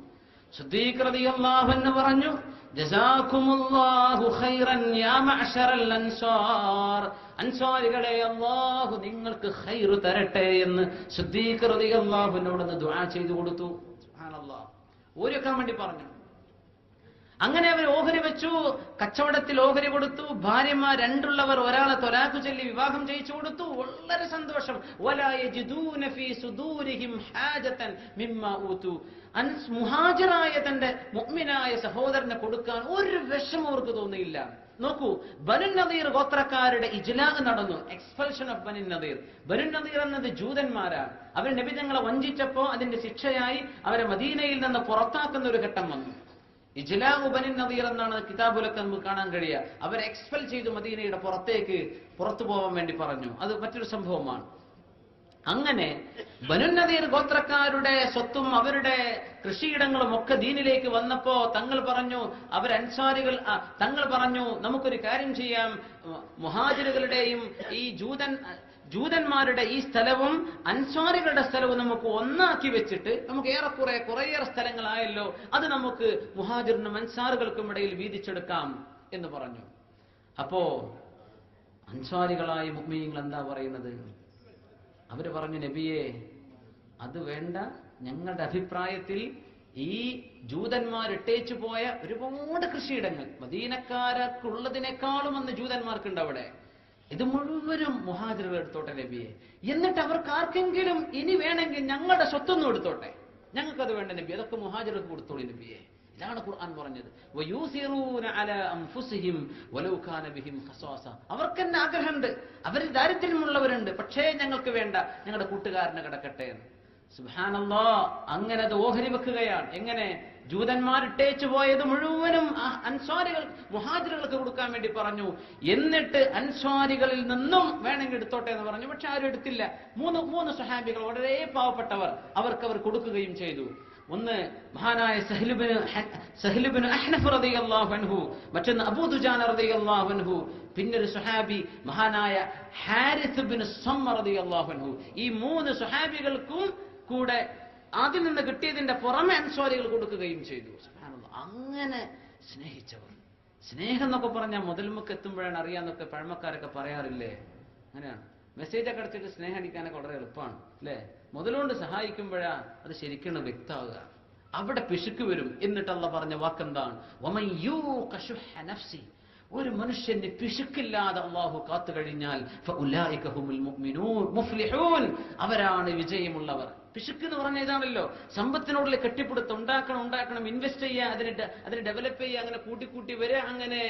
സിദ്ദീഖ് റളിയല്ലാഹു അൻഹു പറഞ്ഞു, ജസാകുമുല്ലാഹു ഖൈറൻ യാ മഅ്ശറൽ അൻസാർ. അൻസാരികളെ, അല്ലാഹു നിങ്ങൾക്ക് ഖൈർ തരട്ടെ എന്ന് സിദ്ദീഖ് റളിയല്ലാഹു അൻഹുവിനോട് ദുആ ചെയ്തു കൊടുത്തു. സുബ്ഹാനല്ലാഹ്, ഓരിക്കാൻ വേണ്ടി പറഞ്ഞു. അങ്ങനെ അവർ ഓഹരി വെച്ചു, കച്ചവടത്തിൽ ഓഹരി കൊടുത്തു. ഭാര്യമാർ രണ്ടുള്ളവർ ഒരാളെ തൊലാഖ് ചൊല്ലി വിവാഹം ചെയ്യിച്ചു കൊടുത്തു. വളരെ സന്തോഷം. വലാ യജിദൂന ഫീ സുദൂരിഹിം ഹാജതൻ മിമ്മാ ഊതു. മുഹാജിറായ തന്റെ മുഅ്മിനായ സഹോദരനെ കൊടുക്കാൻ ഒരു വിഷമം അവർക്ക് തോന്നിയില്ല. നോക്കൂ, ബനു നദീർ ഗോത്രക്കാരുടെ ഇജ്ലാ നടന്നു, എക്സ്പൾഷൻ ഓഫ് ബനു നദീർ. ബനു നദീർ എന്നത് ജൂതന്മാരാണ്. അവർ നബി തങ്ങളെ വഞ്ചിച്ചപ്പോ അതിന്റെ ശിക്ഷയായി അവരെ മദീനയിൽ നിന്ന് പുറത്താക്കുന്ന ഒരു ഘട്ടം വന്നു. ഇജ്ലാഉ ബനു നദീർ എന്നാണ് കിതാബുലൊക്കെ നമുക്ക് കാണാൻ കഴിയുക. അവരെ എക്സ്പെൽ ചെയ്തു, മദീനയുടെ പുറത്തു പോകാൻ വേണ്ടി പറഞ്ഞു. അത് മറ്റൊരു സംഭവമാണ്. അങ്ങനെ ബനു നദീർ ഗോത്രക്കാരുടെ സ്വത്തും അവരുടെ കൃഷിയിടങ്ങളും ഒക്കെ ദീനിലേക്ക് വന്നപ്പോ തങ്ങൾ പറഞ്ഞു, അവരൻസാരികൾ തങ്ങൾ പറഞ്ഞു, നമുക്കൊരു കാര്യം ചെയ്യാം, മുഹാജിറുകളുടെയും ഈ ജൂതന്മാരുടെ ഈ സ്ഥലവും അൻസാരികളുടെ സ്ഥലവും നമുക്ക് ഒന്നാക്കി വെച്ചിട്ട് നമുക്ക് കുറേയേറെ സ്ഥലങ്ങളായല്ലോ, അത് നമുക്ക് മുഹാജിറിനും അൻസാറുകൾക്കും ഇടയിൽ വീതിച്ചെടുക്കാം എന്ന് പറഞ്ഞു. അപ്പോ അൻസാരികളായ മുഅ്മിനീങ്ങൾ എന്താ പറയുന്നത്? അവര് പറഞ്ഞു, നബിയെ, അത് വേണ്ട. ഞങ്ങളുടെ അഭിപ്രായത്തിൽ ഈ ജൂതന്മാർ ഇട്ടേച്ചു പോയ ഒരുപാട് കൃഷിയിടങ്ങൾ മദീനക്കാർക്കുള്ളതിനേക്കാളും അന്ന് ജൂതന്മാർക്കുണ്ട് അവിടെ. ഇത് മുഴുവനും മുഹാജിറുകൾ എടുത്തോട്ടെ നബിയെ. എന്നിട്ട് അവർക്ക് ആർക്കെങ്കിലും ഇനി വേണമെങ്കിൽ ഞങ്ങളുടെ സ്വത്തൊന്നും എടുത്തോട്ടെ, ഞങ്ങൾക്കത് വേണ്ട നബി, അതൊക്കെ മുഹാജിറുകൾക്ക് കൊടുത്തോളി നബിയെ. ഇതാണ് ഖുർആൻ പറഞ്ഞത്. വയൂസിറൂന അലാ അൻഫുസിഹിം വലൗ കാന ബിഹിം ഖസാസ. അവർക്ക് തന്നെ ആഗ്രഹമുണ്ട്, അവർ ദാരിദ്ര്യമുള്ളവരുണ്ട്, പക്ഷേ ഞങ്ങൾക്ക് വേണ്ട, ഞങ്ങളുടെ കൂട്ടുകാരനെ കിടക്കട്ടെ എന്ന്. സുബ്ഹാനല്ലാഹ്, അങ്ങനെ അത് ഓഹരി വെക്കുകയാണ്. എങ്ങനെ? ജൂതന്മാരിട്ടേച്ചു പോയത് മുഴുവനും അൻസാരികൾ മുഹാജിറുകൾക്ക് കൊടുക്കാൻ വേണ്ടി പറഞ്ഞു. എന്നിട്ട് അൻസാരികളിൽ നിന്നും വേണമെങ്കിൽ എടുത്തോട്ടെ എന്ന് പറഞ്ഞു. പക്ഷെ ആരും എടുത്തില്ല. മൂന്ന് സ്വഹാബികൾ, വളരെ പാവപ്പെട്ടവർ, അവർ കൊടുക്കുകയും ചെയ്തു. ഒന്ന് മഹാനായ സഹ്ലുബ്നു അഹ്നഫ് റളിയല്ലാഹു അൻഹു, മറ്റൊന്ന് അബൂ ദുജാന റളിയല്ലാഹു അൻഹു, പിന്നൊരു സ്വഹാബി മഹാനായ ഹാരിസ് ഇബ്നു സമ്മ റളിയല്ലാഹു അൻഹു. ഈ 3 സ്വഹാബികൾക്കും കൂടെ അതിൽ നിന്ന് കിട്ടിയതിന്റെ പുറമെ അൻസാരികൾ കൊടുക്കുകയും ചെയ്തു. സുബ്ഹാനല്ലാഹ്, അങ്ങനെ സ്നേഹിച്ചവർ. സ്നേഹം എന്നൊക്കെ പറഞ്ഞാൽ മുതൽമുക്ക് എത്തുമ്പോഴാണ് അറിയാന്നൊക്കെ പഴമക്കാരൊക്കെ പറയാറില്ലേ? അങ്ങനെയാണ്. മെസ്സേജൊക്കെ അടിച്ചിട്ട് സ്നേഹം അടിക്കാനൊക്കെ വളരെ എളുപ്പമാണ്, അല്ലേ? മുതലുകൊണ്ട് സഹായിക്കുമ്പോഴാ അത് ശരിക്കും വ്യക്തമാകുക. അവിടെ പിശുക്ക് വരും. എന്നിട്ട് അല്ലാഹു പറഞ്ഞ വാക്കെന്താണ്? വമൻ യൂഖ ശുഹ നഫ്സി. ഒരു മനുഷ്യന് പിശുക്കില്ലാതെ അല്ലാഹു കാത്തു കഴിഞ്ഞാൽ ഫഉലൈക ഹുമുൽ മുഅ്മിനൂൻ മുഫ്ലിഹൂൻ, അവരാണ് വിജയമുള്ളവർ. പിശുക്ക് എന്ന് പറഞ്ഞ ഇതാണല്ലോ, സമ്പത്തിനോടുള്ള കെട്ടിപ്പിടുത്തം, ഉണ്ടാക്കണം, ഇൻവെസ്റ്റ് ചെയ്യുക, അതിനെ ഡെവലപ്പ് ചെയ്യുക, അങ്ങനെ കൂട്ടി വരിക, അങ്ങനെ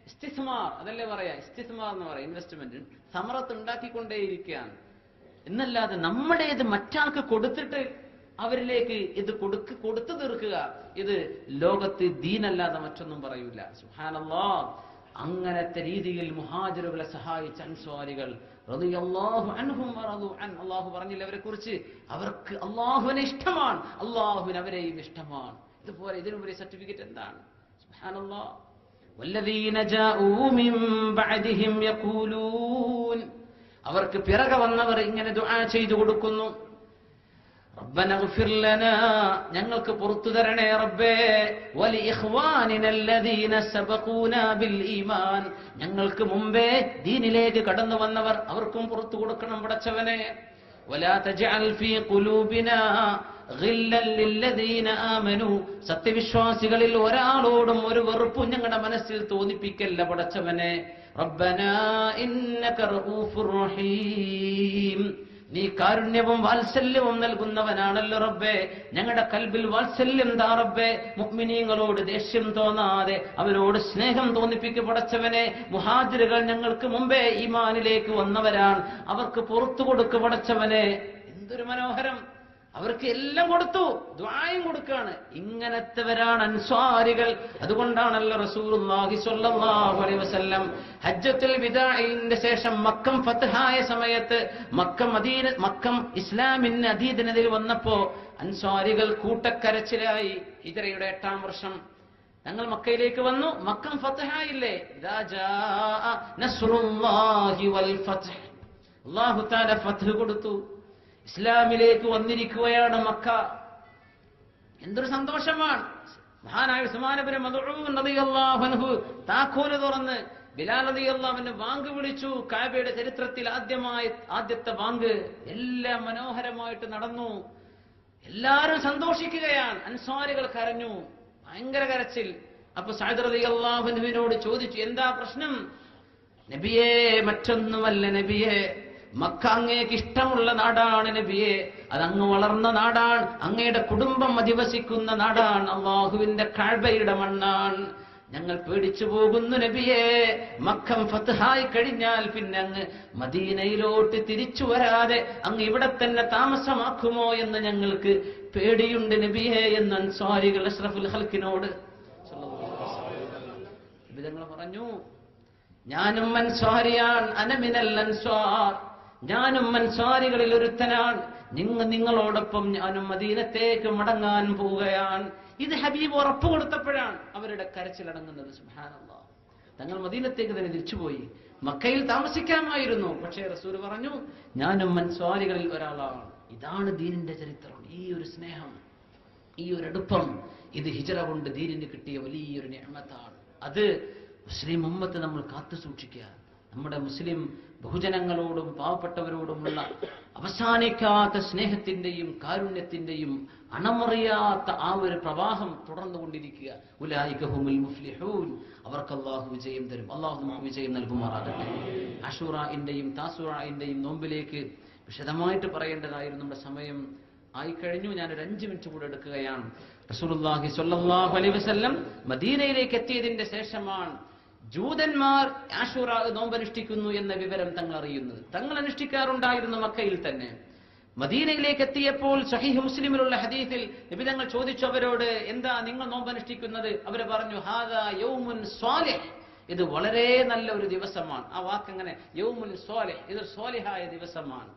ഇസ്തിസ്മാർ, അതല്ലേ പറയാ, ഇസ്തിസ്മാർ എന്ന് പറയാം, ഇൻവെസ്റ്റ്മെന്റ്, സമറത്ത് ഉണ്ടാക്കിക്കൊണ്ടേയിരിക്കുകയാണ്. എന്നല്ലാതെ നമ്മുടേത് മറ്റാൾക്ക് കൊടുത്തിട്ട് അവരിലേക്ക് ഇത് കൊടുത്തു തീർക്കുക, ഇത് ലോകത്ത് ദീനല്ലാതെ മറ്റൊന്നും പറയൂല. സുബ്ഹാനല്ലാഹ്, അങ്ങനത്തെ രീതിയിൽ മുഹാജിറുകളെ സഹായിച്ച അൻസ്വാരികൾ റളിയല്ലാഹു അൻഹും വറദു അൻ. അല്ലാഹു പറഞ്ഞില്ല അവരെ കുറിച്ച്, അവർക്ക് അല്ലാഹുവിനെ ഇഷ്ടമാണ്, അല്ലാഹുവിന് അവരെയും ഇഷ്ടമാണ്. ഇതുപോലെ ഇതിനുപരി സർട്ടിഫിക്കറ്റ് എന്താണ്? സുബ്ഹാനല്ലാഹ്. വല്ലദീന ജാഊ മിൻ ബഅദിഹിം യഖൂലൂൻ, അവർക്ക് പിറകെ വന്നവർ ഇങ്ങനെ ദുആ ചെയ്തു കൊടുക്കുന്നു, റബ്ബനഗ്ഫിർ ലനാ, ഞങ്ങൾക്ക് പുറത്തു തരണേ റബ്ബേ, വലി ഇഖ്വാനിന അല്ലദീന സബഖൂനാ ബിൽ ഈമാൻ, ഞങ്ങൾക്ക് മുമ്പേ ദീനിലേക്ക് കടന്നു വന്നവർ അവർക്കും പുറത്തു കൊടുക്കണം പടച്ചവനെ. വലാ തജ്അൽ ഫീ ഖുലൂബിനാ ഗില്ലൻ ലില്ലദീന ആമനൂ, സത്യവിശ്വാസികളിൽ ഒരാളോടും ഒരു വെറുപ്പും ഞങ്ങളുടെ മനസ്സിൽ തോന്നിപ്പിക്കല്ല പടച്ചവനെ. റബ്ബനാ ഇന്നക റഊഫുർ റഹീം, നീ കാരുണ്യവും വാത്സല്യവും നൽകുന്നവനാണല്ലോ റബ്ബേ, ഞങ്ങളുടെ കൽബിൽ വാത്സല്യം താ റബ്ബേ, മുഅ്മിനീങ്ങളോട് ദേഷ്യം തോന്നാതെ അവരോട് സ്നേഹം തോന്നിപ്പിക്ക് പടച്ചവനെ. മുഹാജിറുകൾ ഞങ്ങൾക്ക് മുമ്പേ ഈമാനിലേക്ക് വന്നവരാണ്, അവർക്ക് പുറത്തു കൊടുക്ക് പടച്ചവനെ. എന്തൊരു മനോഹരം, അവർക്ക് എല്ലാം കൊടുത്തു, ദുആയും കൊടുക്കാണ്. ഇങ്ങനത്തെവരാണ് അൻസ്വാരികൾ. അതുകൊണ്ടാണല്ലോ റസൂലുള്ളാഹി സ്വല്ലല്ലാഹു അലൈഹി വസല്ലം ഹജ്ജത്തുൽ വിദാഇന്റെ ശേഷം മക്കം ഫത്ഹായ സമയത്ത് മക്കം ഇസ്ലാമിന് അധീനതയിൽ വന്നപ്പോ അൻസ്വാരികൾ കൂട്ടക്കരച്ചിലായി. ഹിജ്റയുടെ 8-ാം വർഷം ഞങ്ങൾ മക്കയിലേക്ക് വന്നു, മക്കം ഫത്ഹായില്ലേ, ഇദാ ജാഅ നസ്റുല്ലാഹി വൽ ഫത്ഹ്, അല്ലാഹു തആല ഫത്ഹ് കൊടുത്തു, ഇസ്ലാമിലേക്ക് വന്നിരിക്കുകയാണ് മക്ക. എന്തൊരു സന്തോഷമാണ്. മഹാനായ ഉസ്മാൻ ഇബ്നു മദ്ഊൻ റളിയല്ലാഹു അൻഹു താക്കോല് തുറന്ന് ബിലാൽ റളിയല്ലാഹു അൻഹു ബാങ്ക് വിളിച്ചു. കഅബയുടെ ചരിത്രത്തിൽ ആദ്യത്തെ ബാങ്ക്. എല്ലാം മനോഹരമായിട്ട് നടന്നു, എല്ലാവരും സന്തോഷിക്കുകയാണ്. അൻസ്വാരികൾ കരഞ്ഞു, ഭയങ്കര കരച്ചിൽ. അപ്പൊ സഅദ് റളിയല്ലാഹു അൻഹുവിനോട് ചോദിച്ചു, എന്താ പ്രശ്നം? നബിയേ, മറ്റൊന്നുമല്ല നബിയേ, മക്ക അങ്ങേക്ക് ഇഷ്ടമുള്ള നാടാണ് നബിയെ, അതങ്ങ് വളർന്ന നാടാണ്, അങ്ങയുടെ കുടുംബം അധിവസിക്കുന്ന നാടാണ്, അല്ലാഹുവിന്റെ കഅബയുടെ മണ്ണാണ്. ഞങ്ങൾ പേടിച്ചു പോകുന്നു നബിയെ, മക്കം ഫത്ഹായി കഴിഞ്ഞാൽ പിന്നെ അങ്ങ് മദീനയിലോട്ട് തിരിച്ചു വരാതെ അങ്ങ് ഇവിടെ തന്നെ താമസമാക്കുമോ എന്ന് ഞങ്ങൾക്ക് പേടിയുണ്ട് നബിയെ എന്ന് അൻസ്വാരികൾ അഷ്റഫുൽ ഖൽഖിനോട് ഞങ്ങൾ പറഞ്ഞു, ഞാനും അൻസ്വാരിയാണ്, അനമിനൽ അൻസ്വാർ, ഞാനും അൻസ്വാരികളിൽ ഒരുത്തനാണ്, നിങ്ങളോടൊപ്പം ഞാനും മദീനത്തേക്ക് മടങ്ങാൻ പോവുകയാണ്. ഇത് ഹബീബ് ഉറപ്പ് കൊടുത്തപ്പോഴാണ് അവരുടെ കരച്ചിലടങ്ങുന്നത്. സുബ്ഹാനല്ലാഹ്. തങ്ങൾ മദീനത്തേക്ക് തന്നെ തിരിച്ചുപോയി. മക്കയിൽ താമസിക്കാമായിരുന്നു, പക്ഷേ റസൂൽ പറഞ്ഞു, ഞാനും അൻസ്വാരികളിൽ ഒരാളാണ്. ഇതാണ് ദീനിന്റെ ചരിത്രം. ഈ ഒരു സ്നേഹം, ഈ ഒരു അടുപ്പം, ഇത് ഹിജ്റ കൊണ്ട് ദീനിന് കിട്ടിയ വലിയൊരു നിഅമത്താണ്. അത് മുസ്ലിം ഉമ്മത്ത് നമ്മൾ കാത്തു സൂക്ഷിക്കുക. നമ്മുടെ മുസ്ലിം ബഹുജനങ്ങളോടും പാവപ്പെട്ടവരോടുമുള്ള അവസാനിക്കാത്ത സ്നേഹത്തിന്റെയും കാരുണ്യത്തിന്റെയും അണമറിയാത്ത ആ ഒരു പ്രവാഹം തുടർന്നുകൊണ്ടിരിക്കുക. ഉലൈക ഹുമുൽ മുഫ്ലിഹൂൻ, അവർക്ക് അല്ലാഹു വിജയം തരും. അല്ലാഹു നമുക്ക് വിജയം നൽകുമാറാകട്ടെ. അശൂറയിന്റെയും താസുറയിന്റെയും നോമ്പിലേക്ക് വിശദമായിട്ട് പറയേണ്ടതായിരുന്നു. നമ്മുടെ സമയം ആയിക്കഴിഞ്ഞു. ഞാനൊരു 5 മിനിറ്റ് കൂടെ എടുക്കുകയാണ്. റസൂലുള്ളാഹി സ്വല്ലല്ലാഹു അലൈഹി വസല്ലം മദീനയിലേക്ക് എത്തിയതിന്റെ ശേഷമാണ് ജൂതന്മാർ ആശൂറ നോമ്പനുഷ്ഠിക്കുന്നു എന്ന വിവരം തങ്ങൾ അറിയുന്നത്. തങ്ങൾ അനുഷ്ഠിക്കാറുണ്ടായിരുന്നു മക്കയിൽ തന്നെ. മദീനയിലേക്ക് എത്തിയപ്പോൾ സഹീഹ് മുസ്ലിമിലുള്ള ഹദീസിൽ നബി തങ്ങൾ ചോദിച്ചു അവരോട്, എന്താ നിങ്ങൾ നോമ്പനുഷ്ഠിക്കുന്നത്? അവര് പറഞ്ഞു, ഹാദാ യൗമുൻ സ്വാലിഹ്, ഇത് വളരെ നല്ല ഒരു ദിവസമാണ്. ആ വാക്കെങ്ങനെ, യൗമുൻ സ്വാലിഹ്, ഇത് സ്വാലിഹായ ദിവസമാണ്.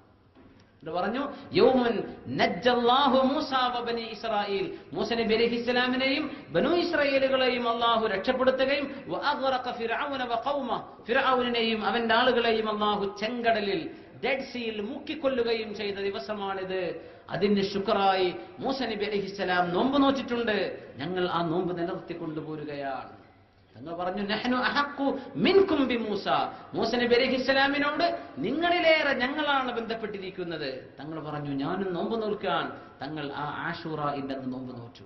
പറഞ്ഞു, യൗമുൻ നജ്ജല്ലാഹു മൂസ വബനി ഇസ്രായീൽ, മൂസ നബി അലൈഹിസ്സലാമിനെയും ബനു ഇസ്രായേലുകളെയും അല്ലാഹു രക്ഷപ്പെടുത്തുകയും വഅഗ്റഖ ഫിർഔന വഖൗമ, ഫിർഔനെയും അവന്റെ ആളുകളെയും അല്ലാഹു ചെങ്കടലിൽ ഡെഡ് സീയിൽ മുക്കിക്കൊല്ലുകയും ചെയ്ത ദിവസമാണിത്. അതിന് ശുക്റായി മൂസ നബി അലൈഹിസ്സലാം നോമ്പ് നോറ്റിട്ടുണ്ട്. ഞങ്ങൾ ആ നോമ്പ് നിലനിർത്തി കൊണ്ടുപോരുകയാണ്. തങ്ങൾ പറഞ്ഞു, നഹ്നു അഹഖു മിൻകും ബിമൂസ, മൂസ നബി അലൈഹിസ്സലാമിനോട് നിങ്ങളിലേറെ ഞങ്ങളാണ് ബന്ധപ്പെട്ടിരിക്കുന്നത്. തങ്ങൾ പറഞ്ഞു, ഞാനും നോമ്പ് നോൽക്കാൻ. തങ്ങൾ ആ ആശൂറയിന്റെ അന്ന് നോമ്പ് നോറ്റു.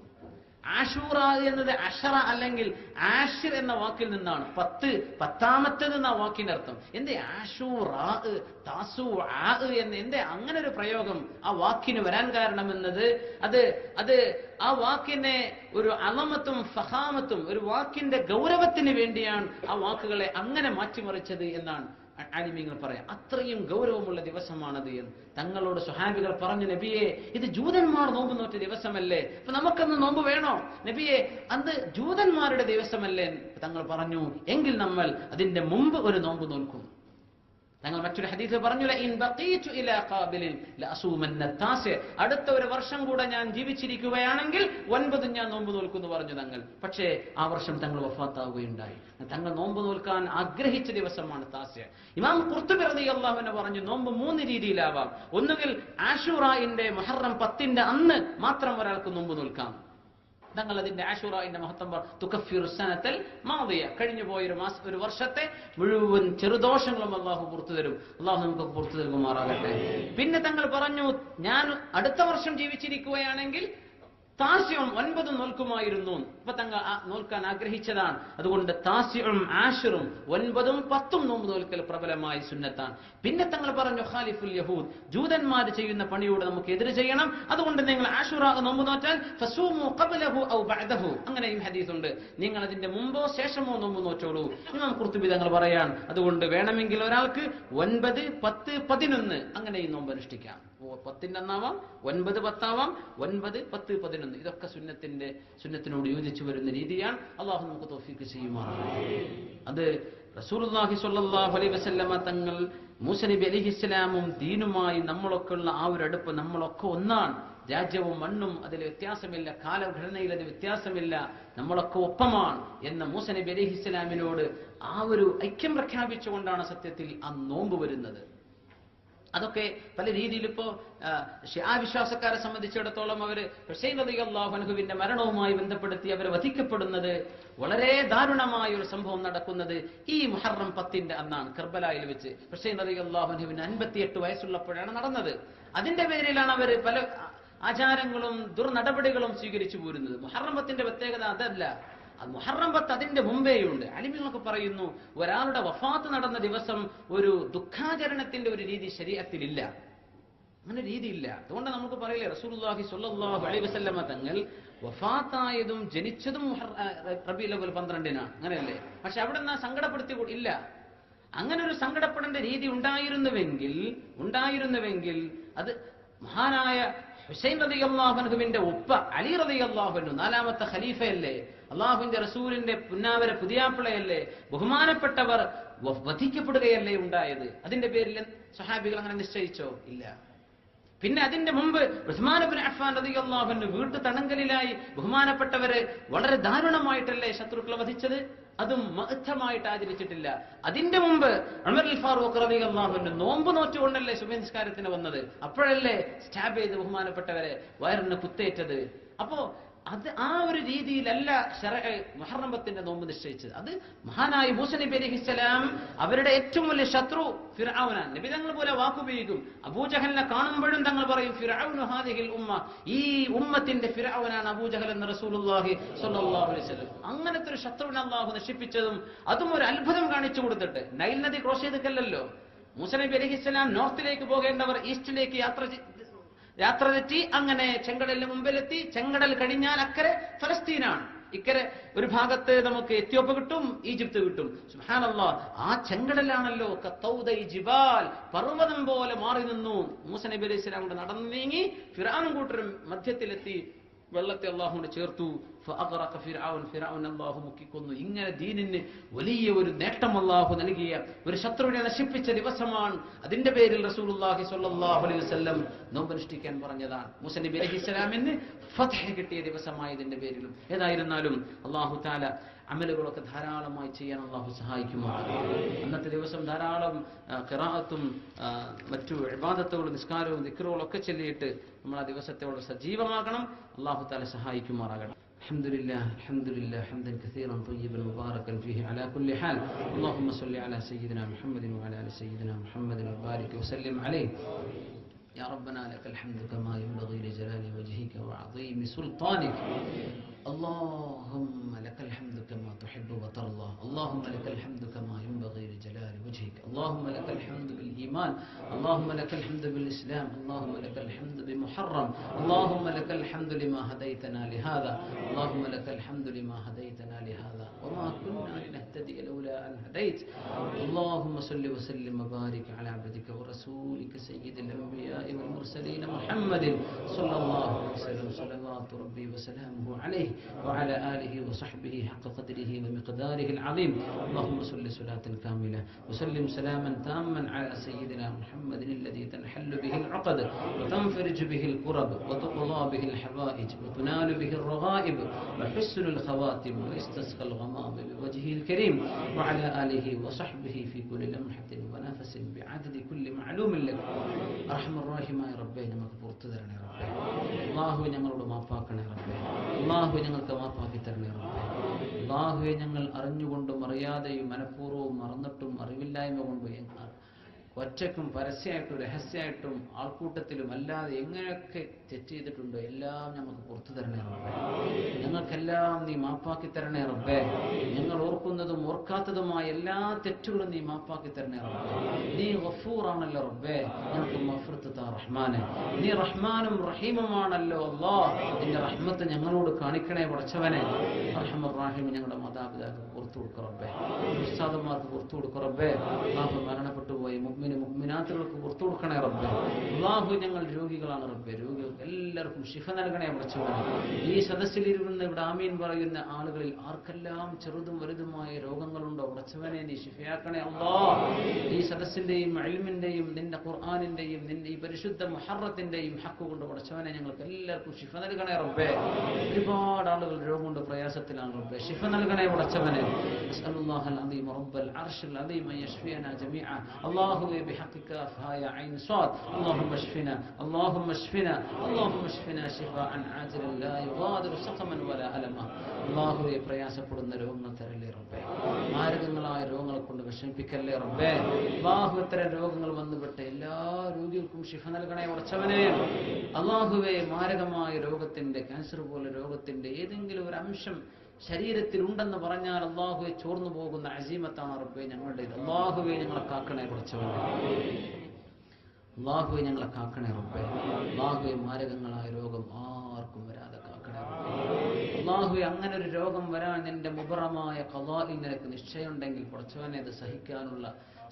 ആശൂറ എന്നത് അഷറ അല്ലെങ്കിൽ ആഷിർ എന്ന വാക്കിൽ നിന്നാണ്. 10, 10ാമത്തേത് എന്ന വാക്കിന്റെ അർത്ഥം. എന്തേ ആശൂറ താസുആ എന്ന് എന്തേ അങ്ങനെ ഒരു പ്രയോഗം ആ വാക്കിന് വരാൻ കാരണമെന്നത്, അത് ആ വാക്കിനെ ഒരു അലമത്തും ഫഹാമത്തും, ഒരു വാക്കിന്റെ ഗൗരവത്തിന് വേണ്ടിയാണ് ആ വാക്കുകളെ അങ്ങനെ മാറ്റിമറിച്ചത് എന്നാണ്. ആലിമീങ്ങൾ പറയാം, അത്രയും ഗൗരവമുള്ള ദിവസമാണത് എന്ന് തങ്ങളോട് സ്വഹാബികൾ പറഞ്ഞു, നബിയെ ഇത് ജൂതന്മാർ നോമ്പ് നോറ്റ ദിവസമല്ലേ, അപ്പൊ നമുക്കന്ന് നോമ്പ് വേണോ നബിയെ, അന്ന് ജൂതന്മാരുടെ ദിവസമല്ലേ? തങ്ങൾ പറഞ്ഞു, എങ്കിൽ നമ്മൾ അതിന്റെ മുമ്പ് ഒരു നോമ്പ് നോൽക്കും. തങ്ങൾ മറ്റൊരു ഹദീസ് പറഞ്ഞു, അടുത്ത ഒരു വർഷം കൂടെ ഞാൻ ജീവിച്ചിരിക്കുകയാണെങ്കിൽ 9 ഞാൻ നോമ്പ് നോൽക്കുന്നു പറഞ്ഞു തങ്ങൾ. പക്ഷേ ആ വർഷം തങ്ങൾ വഫാത്താവുകയുണ്ടായി. തങ്ങൾ നോമ്പ് നോൽക്കാൻ ആഗ്രഹിച്ച ദിവസമാണ് താസ്യ. ഇമാം ഖുർത്തുബി റളിയല്ലാഹു അൻഹു പറഞ്ഞു, നോമ്പ് 3 രീതിയിലാവാം. ഒന്നുകിൽ ആശൂറായിന്റെ മുഹറം 10 അന്ന് മാത്രം ഒരാൾക്ക് നോമ്പ് നോൽക്കാം. തങ്ങൾ അതിന്റെ ആശൂറായിന്റെ മഹത്വം തുകഫിറു സനത്തൽ മാദിയ, കഴിഞ്ഞു പോയ ഒരു വർഷത്തെ മുഴുവൻ ചെറുദോഷങ്ങളും അള്ളാഹു പുറത്തു തരും. അള്ളാഹു നമുക്ക് പുറത്തു നൽകുമാറാകട്ടെ. പിന്നെ തങ്ങൾ പറഞ്ഞു, ഞാൻ അടുത്ത വർഷം ജീവിച്ചിരിക്കുകയാണെങ്കിൽ താസ്യവും 9 നോൽക്കുമായിരുന്നു. ഇപ്പൊ തങ്ങൾ നോൽക്കാൻ ആഗ്രഹിച്ചതാണ്. അതുകൊണ്ട് താസ്യവും ആശുറും 9ഉം 10ഉം നോമ്പ് നോൽക്കൽ പ്രബലമായി സുന്നത്താണ്. പിന്നെ തങ്ങൾ പറഞ്ഞു, ഖാലിഫുൽ യഹൂദ്, ജൂതന്മാർ ചെയ്യുന്ന പണിയോട് നമുക്ക് എതിര് ചെയ്യണം. അതുകൊണ്ട് നിങ്ങൾ ആശുറാ നോമ്പ് നോറ്റാൽ ഫസൂമു ഖബ്ലഹു ഔ ബഅദഹു, അങ്ങനെയും ഹദീസുണ്ട്. നിങ്ങൾ അതിന്റെ മുമ്പോ ശേഷമോ നോമ്പ് നോറ്റോളൂ. ഇമാം ഖുർത്തുബി തങ്ങൾ പറയാൻ, അതുകൊണ്ട് വേണമെങ്കിൽ ഒരാൾക്ക് 9, 10, 11 അങ്ങനെയും നോമ്പ് അനുഷ്ഠിക്കാം. 10 അന്നാവാം, 9, 10 ആവാം, 9, 10, 11. ഇതൊക്കെ സുന്നത്തിനോട് യോജിച്ചു വരുന്ന രീതിയാണ്. അള്ളാഹു നമുക്ക് തൗഫീഖ് ചെയ്യുമാറാകട്ടെ. അത് റസൂലുള്ളാഹി സ്വല്ലല്ലാഹു അലൈഹി വസല്ലമ തങ്ങൾ മൂസ നബി അലൈഹിസ്സലാമും ദീനുമായി നമ്മളൊക്കെ ഉള്ള ആ ഒരു അടുപ്പ്, നമ്മളൊക്കെ ഒന്നാണ്. രാജ്യവും മണ്ണും അതിൽ വ്യത്യാസമില്ല, കാലഘടനയിൽ അത് വ്യത്യാസമില്ല, നമ്മളൊക്കെ ഒപ്പമാണ് എന്ന മൂസ നബി അലൈഹിസ്സലാമിനോട് ആ ഒരു ഐക്യം പ്രഖ്യാപിച്ചുകൊണ്ടാണ് സത്യത്തിൽ ആ നോമ്പ് വരുന്നത്. അതൊക്കെ പല രീതിയിൽ ഇപ്പോ ഷിആ വിശ്വാസക്കാരെ സംബന്ധിച്ചിടത്തോളം അവര് ഹുസൈൻ റളിയല്ലാഹു അൻഹുവിന്റെ മരണവുമായി ബന്ധപ്പെടുത്തി അവർ വധിക്കപ്പെടുന്നത്, വളരെ ദാരുണമായ ഒരു സംഭവം നടക്കുന്നത് ഈ മുഹറം 10 അന്നാണ്. കർബലായിൽ വെച്ച് ഹുസൈൻ റളിയല്ലാഹു അൻഹുവിന് 58 വയസ്സുള്ളപ്പോഴാണ് നടന്നത്. അതിന്റെ പേരിലാണ് അവർ പല ആചാരങ്ങളും ദുർനടപടികളും സ്വീകരിച്ചു പോരുന്നത്. മുഹറം 10 പ്രത്യേകത അതല്ല, മുഹറം 10 അതിന്റെ മുമ്പേയുണ്ട്. അലിമികളൊക്കെ പറയുന്നു, ഒരാളുടെ വഫാത്ത് നടന്ന ദിവസം ഒരു ദുഃഖാചരണത്തിന്റെ ഒരു രീതി ശരീഅത്തിലില്ല, അങ്ങനെ രീതിയില്ല. അതുകൊണ്ട് നമുക്ക് പറയില്ലേ, റസൂലുള്ളാഹി സ്വല്ലല്ലാഹു അലൈഹി വസല്ലമ തങ്ങൾ വഫാത്തായതും ജനിച്ചതും റബീഉൽ അവ്വൽ 12-നാണ്, അങ്ങനെയല്ലേ? പക്ഷെ അവിടെ നിന്ന് സങ്കടപ്പെടുത്തി ഇല്ല. അങ്ങനെ ഒരു സങ്കടപ്പെടേണ്ട രീതി ഉണ്ടായിരുന്നുവെങ്കിൽ അത് മഹാനായ ഹുസൈൻ റളിയല്ലാഹു അൻഹുവിന്റെ ഉപ്പ അലി റളിയല്ലാഹു അൻഹു 4ാമത്തെ ഖലീഫയല്ലേ, അള്ളാഹുവിന്റെ റസൂലിന്റെ പുന്നാവര പുതിയാപ്പിളയല്ലേ, ബഹുമാനപ്പെട്ടവർ വധിക്കപ്പെടുകയല്ലേ ഉണ്ടായത്. അതിന്റെ പേരിൽ സ്വഹാബികൾ അങ്ങനെ നിശ്ചയിച്ചോ? ഇല്ല. പിന്നെ അതിന്റെ മുമ്പ് ഉസ്മാൻ ഇബ്നു അഫ്ഫാൻ റളിയല്ലാഹു അൻഹു വീട്ടു തടങ്കലിലായി ബഹുമാനപ്പെട്ടവരെ വളരെ ദാരുണമായിട്ടല്ലേ ശത്രുക്കളെ വധിച്ചത്? അതും മഹത്തമായിട്ട് ആചരിച്ചിട്ടില്ല. അതിന്റെ മുമ്പ് ഉമർ അൽ ഫാറൂഖ് റളിയല്ലാഹു അൻഹു നോമ്പ് നോറ്റുകൊണ്ടല്ലേ സുബഹി നിസ്കാരത്തിന് വന്നത്. അപ്പോഴല്ലേ സ്റ്റാബ് ചെയ്ത് ബഹുമാനപ്പെട്ടവരെ വയറിന് കുത്തേറ്റത്. അപ്പോ അത് ആ ഒരു രീതിയിലല്ല മുഹറം 10 നോമ്പ് നിശ്ചയിച്ചത്. അത് മഹാനായ മൂസ നബി അലൈഹിസ്സലാം അവരുടെ ഏറ്റവും വലിയ ശത്രു ഫിർഔനാണ്. നബി തങ്ങൾ പോലെ വാക്കുപയോഗിക്കും. അബൂജഹലിനെ കാണുമ്പോഴും തങ്ങൾ പറയും, ഫിർഔനു ഹാദിഹിൽ ഉമ്മ, ഈ ഉമ്മത്തിന്റെ ഫിർഔനാണ് അബൂജഹൽ എന്ന് റസൂലുള്ളാഹി സ്വല്ലല്ലാഹു അലൈഹി വസല്ലം. അങ്ങനത്തെ ഒരു ശത്രുവിനെ അല്ലാഹു നശിപ്പിച്ചതും അതും ഒരു അത്ഭുതം കാണിച്ചു കൊടുത്തിട്ട്. നൈൽ നദി ക്രോസ് ചെയ്തിട്ടല്ലോ മൂസ നബി അലൈഹിസ്സലാം നോർത്തിലേക്ക് പോകേണ്ടവർ ഈസ്റ്റിലേക്ക് യാത്ര തെറ്റി അങ്ങനെ ചെങ്കടലിന് മുമ്പിലെത്തി. ചെങ്കടൽ കഴിഞ്ഞാൽ അക്കരെ ഫലസ്തീനാണ്, ഇക്കരെ ഒരു ഭാഗത്ത് നമുക്ക് എത്യോപ്യ കിട്ടും, ഈജിപ്ത് കിട്ടും. സുബ്ഹാനല്ലാഹ്, ആ ചെങ്കടലാണല്ലോ കത്തൗദൈ ജിബാൽ, പർവ്വതം പോലെ മാറി നിന്നു. മൂസ നബി അലൈഹി സ്വലാം കൊണ്ട് നടന്നു നീങ്ങി ഫിർഔനും കൂട്ടരും മധ്യത്തിലെത്തി. വെള്ളത്തെ അള്ളാഹുവിനെ ചേർത്തു. ഫിർഔൻ അല്ലാഹു മുക്കിക്കൊന്നു. ഇങ്ങനെ ദീനിന് വലിയ ഒരു നേട്ടം അല്ലാഹു നൽകിയ ഒരു ശത്രുവിനെ നശിപ്പിച്ച ദിവസമാണ്. അതിന്റെ പേരിൽ റസൂലുള്ളാഹി സ്വല്ലല്ലാഹു അലൈഹി വസല്ലം നോമ്പനുഷ്ഠിക്കാൻ പറഞ്ഞതാണ്. മൂസ നബി അലൈഹിസ്സലാമിന് ഫത്ഹ് കിട്ടിയ ദിവസമായതിന്റെ പേരിലും. ഏതായിരുന്നാലും അല്ലാഹു തആല അമലുകളൊക്കെ ധാരാളമായി ചെയ്യാൻ അല്ലാഹു സഹായിക്കുമാറാകട്ടെ. അന്നത്തെ ദിവസം ധാരാളം ഖിറാഅത്തും മറ്റു ഇബാദത്തുകളും നിസ്കാരവും ദിക്റുകളും ഒക്കെ ചൊല്ലിയിട്ട് നമ്മൾ ആ ദിവസത്തോട് സജീവമാകണം. അല്ലാഹു തആല സഹായിക്കുമാറാകട്ടെ. الحمد لله حمدا كثيرا طيبا مباركا فيه على كل حال. اللهم صل على سيدنا محمد وعلى ال سيدنا محمد وبارك وسلم عليه. يا ربنا لك الحمد كما ينبغي لجلال وجهك وعظيم سلطانك. اللهم لك الحمد كما تحب وترضى. اللهم لك الحمد كما ينبغي لجلال وجهك. اللهم لك الحمد بالإيمان اللهم لك الحمد بالإسلام، اللهم لك الحمد بمحرم، اللهم لك الحمد لما هديتنا لهذا، اللهم لك الحمد لما هديتنا لهذا وما كنا لنهتدي لولا أن هديت. اللهم صل وسلم وبارك على عبدك ورسولك سيد الأنبياء والمرسلين محمد صلى الله عليه وسلم، صلوات ربي وسلامه عليه وعلى آله وصحبه حق قدره ومقداره العظيم. اللهم صل صلاة كاملة وسلم سلاما تاما على سيدنا محمد الذي تنحل به العقد وتنفرج به الكرب وتقضى به الحوائج وتنال به الرغائب وحسن الخواتم ويستسقى الغمام بوجهه الكريم وعلى آله وصحبه في كل لمحة ونفس بعدد كل معلوم لك. أرحم الراحمين ربي ഞങ്ങൾക്ക് പുറത്തു തരണേ റബ്ബേ. അല്ലാഹുവേ ഞങ്ങളോട് മാപ്പാക്കണേ റബ്ബേ. അല്ലാഹുവേ ഞങ്ങൾക്ക് മാപ്പാക്കി തരണേ റബ്ബേ. അല്ലാഹുവേ ഞങ്ങൾ അറിഞ്ഞുകൊണ്ടും അറിയാതെയും മനഃപൂർവ്വവും മറന്നിട്ടും അറിവില്ലായ്മ കൊണ്ടും ഒറ്റയ്ക്കും പരസ്യമായിട്ടും രഹസ്യമായിട്ടും ആൾക്കൂട്ടത്തിലും അല്ലാതെ എങ്ങനെയൊക്കെ തെറ്റ് ചെയ്തിട്ടുണ്ടോ എല്ലാം ഞങ്ങൾക്ക് പുറത്തു തരണേ റബ്ബേ. ഞങ്ങൾക്കെല്ലാം നീ മാപ്പാക്കി തരണേ റബ്ബേ. ഞങ്ങൾ ഓർക്കുന്നതും ഓർക്കാത്തതുമായ എല്ലാ തെറ്റുകളും നീ മാപ്പാക്കി തരണേ റബ്ബേ. നീ ഗഫൂറാണല്ലോ റബ്ബേ, ഞങ്ങൾക്ക് മഗ്ഫിറത്ത് താ റഹ്മാനെ. നീ റഹ്മാനും റഹീമുമാണല്ലോ അല്ലാഹ്, നിന്റെ റഹ്മത്ത് ഞങ്ങളോട് കാണിക്കണേ പടച്ചവനെ. അർഹമർ റഹീം ഞങ്ങളുടെ മാതാപിതാക്കൾക്ക് പുറത്തു കൊടുക്ക റബ്ബേ, ഉസ്താദന്മാർക്ക് പുറത്തു കൊടുക്ക റബ്ബേ. അല്ലാഹു മരണപ്പെട്ടു പോയി മുഅ്മിനാത്തുകൾക്ക് പുറത്തു കൊടുക്കണേ റബ്ബേ. അല്ലാഹു ഞങ്ങൾ രോഗികളാണ് റബ്ബേ, രോഗികൾക്ക് എല്ലാവർക്കും ശിഫ നൽകണേ പടച്ചവനെ. ഈ സദസ്സിലിരുന്ന് ഇവിടെ ആമീൻ പറയുന്ന ആളുകളിൽ ആർക്കെല്ലാം ചെറുതും വലുതുമായ രോഗങ്ങളുണ്ടോ പടച്ചവനെ നീ ശിഫയാക്കണേ അല്ലാഹ്. ഈ സദസ്സിന്റെയും ഇൽമിന്റെയും നിന്റെ ഖുർആനിന്റെയും നിന്റെ ഈ പരിശുദ്ധ മുഹറത്തിന്റെയും ഹക്ക് കൊണ്ട് പടച്ചവനെ ഞങ്ങൾക്ക് എല്ലാവർക്കും ശിഫ നൽകണേ റബ്ബേ. ഒരുപാട് ആളുകൾ രോഗം കൊണ്ട് പ്രയാസത്തിലാണ് റബ്ബേ, ശിഫ നൽകണേ പടച്ചവനെ. അസ്അലുല്ലാഹൽ അദീം റബ്ബൽ അർശിൽ അദീം അൻ യശ്ഫിയനാ ജമീഅ. അല്ലാഹുവേ ബിഹഖിക ഫഹായ ഐൻ സ്വാദ് അല്ലാഹുമ്മ ഷ്ഫിനാ അല്ലാഹുമ്മ ഷ്ഫിനാ അല്ലാഹുമ്മ ഷ്ഫിനാ ശിഫാഅൻ ആജിലൻ ലാ യുഗാദിറു സഖമൻ വലാ അലമ. അല്ലാഹുവേ പ്രയാസപ്പെടുന്ന രോഗങ്ങൾ തരല്ലേ റബ്ബേ, മാരകങ്ങളായ രോഗങ്ങളെ കൊണ്ട് വിഷമിപ്പിക്കല്ലേ റബ്ബേ. അല്ലാഹു ഇത്തരം രോഗങ്ങൾ വന്നുപെട്ട എല്ലാ രോഗികൾക്കും ശിഫ നൽകണേ പടച്ചവനെ. അല്ലാഹുവേ മാരകമായ രോഗത്തിന്റെ, ക്യാൻസർ പോലെ രോഗത്തിന്റെ ഏതെങ്കിലും ഒരു അംശം ശരീരത്തിൽ ഉണ്ടെന്ന് പറഞ്ഞാൽ അല്ലാഹുവേ ചോർന്നു പോകുന്ന അസീമത്താണ് റബ്ബേ ഞങ്ങളുടെ. അല്ലാഹുവേ ഞങ്ങളെ കാക്കണേ പടച്ചവനെ. അല്ലാഹുവേ ഞങ്ങളെ കാക്കണേ റബ്ബേ. അല്ലാഹുവേ മാരകങ്ങളായ രോഗം ആർക്കും വരാതെ കാക്കണേ റബ്ബേ. അല്ലാഹുവേ അങ്ങനെ ഒരു രോഗം വരാൻ നിന്റെ മുബറമായ ഖളാഇൽ നിനക്ക് നിശ്ചയമുണ്ടെങ്കിൽ പടച്ചവനെ അത് സഹിക്കാനുള്ള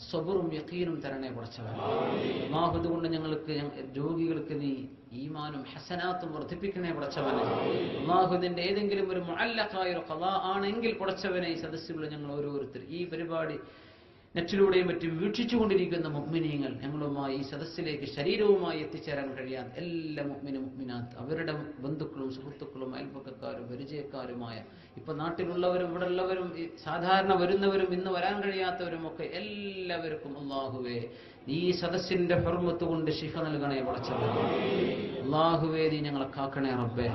സബറും യഖീനും തരണേ പടച്ചവനെ. അല്ലാഹു അതുകൊണ്ട് ഞങ്ങൾക്ക് രോഗികൾക്ക് നീ ഈമാനും ഹസനാത്തും വർദ്ധിപ്പിക്കണേ പടച്ചവനെ. അല്ലാഹു നിന്റെ ഏതെങ്കിലും ഒരു മുഅല്ലഖായ ഒരു ഖളാ ആണെങ്കിൽ പടച്ചവനെ ഈ സദസ്സിലുള്ള ഞങ്ങൾ ഓരോരുത്തർ ഈ പരിപാടി നെറ്റിലൂടെയും മറ്റും വീക്ഷിച്ചുകൊണ്ടിരിക്കുന്ന മുഅ്മിനീങ്ങൾ ഞങ്ങളുമായി ഈ സദസ്സിലേക്ക് ശരീരവുമായി എത്തിച്ചേരാൻ കഴിയാൻ എല്ലാ മുഅ്മിനാത്ത് അവരുടെ ബന്ധുക്കളും സുഹൃത്തുക്കളും അയൽപക്കക്കാരും പരിചയക്കാരുമായ ഇപ്പൊ നാട്ടിലുള്ളവരും ഇവിടെ ഉള്ളവരും സാധാരണ വരുന്നവരും ഇന്ന് വരാൻ കഴിയാത്തവരും ഒക്കെ എല്ലാവർക്കും അല്ലാഹുവേ ഈ സദസ്സിന്റെ ഹുർമത്ത് കൊണ്ട് ശിഫ നൽകണേ പടച്ചവനെ. അല്ലാഹുവേ നീ ഞങ്ങളെ കാക്കണേ റബ്ബേ.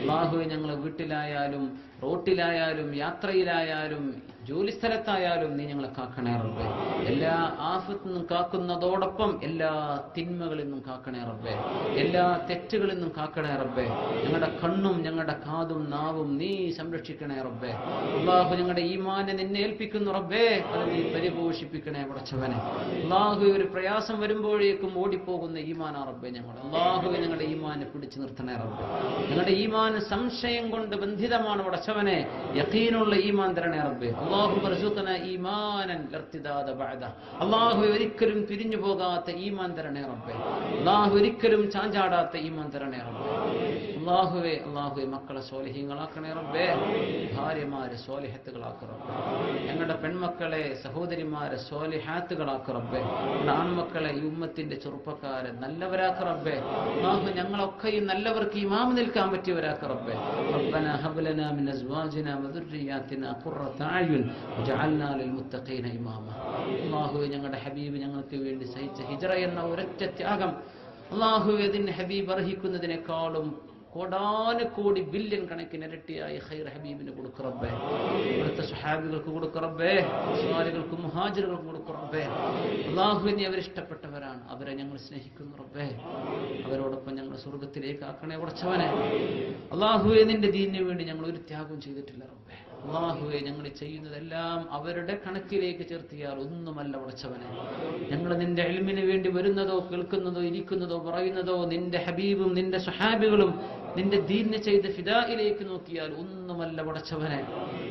അല്ലാഹുവേ ഞങ്ങളെ വീട്ടിലായാലും റോട്ടിലായാലും യാത്രയിലായാലും ജോലിസ്ഥലത്തായാലും നീ ഞങ്ങളെ കാക്കണേ റബ്ബേ. എല്ലാ ആഫത്തിൽ നിന്നും കാക്കുന്നതോടൊപ്പം എല്ലാ തിന്മകളിൽ നിന്നും കാക്കണേ റബ്ബേ. എല്ലാ തെറ്റുകളിൽ നിന്നും കാക്കണേ റബ്ബേ. ഞങ്ങളുടെ കണ്ണും ഞങ്ങളുടെ കാതും നാവും നീ സംരക്ഷിക്കണേ റബ്ബേ. അല്ലാഹു ഞങ്ങളുടെ ഈമാനെ നിന്നെ ഏൽപ്പിക്കുന്നു റബ്ബേ, അത് നീ പരിപോഷിപ്പിക്കണേ പടച്ചവനെ. അല്ലാഹു ഒരു പ്രയാസം വരുമ്പോഴേക്കും ഓടിപ്പോകുന്ന ഈമാനാ റബ്ബേ ഞങ്ങൾ. അല്ലാഹുവേ ഞങ്ങളുടെ ഈമാനെ പിടിച്ചു നിർത്തണേ റബ്ബേ. ഞങ്ങളുടെ ഈമാൻ സംശയം കൊണ്ട് ബന്ധിതമാണ് പടച്ചവനെ. യഖീനുള്ള ഈമാൻ തരണേ റബ്ബേ. അല്ലാഹുമ്മ റസുഖനാ ഈമാനൻ ലർതിദാദ ബഅദ. അല്ലാഹു ഒരിക്കലും പിരിഞ്ഞു പോകാത്ത ഈമാൻ തരണേ റബ്ബേ. അല്ലാഹു ഒരിക്കലും ചാഞ്ചാടാത്ത ഈമാൻ തരണേ റബ്ബേ. അല്ലാഹുവേ മക്കളെ സ്വാലിഹീങ്ങളാക്കണേ റബ്ബേ. ഭാര്യമാരെ സ്വാലിഹത്തുകളാക്ക റബ്ബേ. ഞങ്ങളുടെ പെൺമക്കളെ സഹോദരിമാരെ സ്വാലിഹാത്തുകളാക്ക റബ്ബേ. ഞങ്ങളുടെ ആൺമക്കളെ ഈ ഉമ്മത്തിന്റെ ചെറുപ്പക്കാരെ നല്ലവരാക്ക റബ്ബേ. അല്ലാഹു ഞങ്ങളൊക്കെയും നല്ലവർക്ക് ഇമാമ നിൽക്കാൻ പറ്റിയവരാക്ക റബ്ബേ. റബ്ബനാ ഹബ് ലനാ മിൻ അസ്വാജിനാ വദുർരിയാതിനാ ഖുർറത അയുൻ വജഅൽനാ ലിൽമുത്തഖീന ഇമാമ. അല്ലാഹുവേ ഞങ്ങളുടെ ഹബീബ് ഞങ്ങൾക്ക് വേണ്ടി സഹിച്ച ഹിജ്റ എന്ന ഒരൊറ്റ ത്യാഗം അല്ലാഹുവേ അതിന് ഹബീബ് അർഹിക്കുന്നതിനേക്കാളും കോടാനുകോടി ബില്യൺ കണക്കിന് ഇരട്ടിയായി ഖൈർ ഹബീബിന് കൊടുക്ക റബ്ബേ. ഇവിടുത്തെ സ്വഹാബികൾക്ക് കൊടുക്ക റബ്ബേ. അൻസാരികൾക്കും മുഹാജിറുകൾക്കും കൊടുക്ക റബ്ബേ. അല്ലാഹുവിനെ അവരിഷ്ടപ്പെട്ടവരാണ്, അവരെ ഞങ്ങൾ സ്നേഹിക്കുന്നു റബ്ബേ. അവരോടൊപ്പം ഞങ്ങൾ സ്വർഗത്തിലേക്ക് ആക്കണേ പടച്ചവനെ. അല്ലാഹുവേ നിന്റെ ദീനിന് വേണ്ടി ഞങ്ങൾ ഒരു ത്യാഗം ചെയ്തിട്ടില്ല റബ്ബേ. അല്ലാഹുവേ ഞങ്ങൾ ചെയ്യുന്നതെല്ലാം അവരുടെ കണക്കിലേക്ക് ചേർത്തിയാൽ ഒന്നുമല്ല പടച്ചവനെ. ഞങ്ങൾ നിന്റെ ഇൽമിന് വേണ്ടി വരുന്നതോ കേൾക്കുന്നതോ ഇരിക്കുന്നതോ പറയുന്നതോ നിന്റെ ഹബീബും നിന്റെ സ്വഹാബികളും നിന്റെ ദീനിനെ ചെയ്ത ഫിദായിലേക്ക് നോക്കിയാൽ ഒന്നുമല്ല പടച്ചവനെ.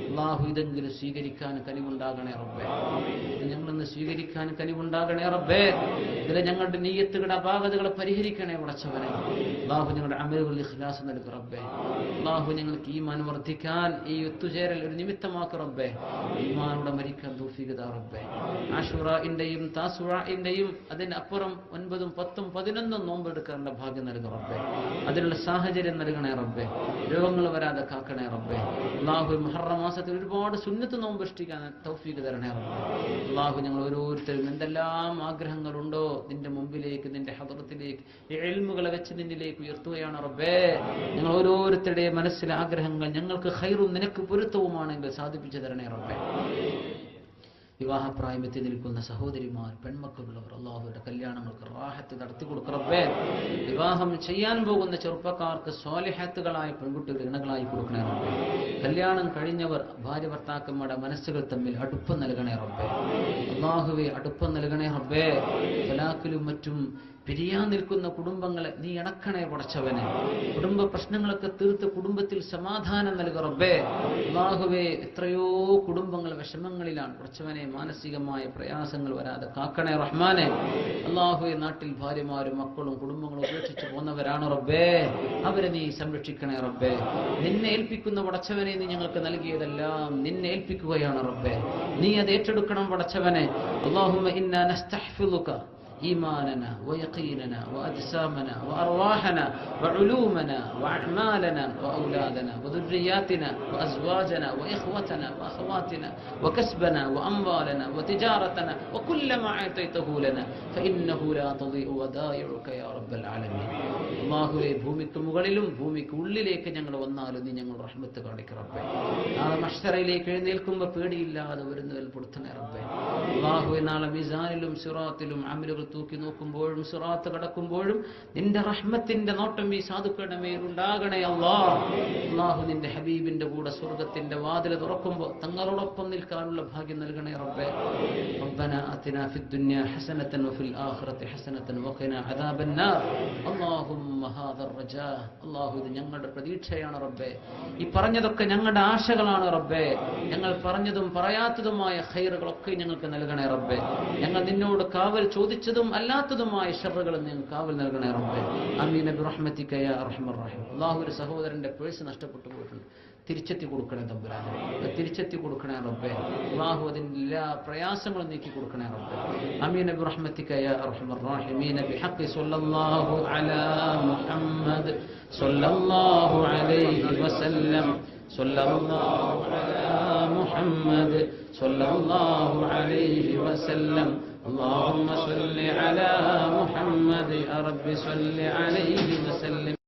അല്ലാഹു ഇതെങ്കിലും സ്വീകരിക്കാൻ കനിവുണ്ടാകണേ റബ്ബേ. ഇത് ഞങ്ങളൊന്ന് സ്വീകരിക്കാൻ കനിവുണ്ടാകണേ റബ്ബേ. ഇതിലെ ഞങ്ങളുടെ നിയ്യത്തുകളുടെ അപാകതകളെ പരിഹരിക്കണേ പടച്ചവനെ. അല്ലാഹു ഞങ്ങളുടെ അമലുകളിൽ ഇഖ്ലാസ് നൽകു റബ്ബേ. അല്ലാഹു ഞങ്ങൾക്ക് ഈമാൻ വർദ്ധിക്കാൻ ഈ ഒത്തുചേരൽ ഒരു നിമിത്തമാക്കു റബ്ബേ. ഈമാനോടെ മരിക്കാൻ തൗഫീഖ് താ റബ്ബേ. ആശുറാഇന്റെയും താസുആഇന്റെയും അതിനപ്പുറം 9, 10, 11 നോമ്പെടുക്കാനുള്ള ഭാഗ്യം നൽകു റബ്ബേ. അതിനുള്ള സാഹചര്യം നൽകണേ റബ്ബേ. രോഗങ്ങൾ വരാതെ കാക്കണേ റബ്ബേ. അല്ലാഹു മുഹറം മാസത്തിൽ ഒരുപാട് സുന്നത്ത് നോമ്പ് അനുഷ്ഠിക്കാൻ തൗഫീഖ് തരണേ റബ്ബേ. അല്ലാഹു ഞങ്ങൾ ഓരോരുത്തരും എന്തെല്ലാം ആഗ്രഹങ്ങളുണ്ടോ നിന്റെ മുമ്പിലേക്ക് നിന്റെ ഹദറത്തിലേക്ക് ഈ ഇൽമുകളെ വെച്ച് നിന്നിലേക്ക് ഉയർത്തുകയാണ് റബ്ബേ. ഞങ്ങൾ ഓരോരുത്തരുടെയും മനസ്സിലെ ആഗ്രഹങ്ങൾ ഞങ്ങൾക്ക് ഖൈറും നിനക്ക് പൊരുത്തവുമാണെങ്കിൽ സാധിപ്പിച്ചു തരണേ റബ്ബേ. വിവാഹപ്രായമെത്തി നിൽക്കുന്ന സഹോദരിമാർ, പെൺമക്കളുള്ളവർ അല്ലാഹുവിന്റെ കല്യാണങ്ങൾക്ക് റാഹത്ത് നടത്തി കൊടുക്കുക റബ്ബേ. വിവാഹം ചെയ്യാൻ പോകുന്ന ചെറുപ്പക്കാർക്ക് സ്വാലിഹത്തുകളായ പെൺകുട്ടികൾ ഇണകളായി കൊടുക്കണേ റബ്ബേ. കല്യാണം കഴിഞ്ഞവർ ഭാര്യ ഭർത്താക്കന്മാരുടെ മനസ്സുകൾ തമ്മിൽ അടുപ്പം നൽകണേ റബ്ബേ. അല്ലാഹുവേ അടുപ്പം നൽകണേ റബ്ബേ. തലാഖിലും മറ്റും പിരിയാൻ നിൽക്കുന്ന കുടുംബങ്ങളെ നീ ഇണക്കണേ പടച്ചവനെ. കുടുംബ പ്രശ്നങ്ങളൊക്കെ തീർത്ത് കുടുംബത്തിൽ സമാധാനം നൽകുക റബ്ബേ. അല്ലാഹുവേ എത്രയോ കുടുംബങ്ങൾ വിഷമങ്ങളിലാണ് പടച്ചവനെ. മാനസികമായ പ്രയാസങ്ങൾ വരാതെ കാക്കണേ റഹ്മാനെ. അല്ലാഹുവേ നാട്ടിൽ ഭാര്യമാരും മക്കളും കുടുംബങ്ങളും ഉപേക്ഷിച്ചു പോന്നവരാണ് റബ്ബേ. അവരെ നീ സംരക്ഷിക്കണേ റബ്ബേ. നിന്നെ ഏൽപ്പിക്കുന്ന പടച്ചവനെ നീ ഞങ്ങൾക്ക് നൽകിയതെല്ലാം നിന്നെ ഏൽപ്പിക്കുകയാണ് റബ്ബേ. നീ അത് ഏറ്റെടുക്കണം പടച്ചവനെ. അല്ലാഹുമ്മ ഇന്നാ നസ്തഹ്ഫിളുക إيماننا ويقيننا وأجسامنا وأرواحنا وعلومنا وأعمالنا وأولادنا وذرياتنا وأزواجنا وإخوتنا وأخواتنا وكسبنا وأموالنا وتجارتنا وكل ما أعطيته لنا فإنه لا تضيع ودائعك يا رب العالمين. അല്ലാഹുവേ ഭൂമിക്ക് മുകളിലും ഭൂമിക്ക് ഉള്ളിലേക്ക് ഞങ്ങൾ വന്നാലും നീ ഞങ്ങളുടെ റഹ്മത്ത് കാണിക്കുക റബ്ബേ. നാളെ മഹ്ശറയിലേക്ക് എഴുന്നേൽക്കുമ്പോൾ പേടിയില്ലാതെ വരുന്നതിൽ പൊടുത്തണേ റബ്ബേ. അല്ലാഹുവേ നാളെ മീസാനിലും സിറാത്തിലും അമലുകൾ തൂക്കി നോക്കുമ്പോഴും സിറാത്ത് കടക്കുമ്പോഴും നിന്റെ റഹ്മത്തിന്റെ നോട്ടം ഈ സാധുക്കളുടെ മേലുണ്ടാകണേ അല്ലാഹ്. അല്ലാഹു നിന്റെ ഹബീബിന്റെ കൂടെ സ്വർഗ്ഗത്തിന്റെ വാതിൽ തുറക്കുമ്പോൾ തങ്ങളോടൊപ്പം നിൽക്കാനുള്ള ഭാഗ്യം നൽകണേ റബ്ബേ. റബ്ബനാ ആതിനാ ഫിദ്ദുനിയ ഹസനതൻ വഫിൽ ആഖിറതി ഹസനതൻ വഖിനാ അദാബന്നാർ. അല്ലാഹുമ്മ ഹാദർ റജാ. അല്ലാഹു ഇത് ഞങ്ങളുടെ പ്രതീക്ഷയാണ് റബ്ബേ. ഈ പറഞ്ഞതൊക്കെ ഞങ്ങളുടെ ആശകളാണ് റബ്ബേ. ഞങ്ങൾ പറഞ്ഞതും പറയാത്തതുമായ ഖൈറുകളൊക്കെ ഞങ്ങൾക്ക് നൽകണേ റബ്ബേ. ഞങ്ങൾ നിന്നോട് കാവൽ ചോദിച്ചതും അല്ലാത്തതുമായ ശർറുകൾ നിങ്ങൾ കാവൽ നൽകണേ റബ്ബേ. ആമീൻ ബിറഹ്മതിക യാ അർഹമർ റഹീം. അല്ലാഹു ഒരു സഹോദരന്റെ പേഴ്സ് നഷ്ടപ്പെട്ടു പോയിട്ടുണ്ട്. തിരിച്ചെത്തി കൊടുക്കണേ തമ്പുരാനെ. തിരിച്ചെത്തി കൊടുക്കണേ റബ്ബേ. അല്ലാഹു അതിന്റെ എല്ലാ പ്രയാസങ്ങളും നീക്കി കൊടുക്കണേ റബ്ബേ. ആമീൻ ബിറഹ്മതിക യാ അർഹമർ റഹീമീൻ ബിഹഖി സ്വല്ലല്ലാഹു അലാ മുഹമ്മദ് സ്വല്ലല്ലാഹു അലൈഹി വസല്ലം സ്വല്ലല്ലാഹു അലാ മുഹമ്മദ് സ്വല്ലല്ലാഹു അലൈഹി വസല്ലം. اللهم صل على محمد يا رب صل عليه وسلم.